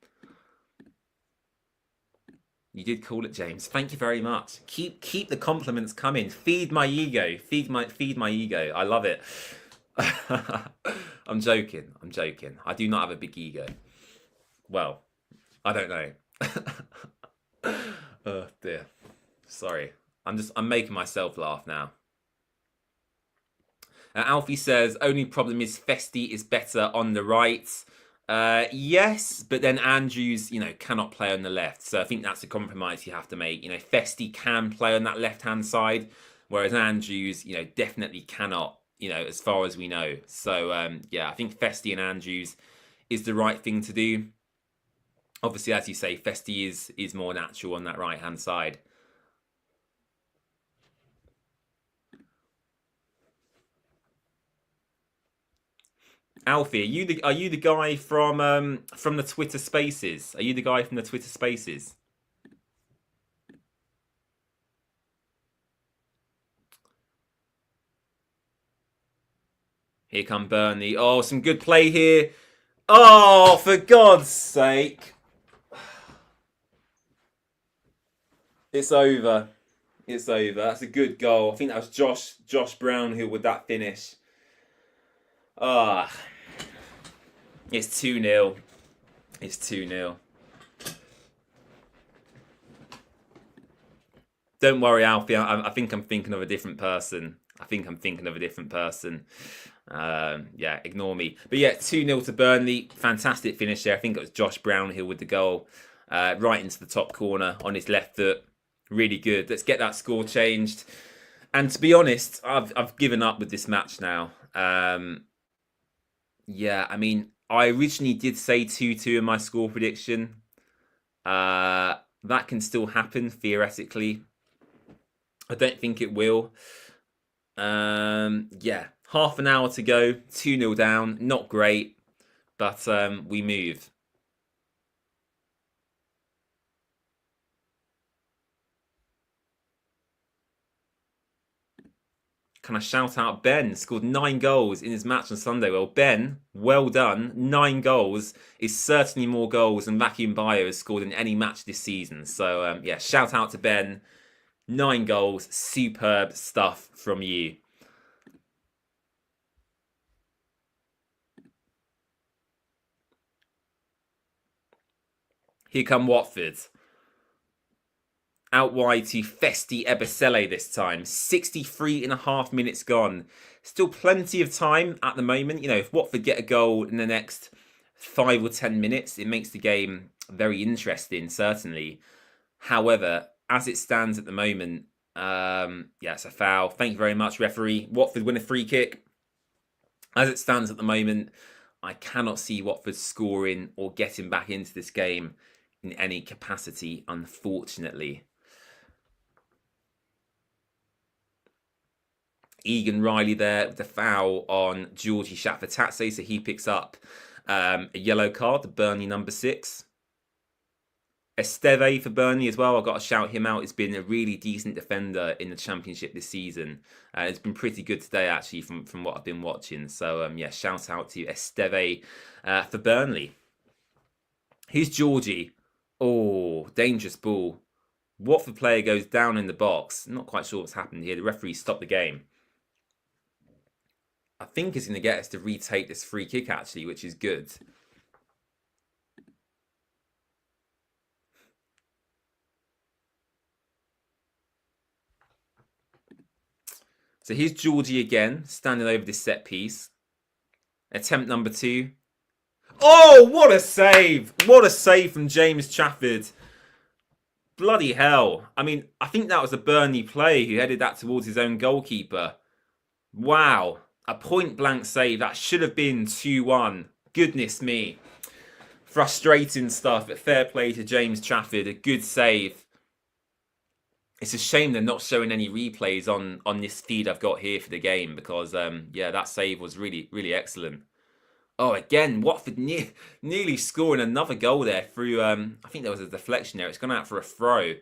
Speaker 1: You did call it, James. Thank you very much. Keep the compliments coming. Feed my ego. Feed my ego. I love it. I'm joking. I'm joking. I do not have a big ego. Well, I don't know. Oh dear. Sorry. I'm making myself laugh now. Alfie says, only problem is Festi is better on the right. Yes, but then Andrews, cannot play on the left. So I think that's a compromise you have to make. Festi can play on that left-hand side, whereas Andrews, definitely cannot, as far as we know. So, yeah, I think Festi and Andrews is the right thing to do. Obviously, as you say, Festi is more natural on that right-hand side. Alfie, are you the guy from the Twitter Spaces? Are you the guy from the Twitter Spaces? Here come Burnley. Oh, some good play here. Oh, for God's sake. It's over. It's over. That's a good goal. I think that was Josh Brownhill with that finish. Ah. It's 2-0. It's 2-0. Don't worry, Alfie. I think I'm thinking of a different person. Yeah, ignore me. But yeah, 2-0 to Burnley. Fantastic finish there. I think it was Josh Brownhill with the goal. Right into the top corner on his left foot. Really good. Let's get that score changed. And to be honest, I've given up with this match now. Yeah, I mean, I originally did say 2-2 in my score prediction. That can still happen, theoretically. I don't think it will. Yeah, half an hour to go, 2-0 down. Not great, but we move. Can I shout out Ben? Scored 9 goals in his match on Sunday. Well, Ben, well done. 9 goals is certainly more goals than Vacuum Bio has scored in any match this season. So, yeah, shout out to Ben. 9 goals. Superb stuff from you. Here come Watford. Out wide to Festi Ebisele this time. 63.5 minutes gone. Still plenty of time at the moment. If Watford get a goal in the next 5 or 10 minutes, it makes the game very interesting, certainly. However, as it stands at the moment, yeah, it's a foul. Thank you very much, referee. Watford win a free kick. As it stands at the moment, I cannot see Watford scoring or getting back into this game in any capacity, unfortunately. Egan Riley there with the foul on Georgie Shafatatse, so he picks up a yellow card, the Burnley number 6. Esteve for Burnley as well. I've got to shout him out. He's been a really decent defender in the Championship this season. It's been pretty good today, actually, from what I've been watching. So, yeah, shout out to Esteve for Burnley. Here's Georgie. Oh, dangerous ball. Watford player goes down in the box. Not quite sure what's happened here. The referee stopped the game. I think it's going to get us to retake this free kick, actually, which is good. So here's Georgie again, standing over this set piece. Attempt number 2. Oh, what a save! What a save from James Trafford. Bloody hell. I mean, I think that was a Burnley player who headed that towards his own goalkeeper. Wow. A point-blank save. That should have been 2-1. Goodness me. Frustrating stuff, but fair play to James Trafford. A good save. It's a shame they're not showing any replays on this feed I've got here for the game because, yeah, that save was really, really excellent. Oh, again, Watford nearly scoring another goal there through, I think there was a deflection there. It's gone out for a throw.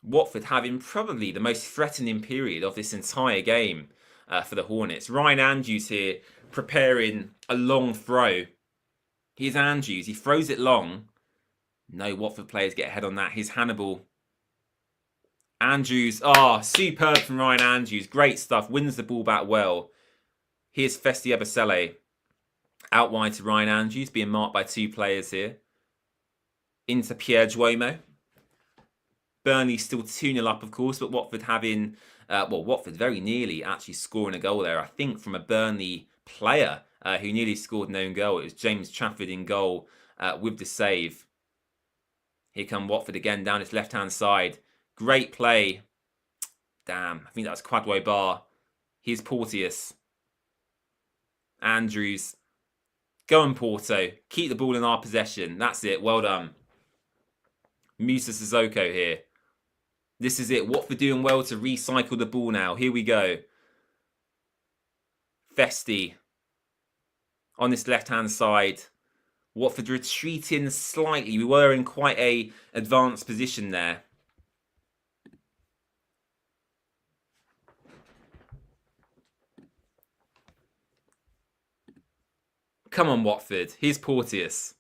Speaker 1: Watford having probably the most threatening period of this entire game for the Hornets. Ryan Andrews here preparing a long throw. Here's Andrews. He throws it long. No Watford players get ahead on that. Here's Hannibal. Andrews. Oh, superb from Ryan Andrews. Great stuff. Wins the ball back well. Here's Festi Ebasele. Out wide to Ryan Andrews. Being marked by 2 players here. Into Pierre Duomo. Burnley still 2-0 up, of course, but Watford having... well, Watford very nearly actually scoring a goal there. I think from a Burnley player who nearly scored an own goal. It was James Trafford in goal with the save. Here come Watford again down his left-hand side. Great play. Damn, I think that was Kwadwo Bar. Here's Porteous. Andrews. Go on, Porto. Keep the ball in our possession. That's it. Well done. Musa Sissoko here. This is it. Watford doing well to recycle the ball now. Here we go. Festi. On this left-hand side. Watford retreating slightly. We were in quite a advanced position there. Come on, Watford. Here's Porteous.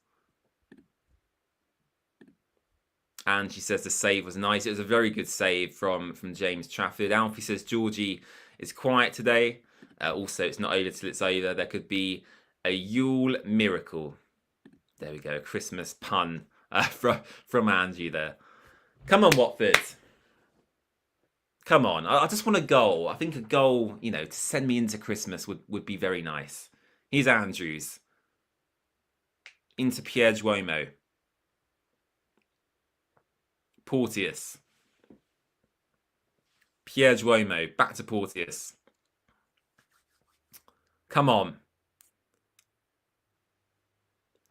Speaker 1: And she says the save was nice. It was a very good save from James Trafford. Alfie says Georgie is quiet today. Also, it's not over till it's over. There could be a Yule miracle. There we go. Christmas pun from Angie there. Come on, Watford. Come on. I just want a goal. I think a goal, you know, to send me into Christmas would be very nice. Here's Andrews. Into Pierre Duomo. Porteous. Pierre Duomo. Back to Porteous. Come on.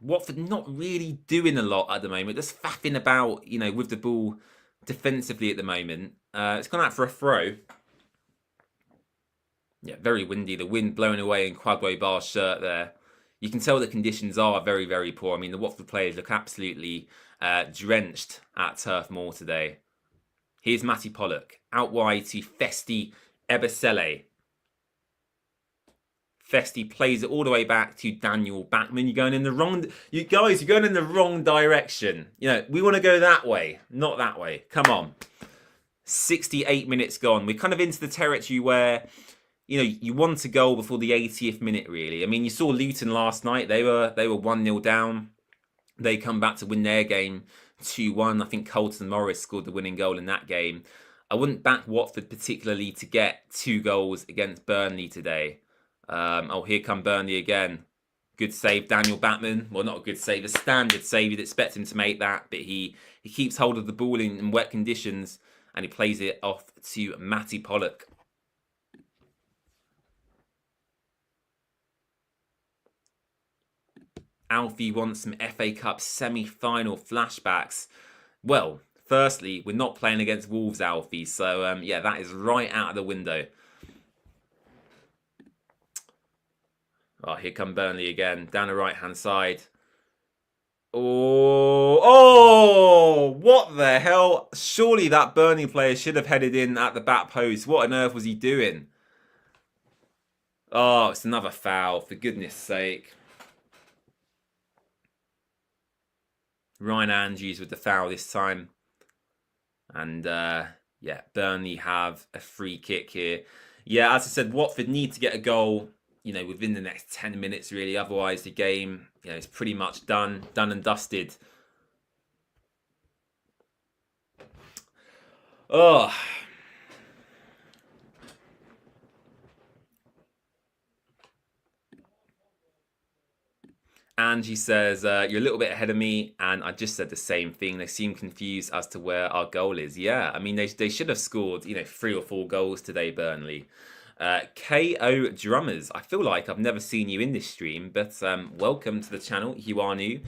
Speaker 1: Watford not really doing a lot at the moment. Just faffing about, you know, with the ball defensively at the moment. It's gone out for a throw. Yeah, very windy. The wind blowing away in Kwadwo Bar's shirt there. You can tell the conditions are very, very poor. I mean, the Watford players look absolutely drenched at Turf Moor today. Here's Matty Pollock. Out wide to Festi Ebasele. Festi plays it all the way back to Daniel Backman. You're going in the wrong... You guys, you're going in the wrong direction. You know, we want to go that way, not that way. Come on. 68 minutes gone. We're kind of into the territory where, you know, you want a goal before the 80th minute, really. I mean, you saw Luton last night. They were 1-0 down. They come back to win their game 2-1. I think Colton Morris scored the winning goal in that game. I wouldn't back Watford particularly to get 2 goals against Burnley today. Oh, here come Burnley again. Good save, Daniel Batman. Well, not a good save, a standard save. You'd expect him to make that, but he keeps hold of the ball in wet conditions and he plays it off to Matty Pollock. Alfie wants some FA Cup semi-final flashbacks. Well, firstly, we're not playing against Wolves, Alfie, so yeah, that is right out of the window. Oh, here come Burnley again, down the right-hand side. Oh, what the hell? Surely that Burnley player should have headed in at the back post. What on earth was he doing? Oh, it's another foul, for goodness sake. Ryan Andrews with the foul this time. And, yeah, Burnley have a free kick here. Yeah, as I said, Watford need to get a goal, you know, within the next 10 minutes, really. Otherwise, the game, you know, is pretty much done and dusted. Oh. Angie says, you're a little bit ahead of me, and I just said the same thing. They seem confused as to where our goal is. Yeah, I mean, they should have scored, 3 or 4 goals today, Burnley. KO Drummers, I feel like I've never seen you in this stream, but welcome to the channel. You are new.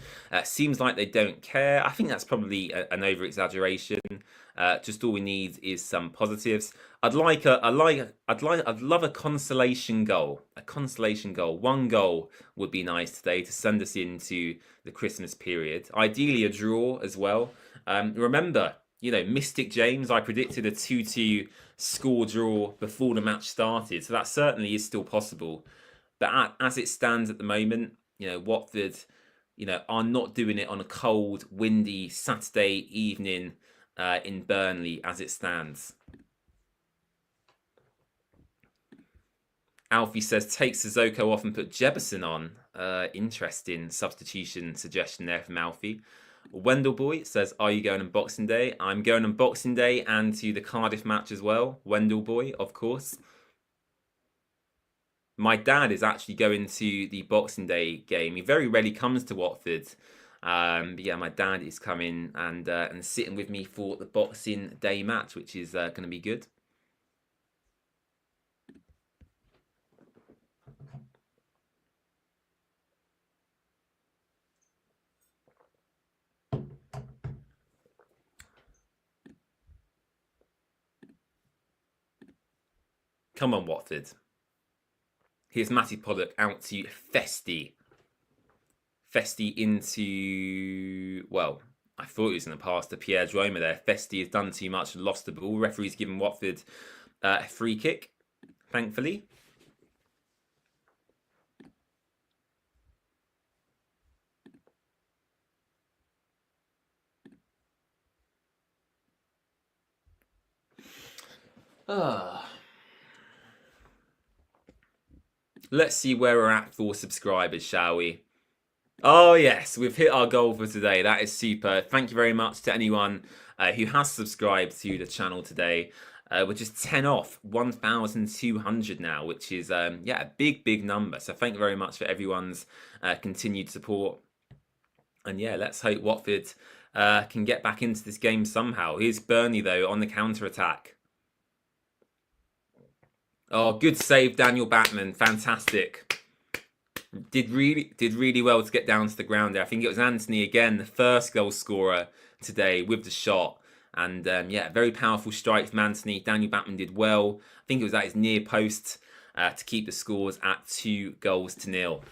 Speaker 1: Seems like they don't care. I think that's probably an over-exaggeration. Just all we need is some positives. I'd love a consolation goal. A consolation goal. 1 goal would be nice today to send us into the Christmas period. Ideally a draw as well. Remember, Mystic James, I predicted a 2-2 score draw before the match started, so that certainly is still possible. But as it stands at the moment, Watford, are not doing it on a cold, windy Saturday evening in Burnley as it stands. Alfie says, take Sissoko off and put Jebison on. Interesting substitution suggestion there from Alfie. Wendell Boy says, are you going on Boxing Day? I'm going on Boxing Day and to the Cardiff match as well. Wendell Boy, of course. My dad is actually going to the Boxing Day game. He very rarely comes to Watford. But yeah, my dad is coming and sitting with me for the Boxing Day match, which is going to be good. Come on, Watford. Here's Matty Pollock out to Festi. Festi into... Well, I thought he was going to pass to Pierre Droma there. Festi has done too much and lost the ball. Referee's given Watford a free kick, thankfully. Let's see where we're at for subscribers, shall we? Oh, yes, we've hit our goal for today. That is super. Thank you very much to anyone who has subscribed to the channel today. We're just 10 off 1,200 now, which is, yeah, a big number. So thank you very much for everyone's continued support. And yeah, let's hope Watford can get back into this game somehow. Here's Burnley, though, on the counter-attack. Oh, good save, Daniel Batman. Fantastic. Did really well to get down to the ground there. I think it was Anthony again, the first goal scorer today with the shot. And yeah, very powerful strike from Anthony. Daniel Batman did well. I think it was at his near post to keep the scores at 2-0.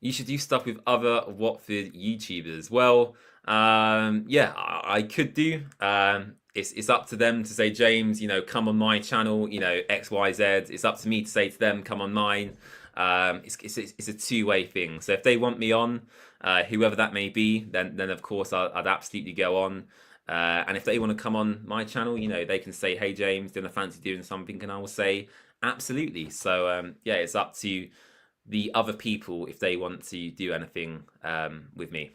Speaker 1: You should do stuff with other Watford YouTubers. Well, yeah, I could do. It's up to them to say, James, come on my channel, X, Y, Z. It's up to me to say to them, come on mine. It's a two-way thing. So if they want me on, whoever that may be, then of course I'd absolutely go on. And if they want to come on my channel, they can say, hey, James, do I fancy doing something? And I will say, absolutely. So yeah, it's up to the other people if they want to do anything with me.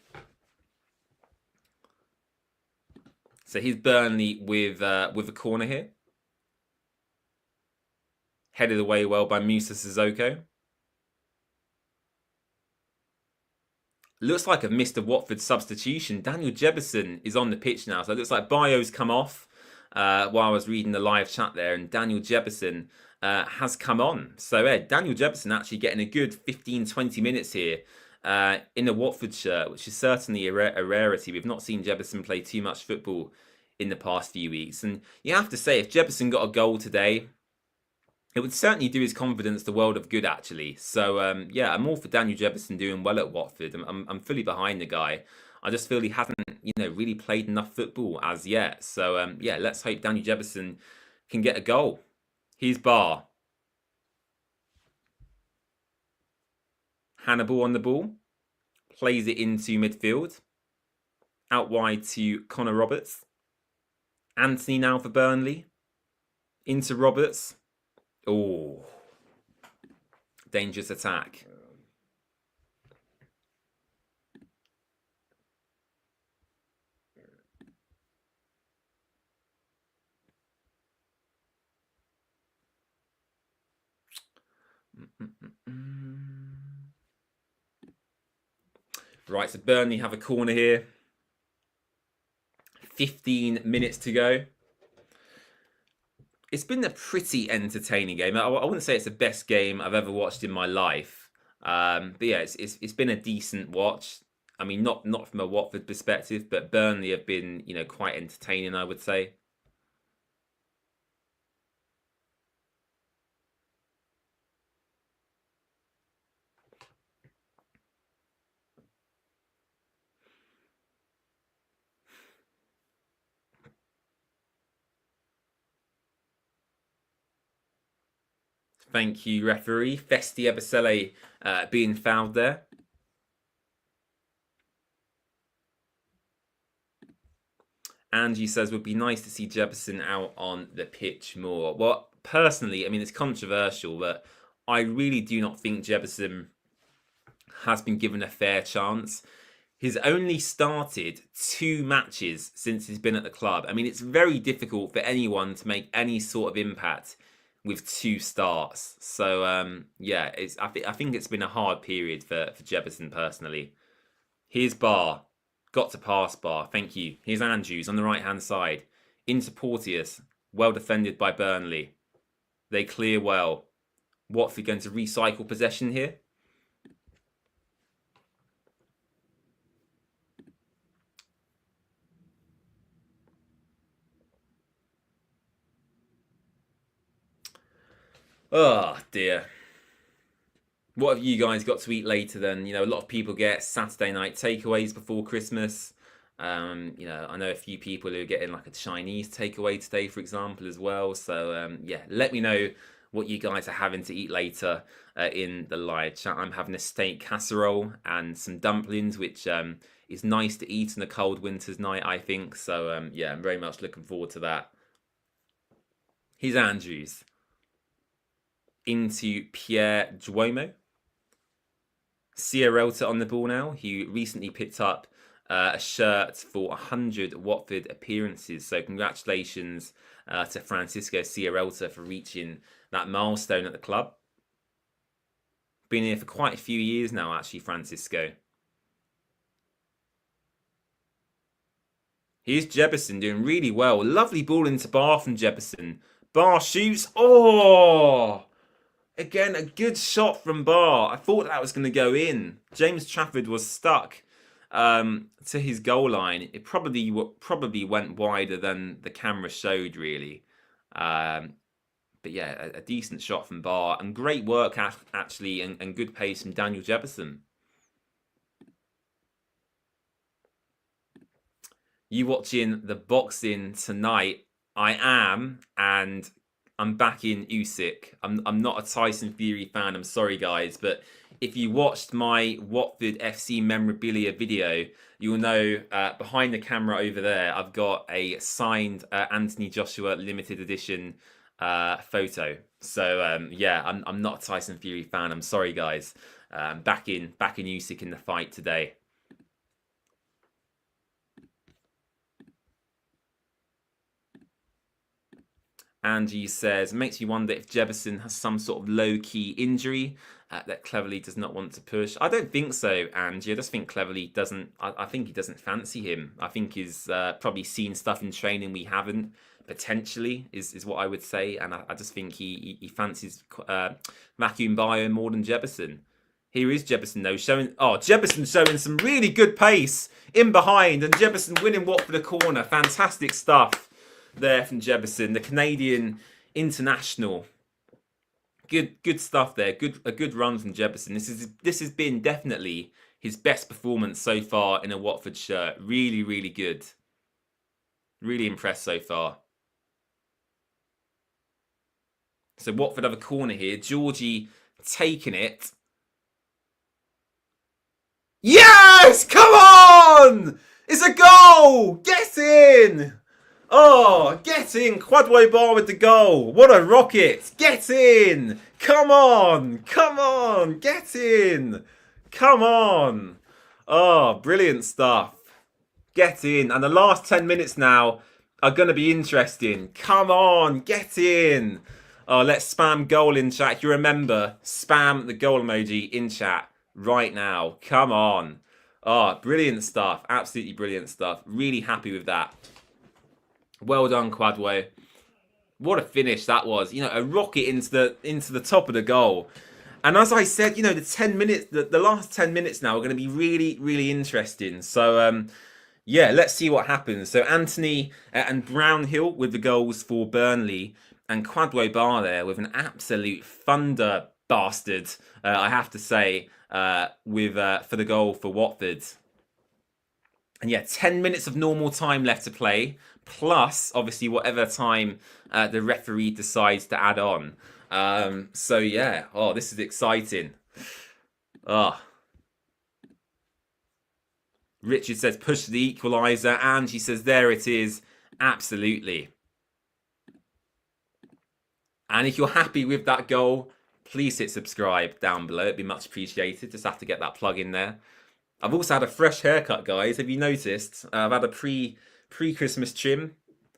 Speaker 1: So here's Burnley with a corner here. Headed away well by Musa Sissoko. Looks like I've missed a Watford substitution. Daniel Jebison is on the pitch now. So it looks like Bio's come off while I was reading the live chat there. And Daniel Jebison has come on. So Daniel Jebison actually getting a good 15-20 minutes here in a Watford shirt, which is certainly a rarity. We've not seen Jebison play too much football in the past few weeks. And you have to say, if Jebison got a goal today, it would certainly do his confidence the world of good, actually. So, yeah, I'm all for Daniel Jebison doing well at Watford. I'm fully behind the guy. I just feel he hasn't, really played enough football as yet. So, yeah, let's hope Daniel Jebison can get a goal. Here's Barr. Hannibal on the ball. Plays it into midfield. Out wide to Connor Roberts. Anthony now for Burnley. Into Roberts. Oh, dangerous attack. Right, so Burnley have a corner here. 15 minutes to go. It's been a pretty entertaining game. I wouldn't say it's the best game I've ever watched in my life. But yeah, it's been a decent watch. I mean, not from a Watford perspective, but Burnley have been, quite entertaining, I would say. Thank you, referee. Festi Ebisele being fouled there. Angie says, would be nice to see Jefferson out on the pitch more. Well, personally, I mean, it's controversial, but I really do not think Jefferson has been given a fair chance. He's only started 2 matches since he's been at the club. I mean, it's very difficult for anyone to make any sort of impact with 2 starts. So, yeah, I think it's been a hard period for Jefferson personally. Here's Barr. Got to pass Barr. Thank you. Here's Andrews on the right-hand side. Into Porteous. Well defended by Burnley. They clear well. Watford going to recycle possession here. Oh, dear. What have you guys got to eat later then? A lot of people get Saturday night takeaways before Christmas. I know a few people who are getting like a Chinese takeaway today, for example, as well. So, yeah, let me know what you guys are having to eat later in the live chat. I'm having a steak casserole and some dumplings, which is nice to eat on a cold winter's night, I think. So, yeah, I'm very much looking forward to that. Here's Andrews. Into Pierre Duomo. Sierralta on the ball now. He recently picked up a shirt for 100 Watford appearances. So congratulations to Francisco Sierralta for reaching that milestone at the club. Been here for quite a few years now, actually, Francisco. Here's Jefferson doing really well. Lovely ball into Barr from Jefferson. Barr shoots. Oh! Again, a good shot from Barr. I thought that was going to go in. James Trafford was stuck to his goal line. It probably went wider than the camera showed, really. But yeah, a decent shot from Barr. And great work, actually, and good pace from Daniel Jefferson. You watching the boxing tonight? I am, and I'm back in Usyk. I'm not a Tyson Fury fan. I'm sorry, guys, but if you watched my Watford FC memorabilia video, you'll know behind the camera over there, I've got a signed Anthony Joshua limited edition photo. So yeah, I'm not a Tyson Fury fan. I'm sorry, guys. Back in Usyk in the fight today. Angie says, makes me wonder if Jefferson has some sort of low-key injury that Cleverly does not want to push. I don't think so, Angie. I just think Cleverly doesn't... I think he doesn't fancy him. I think he's probably seen stuff in training we haven't, potentially, is what I would say. And I just think he fancies Vacuum Bio more than Jefferson. Here is Jefferson, though, showing... Oh, Jefferson showing some really good pace in behind. And Jefferson winning Watford a corner. Fantastic stuff there from Jefferson, the Canadian international. Good stuff there. A good run from Jefferson. This has been definitely his best performance so far in a Watford shirt. Really, really good. Really impressed so far. So Watford have a corner here. Georgie taking it. Yes! Come on! It's a goal! Get in! Oh, get in. Quadwo Bar with the goal. What a rocket. Get in. Come on. Come on. Get in. Come on. Oh, brilliant stuff. Get in. And the last 10 minutes now are going to be interesting. Come on. Get in. Oh, let's spam goal in chat. If you remember, spam the goal emoji in chat right now. Come on. Oh, brilliant stuff. Absolutely brilliant stuff. Really happy with that. Well done, Quadway. What a finish that was. You know, a rocket into the top of the goal. And as I said, you know, the 10 minutes, the last 10 minutes now are going to be really, really interesting. So, yeah, let's see what happens. So Anthony and Brownhill with the goals for Burnley, and Quadwo Bar there with an absolute thunder bastard, I have to say, with for the goal for Watford. And yeah, 10 minutes of normal time left to play, plus obviously whatever time the referee decides to add on. So yeah, oh, this is exciting. Oh. Richard says push the equaliser, and he says there it is. Absolutely. And if you're happy with that goal, please hit subscribe down below. It'd be much appreciated. Just have to get that plug in there. I've also had a fresh haircut, guys. Have you noticed? I've had a pre-Christmas trim.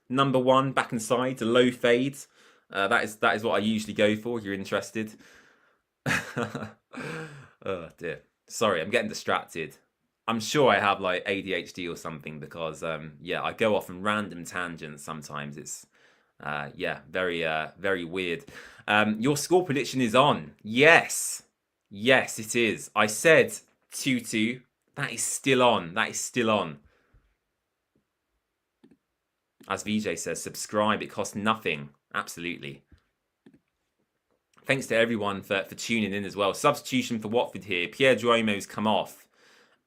Speaker 1: Number 1 back and sides, a low fade. That is what I usually go for. If you're interested. Oh dear. Sorry, I'm getting distracted. I'm sure I have like ADHD or something because yeah, I go off on random tangents sometimes. It's yeah, very weird. Your score prediction is on. Yes, it is. I said 2-2. That is still on. That is still on. As VJ says, subscribe. It costs nothing. Absolutely. Thanks to everyone for tuning in as well. Substitution for Watford here. Pierre Duomo's come off.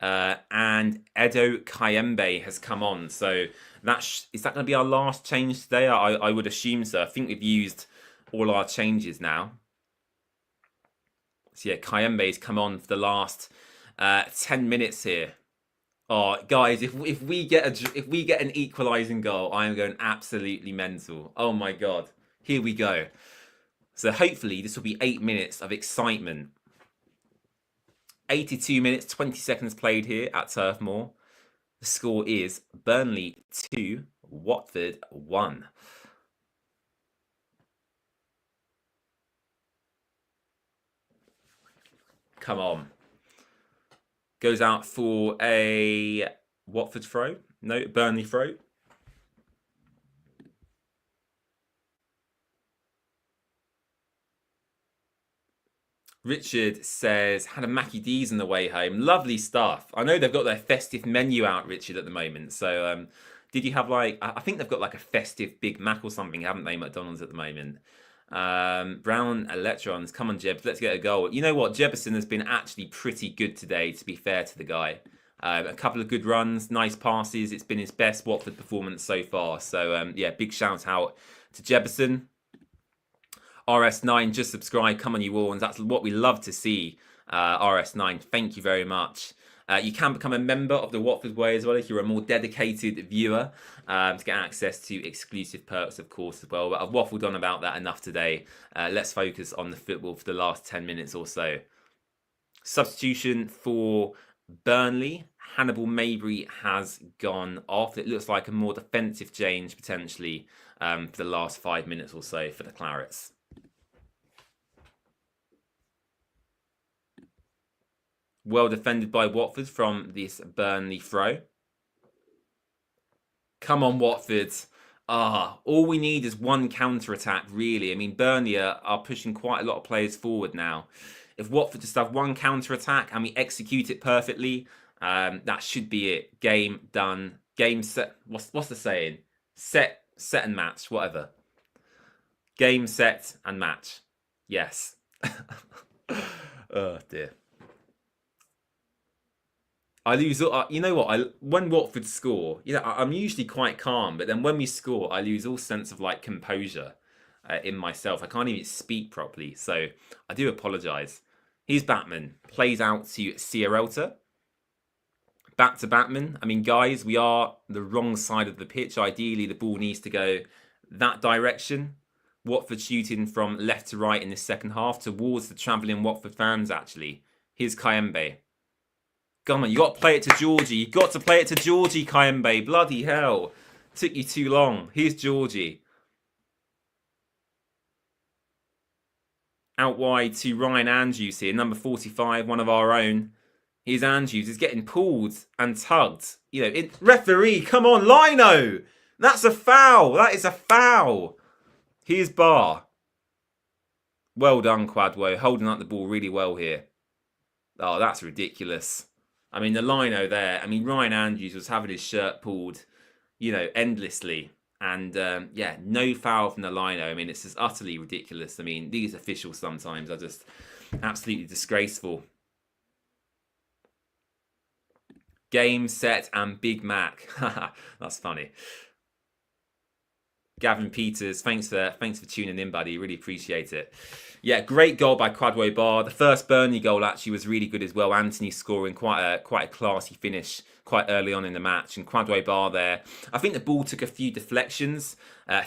Speaker 1: And Edo Kayembe has come on. So is that going to be our last change today? I would assume so. I think we've used all our changes now. So yeah, Kayembe's come on for the last 10 minutes here. Oh, guys, if we get an equalising goal, I am going absolutely mental. Oh my god, here we go. So hopefully this will be 8 minutes of excitement. 82 minutes, 20 seconds played here at Turf Moor. The score is Burnley 2, Watford 1. Come on. Goes out for a Watford throw. No, Burnley throw. Richard says, had a Mackie D's on the way home. Lovely stuff. I know they've got their festive menu out, Richard, at the moment. So did you have like, I think they've got like a festive Big Mac or something, haven't they, McDonald's at the moment? Brown Electrons, come on, Jebs, let's get a goal. You know what, Jebison has been actually pretty good today, to be fair to the guy. A couple of good runs, nice passes. It's been his best Watford performance so far. So yeah, big shout out to Jebison. RS9, just subscribe. Come on, you Warns. That's what we love to see. RS9, thank you very much. You can become a member of the Watford Way as well if you're a more dedicated viewer to get access to exclusive perks, of course, as well. But I've waffled on about that enough today. Let's focus on the football for the last 10 minutes or so. Substitution for Burnley. Hannibal Mabry has gone off. It looks like a more defensive change, potentially, for the last 5 minutes or so for the Clarets. Well defended by Watford from this Burnley throw. Come on, Watford. All we need is one counter-attack, really. I mean, Burnley are pushing quite a lot of players forward now. If Watford just have one counter-attack and we execute it perfectly, that should be it. Game done. Game set. What's the saying? Set and match, whatever. Game, set, and match. Yes. Oh, dear. I lose. You know what? When Watford score, you know, I'm usually quite calm, but then when we score, I lose all sense of like composure in myself. I can't even speak properly, so I do apologise. Here's Batman, plays out to Sierralta. Back to Batman. I mean, guys, we are the wrong side of the pitch. Ideally, the ball needs to go that direction. Watford shooting from left to right in the second half towards the travelling Watford fans, actually. Here's Kayembe. Come on, you got to play it to Georgie. You got to play it to Georgie, Kayembe. Bloody hell. Took you too long. Here's Georgie. Out wide to Ryan Andrews here, number 45, one of our own. Here's Andrews, is getting pulled and tugged. You know, referee, come on, Lino! That's a foul! That is a foul! Here's Bar. Well done, Quadwo, holding up the ball really well here. Oh, that's ridiculous. I mean, the lino there. I mean, Ryan Andrews was having his shirt pulled, you know, endlessly. And, yeah, no foul from the lino. I mean, it's just utterly ridiculous. I mean, these officials sometimes are just absolutely disgraceful. Game, set, and Big Mac. That's funny. Gavin Peters, thanks for tuning in, buddy. Really appreciate it. Yeah, great goal by Quadwo Bar. The first Burnley goal actually was really good as well. Anthony scoring quite a classy finish quite early on in the match, and Quadwo Bar there. I think the ball took a few deflections,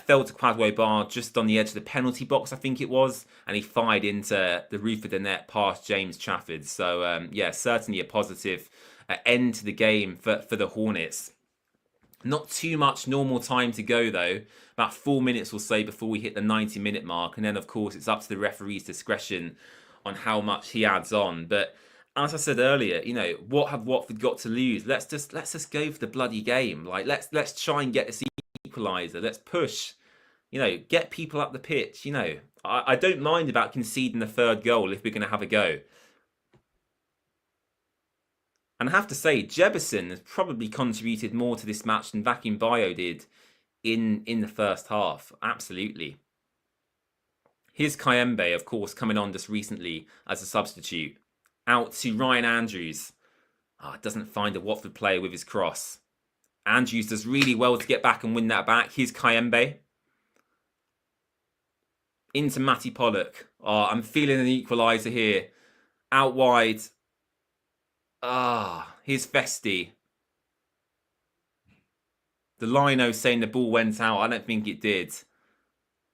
Speaker 1: fell to Quadwo Bar just on the edge of the penalty box, I think it was, and he fired into the roof of the net past James Trafford. So yeah, certainly a positive end to the game for the Hornets. Not too much normal time to go though, about 4 minutes or so before we hit the 90-minute mark, and then of course it's up to the referee's discretion on how much he adds on. But as I said earlier, you know, what have Watford got to lose? Let's just go for the bloody game. Like let's try and get this equaliser. Let's push. You know, get people up the pitch. You know, I don't mind about conceding the third goal if we're going to have a go. And I have to say, Jebison has probably contributed more to this match than Vakim Bio did in the first half. Absolutely. Here's Kayembe, of course, coming on just recently as a substitute. Out to Ryan Andrews. Doesn't find a Watford player with his cross. Andrews does really well to get back and win that back. Here's Kayembe. Into Matty Pollock. I'm feeling an equaliser here. Out wide. Here's Festi. The lino saying the ball went out. I don't think it did.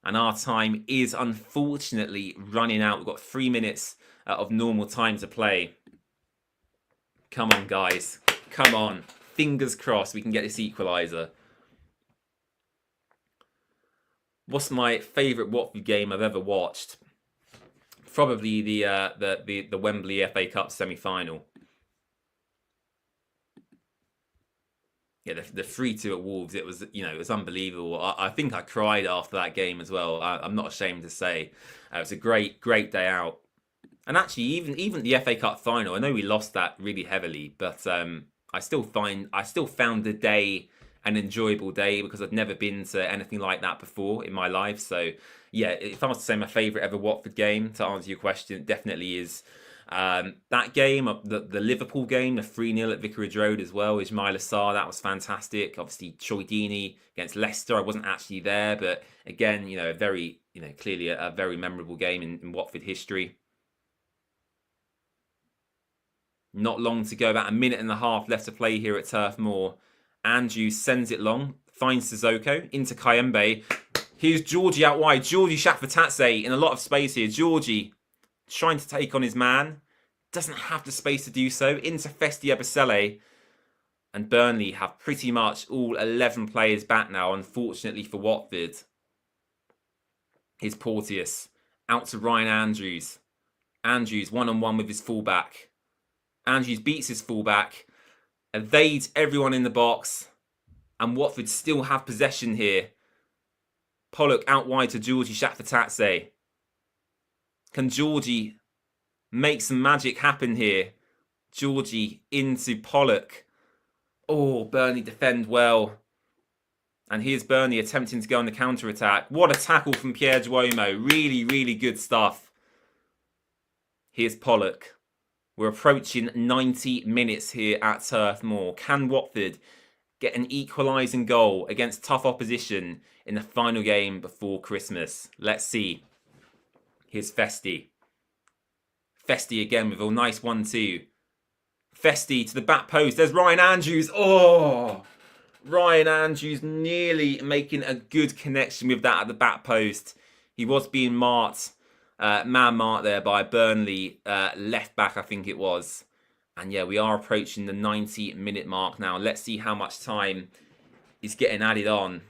Speaker 1: And our time is unfortunately running out. We've got 3 minutes of normal time to play. Come on, guys. Come on. Fingers crossed we can get this equaliser. What's my favourite Watford game I've ever watched? Probably the Wembley FA Cup semi-final. Yeah, the 3-2 at Wolves, it was, you know, it was unbelievable. I think I cried after that game as well. I'm not ashamed to say. It was a great day out. And actually, even the FA Cup final, I know we lost that really heavily, but I still found the day an enjoyable day because I'd never been to anything like that before in my life. So yeah, if I was to say my favourite ever Watford game, to answer your question, it definitely is that game, the Liverpool game, the 3-0 at Vicarage Road as well. Ismail Assar, that was fantastic. Obviously, Troy Deeney against Leicester, I wasn't actually there, but again, you know, clearly a very memorable game in Watford history. Not long to go, about a minute and a half left to play here at Turf Moor. Andrews sends it long, finds Sissoko into Kayembe. Here's Georgie out wide. Georgie Shakvatatse in a lot of space here. Georgie trying to take on his man. Doesn't have the space to do so. Into Festi Ebisele. And Burnley have pretty much all 11 players back now, unfortunately for Watford. Here's Porteous. Out to Ryan Andrews. Andrews one-on-one with his fullback. Andrews beats his fullback. Evades everyone in the box. And Watford still have possession here. Pollock out wide to Georgie Shakvatatse. Can Georgie make some magic happen here? Georgie into Pollock. Oh, Burnley defend well. And here's Burnley attempting to go on the counter-attack. What a tackle from Pierre Duomo. Really, really good stuff. Here's Pollock. We're approaching 90 minutes here at Turf Moor. Can Watford get an equalising goal against tough opposition in the final game before Christmas? Let's see. Here's Festi. Festi again with a nice 1-2. Festi to the back post. There's Ryan Andrews. Oh! Ryan Andrews nearly making a good connection with that at the back post. He was being marked. Man-marked there by Burnley left back, I think it was. And yeah, we are approaching the 90-minute mark now. Let's see how much time is getting added on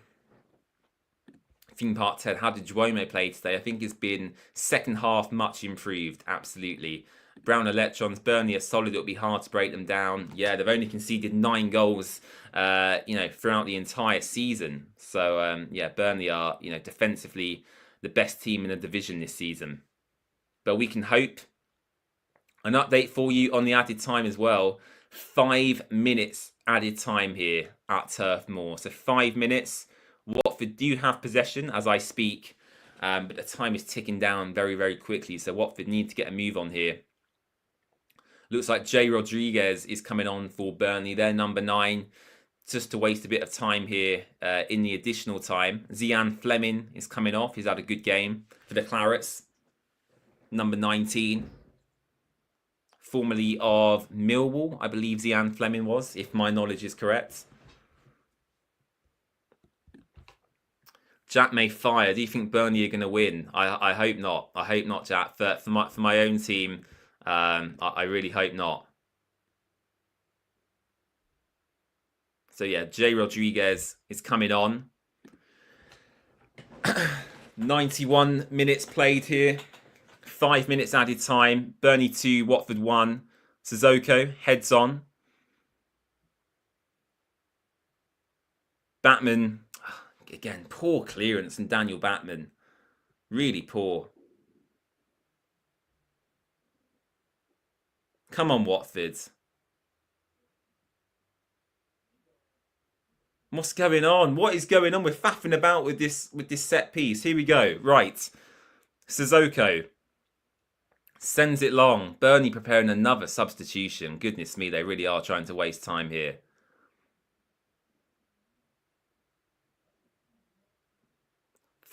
Speaker 1: Theme Part 10, how did Duomo play today? I think it's been second half much improved, absolutely. Brown Electrons, Burnley are solid, it'll be hard to break them down. Yeah, they've only conceded 9 goals, throughout the entire season. So, yeah, Burnley are, defensively the best team in the division this season. But we can hope. An update for you on the added time as well. 5 minutes added time here at Turf Moor. So 5 minutes. Watford do have possession as I speak, but the time is ticking down very, very quickly. So Watford need to get a move on here. Looks like Jay Rodriguez is coming on for Burnley. They're number 9. Just to waste a bit of time here in the additional time. Zian Fleming is coming off. He's had a good game for the Clarets. Number 19. Formerly of Millwall, I believe Zian Fleming was, if my knowledge is correct. Jack may fire. Do you think Burnley are going to win? I hope not. I hope not, Jack. For my own team, I really hope not. So yeah, Jay Rodriguez is coming on. 91 minutes played here. 5 minutes added time. Burnley 2, Watford 1. Sissoko heads on. Batman, again, poor clearance from Daniel Batman. Really poor. Come on, Watford. What's going on? What is going on? We're faffing about with this set piece. Here we go. Right. Sissoko sends it long. Burnley preparing another substitution. Goodness me, they really are trying to waste time here.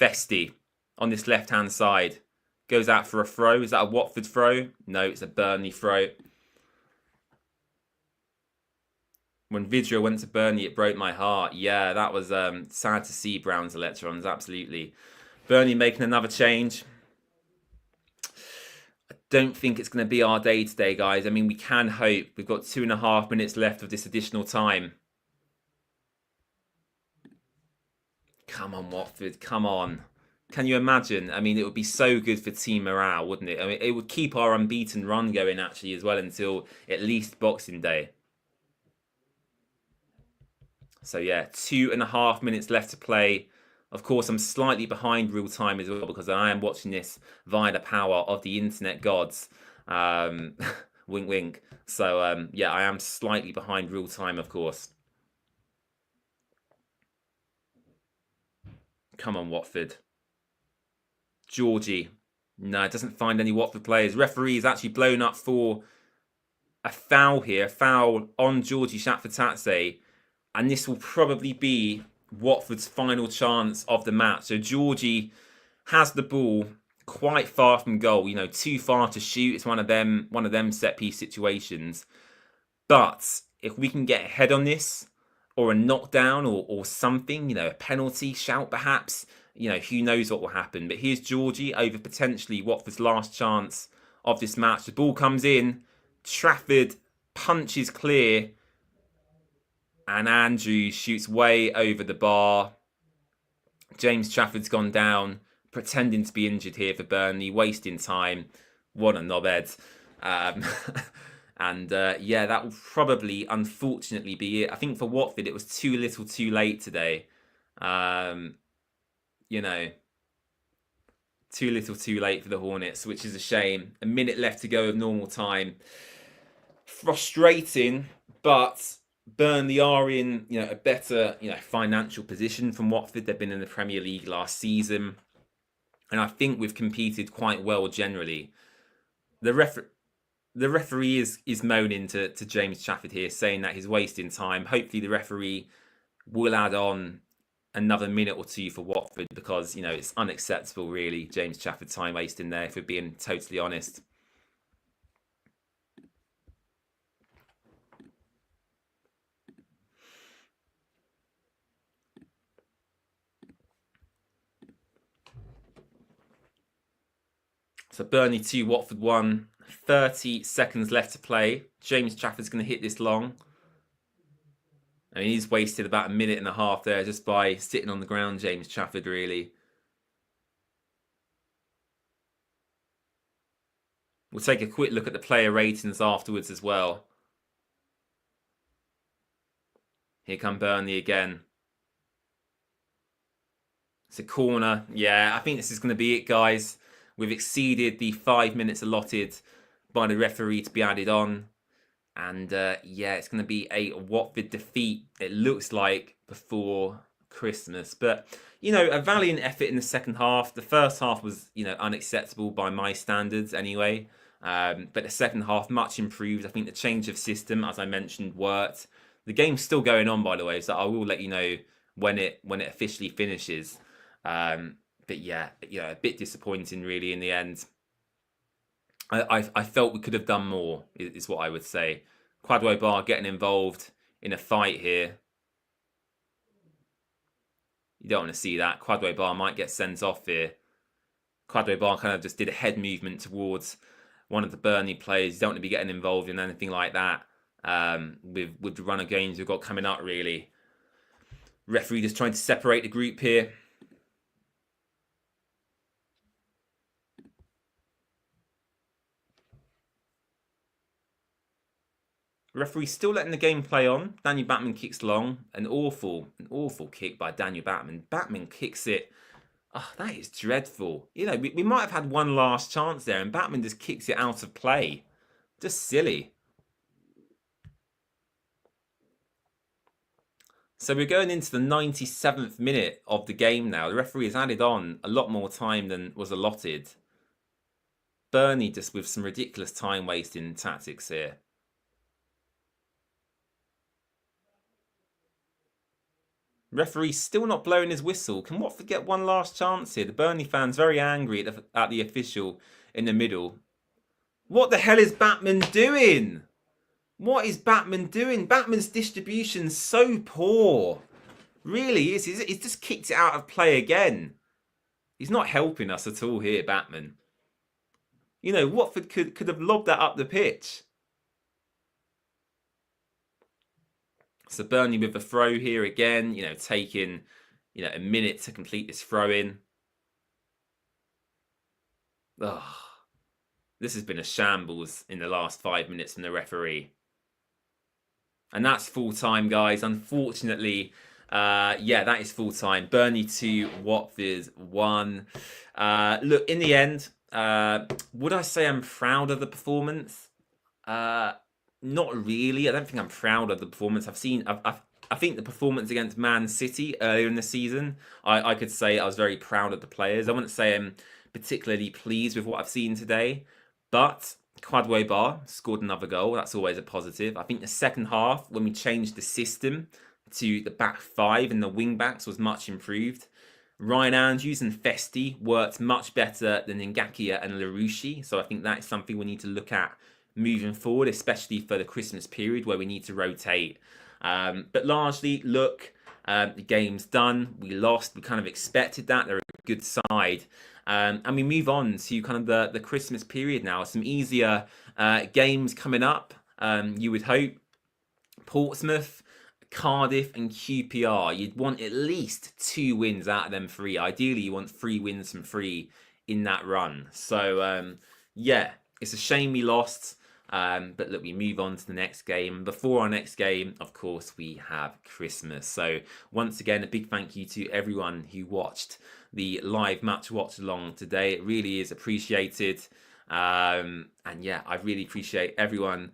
Speaker 1: Festi on this left-hand side. Goes out for a throw. Is that a Watford throw? No, it's a Burnley throw. When Vidra went to Burnley, it broke my heart. Yeah, that was sad to see, Brown's Electrons, absolutely. Burnley making another change. I don't think it's going to be our day today, guys. I mean, we can hope. We've got 2.5 minutes left of this additional time. Come on, Watford, come on. Can you imagine? I mean, it would be so good for team morale, wouldn't it? I mean, it would keep our unbeaten run going, actually, as well, until at least Boxing Day. So yeah, 2.5 minutes left to play. Of course, I'm slightly behind real time as well because I am watching this via the power of the internet gods. Wink, wink. So yeah, I am slightly behind real time, of course. Come on, Watford. Georgie. No, it doesn't find any Watford players. Referee is actually blown up for a foul here. A foul on Georgie Shakfatatse. And this will probably be Watford's final chance of the match. So Georgie has the ball quite far from goal. You know, too far to shoot. It's one of them set piece situations. But if we can get ahead on this, or a knockdown, or something, you know, a penalty shout perhaps, you know, who knows what will happen. But here's Georgie over potentially Watford's last chance of this match. The ball comes in. Trafford punches clear. And Andrews shoots way over the bar. James Trafford's gone down, pretending to be injured here for Burnley, wasting time. What a knobhead. Yeah, that will probably, unfortunately, be it. I think for Watford, it was too little too late today. You know, too little too late for the Hornets, which is a shame. A minute left to go of normal time. Frustrating, but Burnley are in, you know, a better, you know, financial position from Watford. They've been in the Premier League last season, and I think we've competed quite well generally. The referee is moaning to James Trafford here, saying that he's wasting time. Hopefully, the referee will add on another minute or two for Watford because, you know, it's unacceptable, really. James Trafford time wasting there, if we're being totally honest. So Burnley 2, Watford 1. 30 seconds left to play. James Trafford's going to hit this long. I mean, he's wasted about 1.5 minutes there just by sitting on the ground, James Trafford, really. We'll take a quick look at the player ratings afterwards as well. Here come Burnley again. It's a corner. Yeah, I think this is going to be it, guys. We've exceeded the 5 minutes allotted by the referee to be added on. And yeah, it's going to be a Watford defeat, it looks like, before Christmas. But, you know, a valiant effort in the second half. The first half was, you know, unacceptable by my standards anyway. But the second half, much improved. I think the change of system, as I mentioned, worked. The game's still going on, by the way, so I will let you know when it officially finishes. But yeah, you know, a bit disappointing really in the end. I felt we could have done more, is what I would say. Kwadwo Bar getting involved in a fight here. You don't want to see that. Kwadwo Bar might get sent off here. Kwadwo Bar kind of just did a head movement towards one of the Burnley players. You don't want to be getting involved in anything like that with the run of games we've got coming up, really. Referee just trying to separate the group here. Referee still letting the game play on. Daniel Batman kicks long. An awful kick by Daniel Batman. Batman kicks it. Oh, that is dreadful. You know, we might have had one last chance there, and Batman just kicks it out of play. Just silly. So we're going into the 97th minute of the game now. The referee has added on a lot more time than was allotted. Burnley just with some ridiculous time wasting tactics here. Referee still not blowing his whistle. Can Watford get one last chance here? The Burnley fans very angry at the official in the middle. What the hell is Batman doing? What is Batman doing? Batman's distribution's so poor. Really is. He's just kicked it out of play again. He's not helping us at all here, Batman. You know, Watford could have lobbed that up the pitch. So Burnley with the throw here again, you know, taking, you know, a minute to complete this throw in. Oh, this has been a shambles in the last 5 minutes from the referee. And that's full time, guys. Unfortunately, yeah, that is full time. Burnley 2, Watford 1. Look, in the end, would I say I'm proud of the performance? Not really. I don't think I'm proud of the performance. I think the performance against Man City earlier in the season, I could say I was very proud of the players. I wouldn't say I'm particularly pleased with what I've seen today, but Kwadwo Bar scored another goal. That's always a positive. I think the second half, when we changed the system to the back five and the wing backs, was much improved. Ryan Andrews and Festi worked much better than Ngakia and Larouche, so I think that is something we need to look at moving forward, especially for the Christmas period where we need to rotate. But largely, look, the game's done. We lost. We kind of expected that. They're a good side. And we move on to kind of the Christmas period now. Some easier games coming up, you would hope. Portsmouth, Cardiff and QPR. You'd want at least 2 wins out of them 3. Ideally, you want 3 wins from 3 in that run. So, yeah, it's a shame we lost. But look, we move on to the next game. Before our next game, of course, we have Christmas. So once again, a big thank you to everyone who watched the live match watch along today. It really is appreciated. And yeah, I really appreciate everyone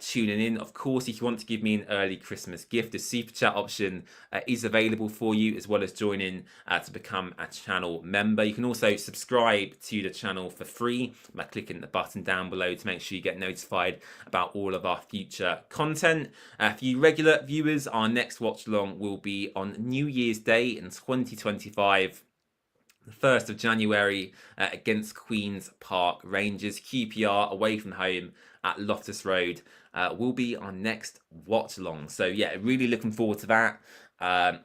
Speaker 1: tuning in. Of course, if you want to give me an early Christmas gift, the super chat option is available for you, as well as joining to become a channel member. You can also subscribe to the channel for free by clicking the button down below to make sure you get notified about all of our future content. For you regular viewers, our next watch along will be on New Year's Day in 2025. The 1st of January against Queen's Park Rangers. QPR away from home at Loftus Road will be our next watch along. So yeah, really looking forward to that.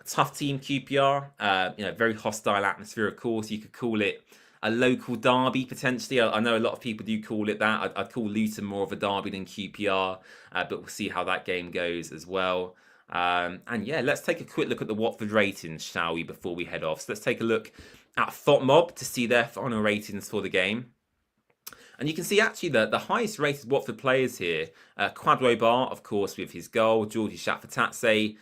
Speaker 1: Tough team QPR, you know, very hostile atmosphere. Of course, you could call it a local derby potentially. I know a lot of people do call it that. I'd call Luton more of a derby than QPR, but we'll see how that game goes as well. And yeah, let's take a quick look at the Watford ratings, shall we, before we head off. So let's take a look at FOTMob to see their final ratings for the game. And you can see actually the highest rated Watford players here. Kwadwo Bar, of course, with his goal. Georgie Shaffatatse.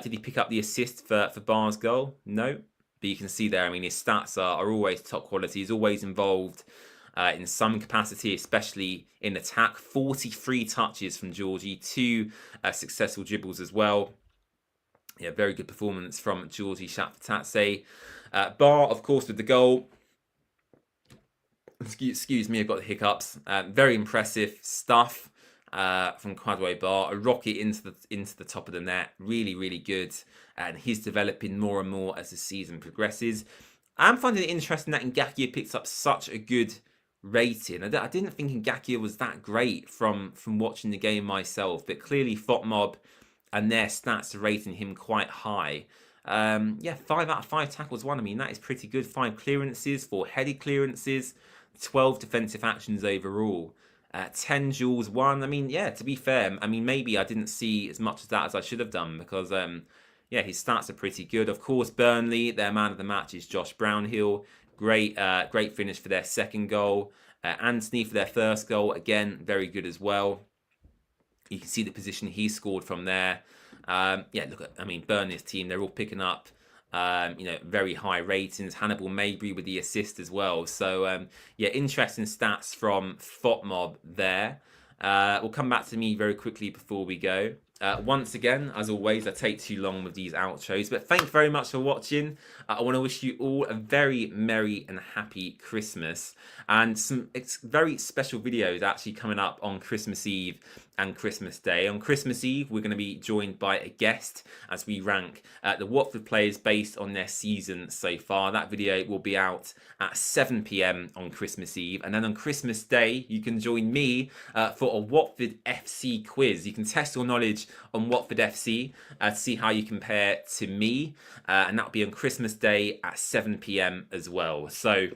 Speaker 1: Did he pick up the assist for Bar's goal? No. But you can see there, I mean, his stats are always top quality. He's always involved in some capacity, especially in attack. 43 touches from Georgie, 2 successful dribbles as well. Yeah, very good performance from Georgie Shaffatatse. Bar, of course, with the goal. Excuse me, I've got the hiccups. Very impressive stuff from Kwadwo Bar. A rocket into the top of the net. Really, really good. And he's developing more and more as the season progresses. I'm finding it interesting that Ngakia picks up such a good rating. I didn't think Ngakia was that great from watching the game myself, but clearly FOTMob and their stats are rating him quite high. Yeah, 5 out of 5 tackles won. I mean, that is pretty good. 5 clearances, 4 headed clearances, 12 defensive actions overall. 10 duels won. I mean, yeah, to be fair, I mean, maybe I didn't see as much of that as I should have done because, yeah, his stats are pretty good. Of course, Burnley, their man of the match is Josh Brownhill. Great finish for their second goal. Anthony for their first goal, again, very good as well. You can see the position he scored from there. Yeah, look at, I mean, Burnley's team, they're all picking up, you know, very high ratings. Hannibal Mabry with the assist as well. So, yeah, interesting stats from FOTMob there. We'll come back to me very quickly before we go. Once again, as always, I take too long with these outros, but thank you very much for watching. I want to wish you all a very merry and happy Christmas, and some very special videos actually coming up on Christmas Eve and Christmas Day. On Christmas Eve, we're going to be joined by a guest as we rank the Watford players based on their season so far. That video will be out at 7 PM on Christmas Eve, and then on Christmas Day, you can join me for a Watford FC quiz. You can test your knowledge on Watford FC to see how you compare to me, and that'll be on Christmas Day at 7 PM as well. So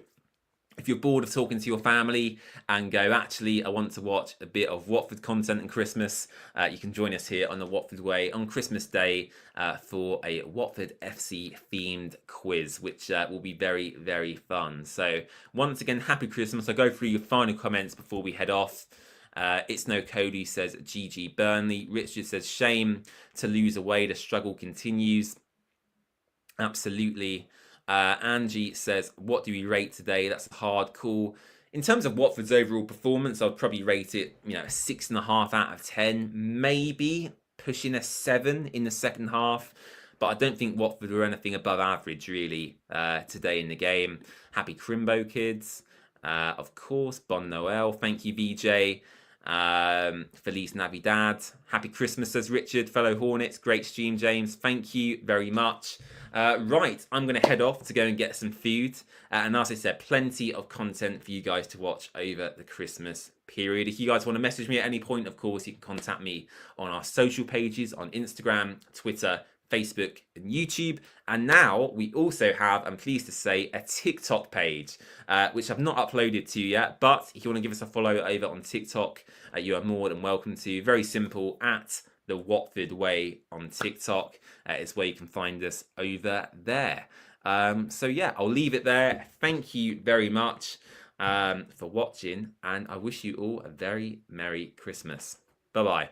Speaker 1: if you're bored of talking to your family and go, actually, I want to watch a bit of Watford content in Christmas, you can join us here on the Watford Way on Christmas Day for a Watford FC themed quiz, which will be very, very fun. So once again, happy Christmas. I'll go through your final comments before we head off. It's No Cody says GG Burnley. Richard says shame to lose away. The struggle continues. Absolutely. Angie says, what do we rate today? That's a hard call. In terms of Watford's overall performance, I'd probably rate it, you know, a 6.5 out of 10, maybe pushing a 7 in the second half. But I don't think Watford were anything above average, really, today in the game. Happy Crimbo kids. Of course, Bon Noel. Thank you, VJ. Feliz Navidad. Happy Christmas, says Richard. Fellow Hornets. Great stream, James. Thank you very much. Right, I'm going to head off to go and get some food. And as I said, plenty of content for you guys to watch over the Christmas period. If you guys want to message me at any point, of course, you can contact me on our social pages on Instagram, Twitter, Facebook and YouTube. And now we also have, I'm pleased to say, a TikTok page, which I've not uploaded to yet. But if you want to give us a follow over on TikTok, you are more than welcome to. Very simple, at The Watford Way on TikTok is where you can find us over there. So yeah, I'll leave it there. Thank you very much for watching, and I wish you all a very Merry Christmas. Bye-bye.